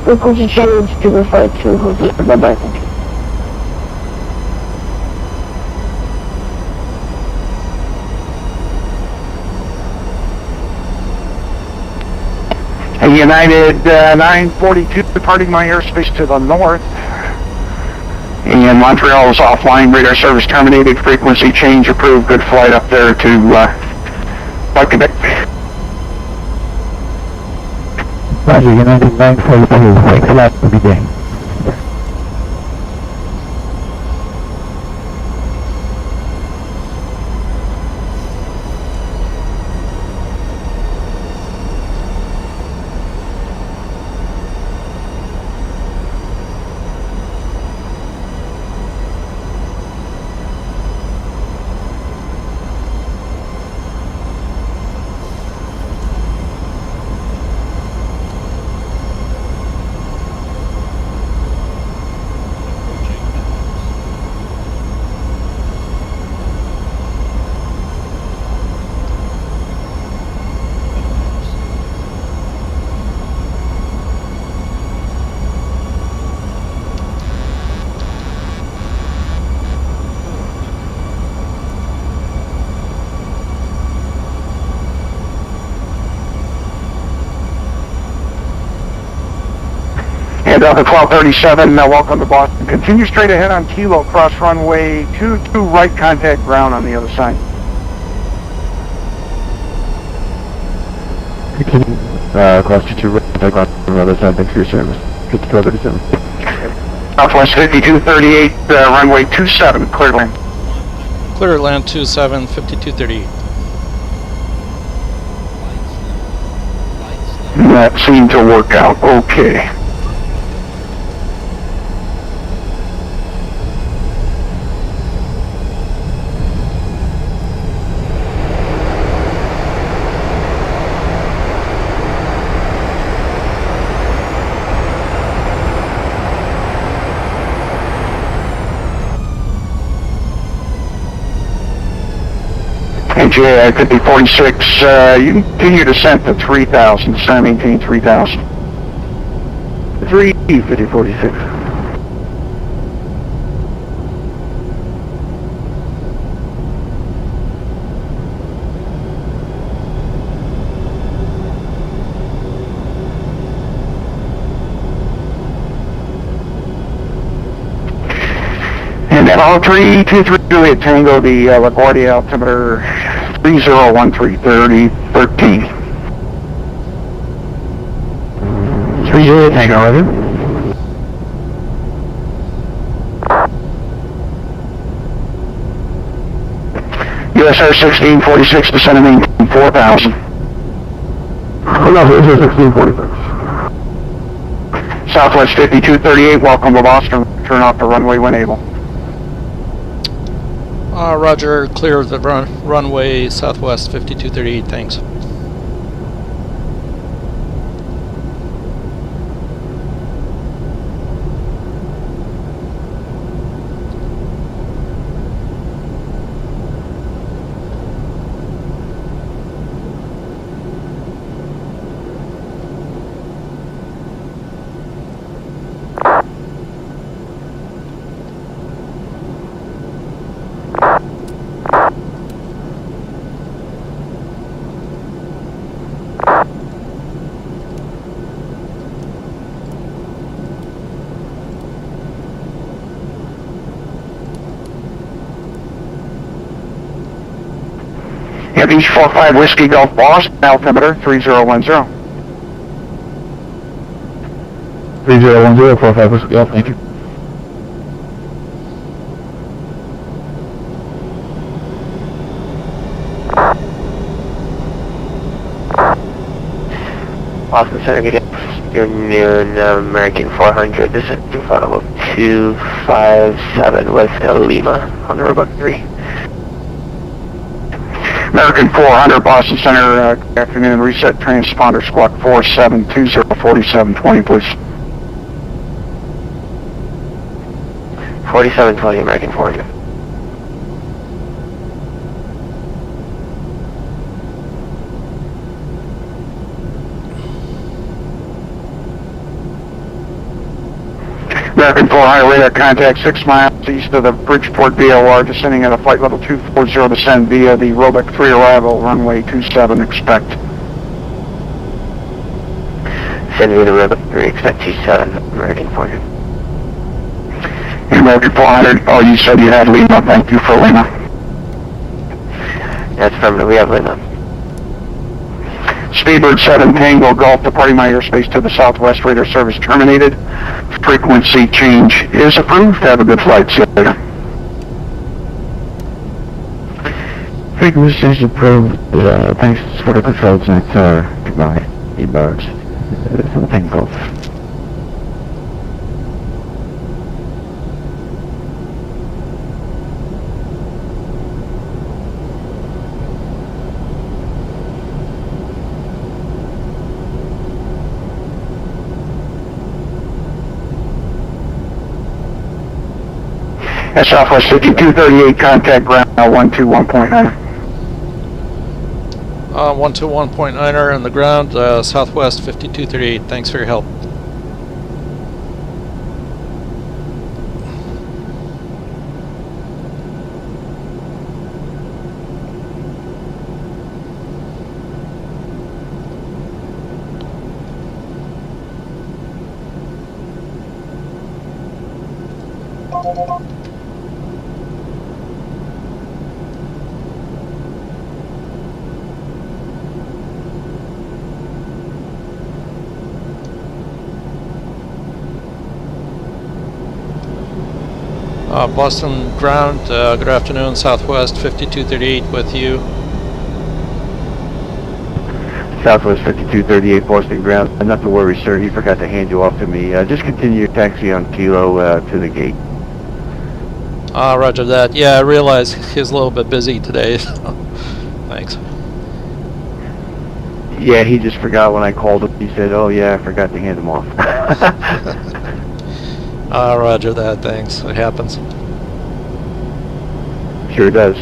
Frequency change to 52 Hotel. Bye-bye. Thank you. United 942 departing my airspace to the north. And Montreal is offline. Radar service terminated. Frequency change approved. Good flight up there to Quebec. Roger, United 942. Thanks a lot. Have a good day. Delta 1237, welcome to Boston. Continue straight ahead on Kilo, cross runway 22, right, contact ground on the other side. Cross 22, right, contact ground on the other side. Thanks for your service. 1237. Southwest 5238, runway 27, clear land. Clear land 27, 5238. That seemed to work out okay. And JI 5046, you continue descent to 3,000, descent maintain 3,000. 5046. And then all 323 Juliet Tango, the LaGuardia altimeter 301330, 13. 3 Juliet Tango, roger. USR 1646, descending maintain 4,000. Oh, no, this is 1646. Southwest 5238, welcome to Boston. Turn off the runway when able. Roger, clear of the runway Southwest 5238, thanks. Yeah, Beach 45 Whiskey Golf Boston, altimeter 3010. 3010, 45 Whiskey Golf, thank you. Boston Center, good day. Your noon American 400, this is follow 257 with Lima on the Roebuck 3. American 400, Boston Center, good afternoon, reset transponder squawk 47204720, please. 4720 American 400. American 400, radar contact 6 miles east of the Bridgeport VOR, descending at a flight level 240, descend via the Roebuck 3 arrival, runway 27, expect. Send via the Roebuck 3, expect 27 American 400. American 400, oh, you said you had Lima, thank you for Lima. That's affirmative, we have Lima. Speedbird 7 Tango Golf, departing my airspace to the southwest, radar service terminated. Frequency change is approved. Have a good flight. See you later. Frequency is approved. Thanks for the controls, next, goodbye. Speedbird. Tango Golf. At Southwest 5238, contact ground 121.9. 121.9er on the ground, Southwest 5238, thanks for your help. Boston ground, good afternoon, Southwest 5238 with you. Southwest 5238 Boston ground. Not to worry, sir. He forgot to hand you off to me. Just continue your taxi on Kilo to the gate. Roger that. Yeah, I realize he's a little bit busy today, so thanks. Yeah, he just forgot when I called him. He said, "Oh yeah, I forgot to hand him off." Roger that, thanks. It happens. Sure does.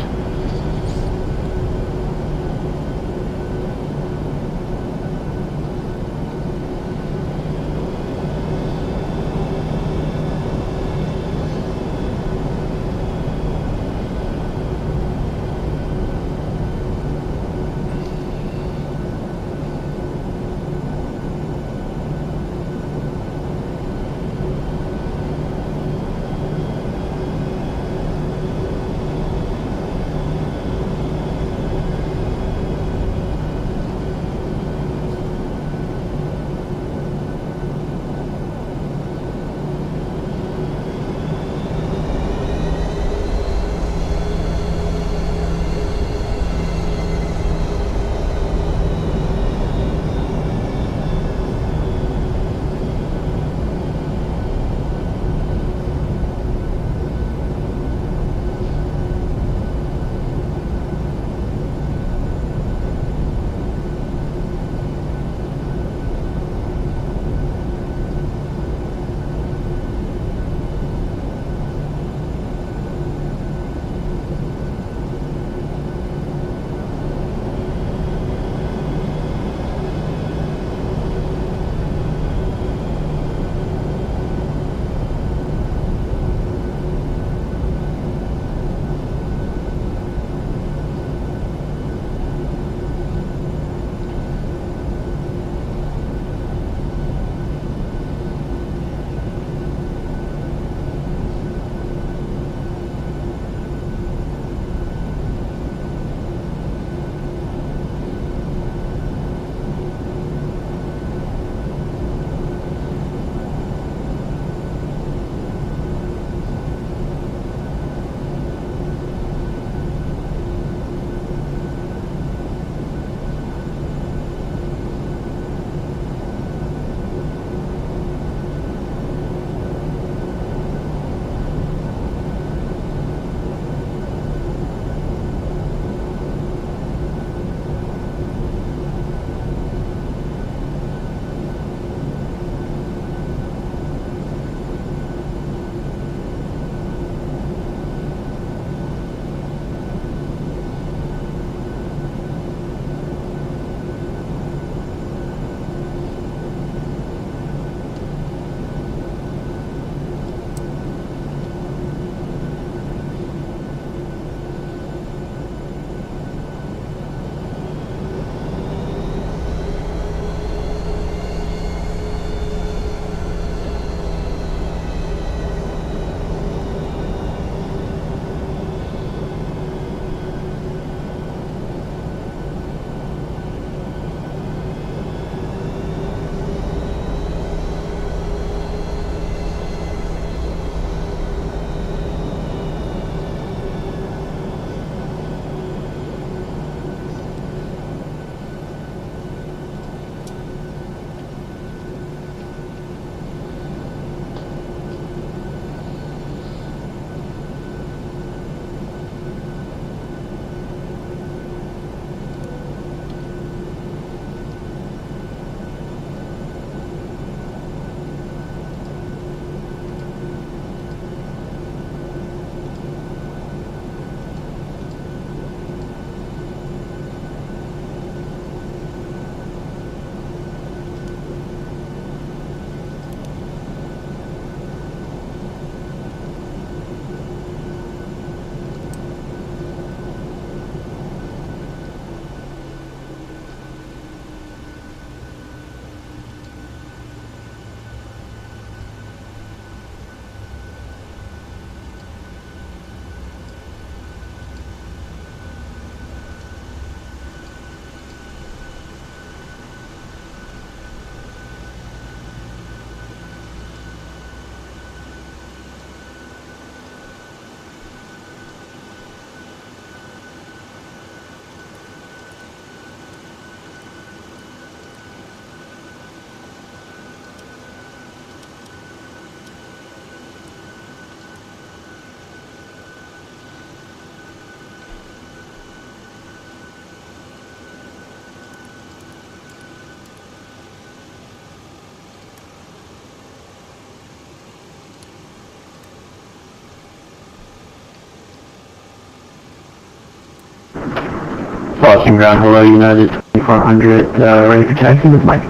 Boston ground, hello, United 2400, ready for taxi with Mike.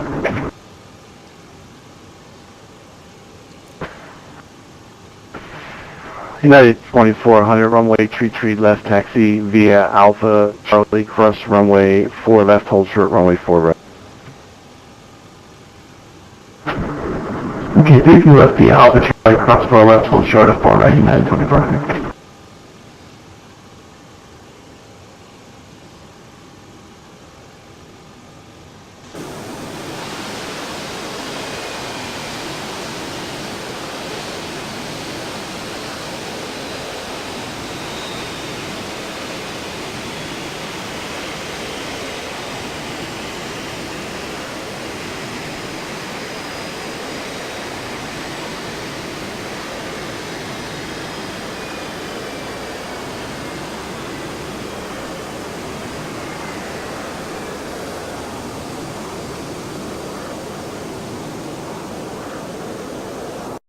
United 2400, runway 33 left, taxi via Alpha Charlie, cross runway 4 left, hold short, runway 4 right. Okay, 3 left, the Alpha Charlie, cross 4 left, hold short of 4 right, United 2400.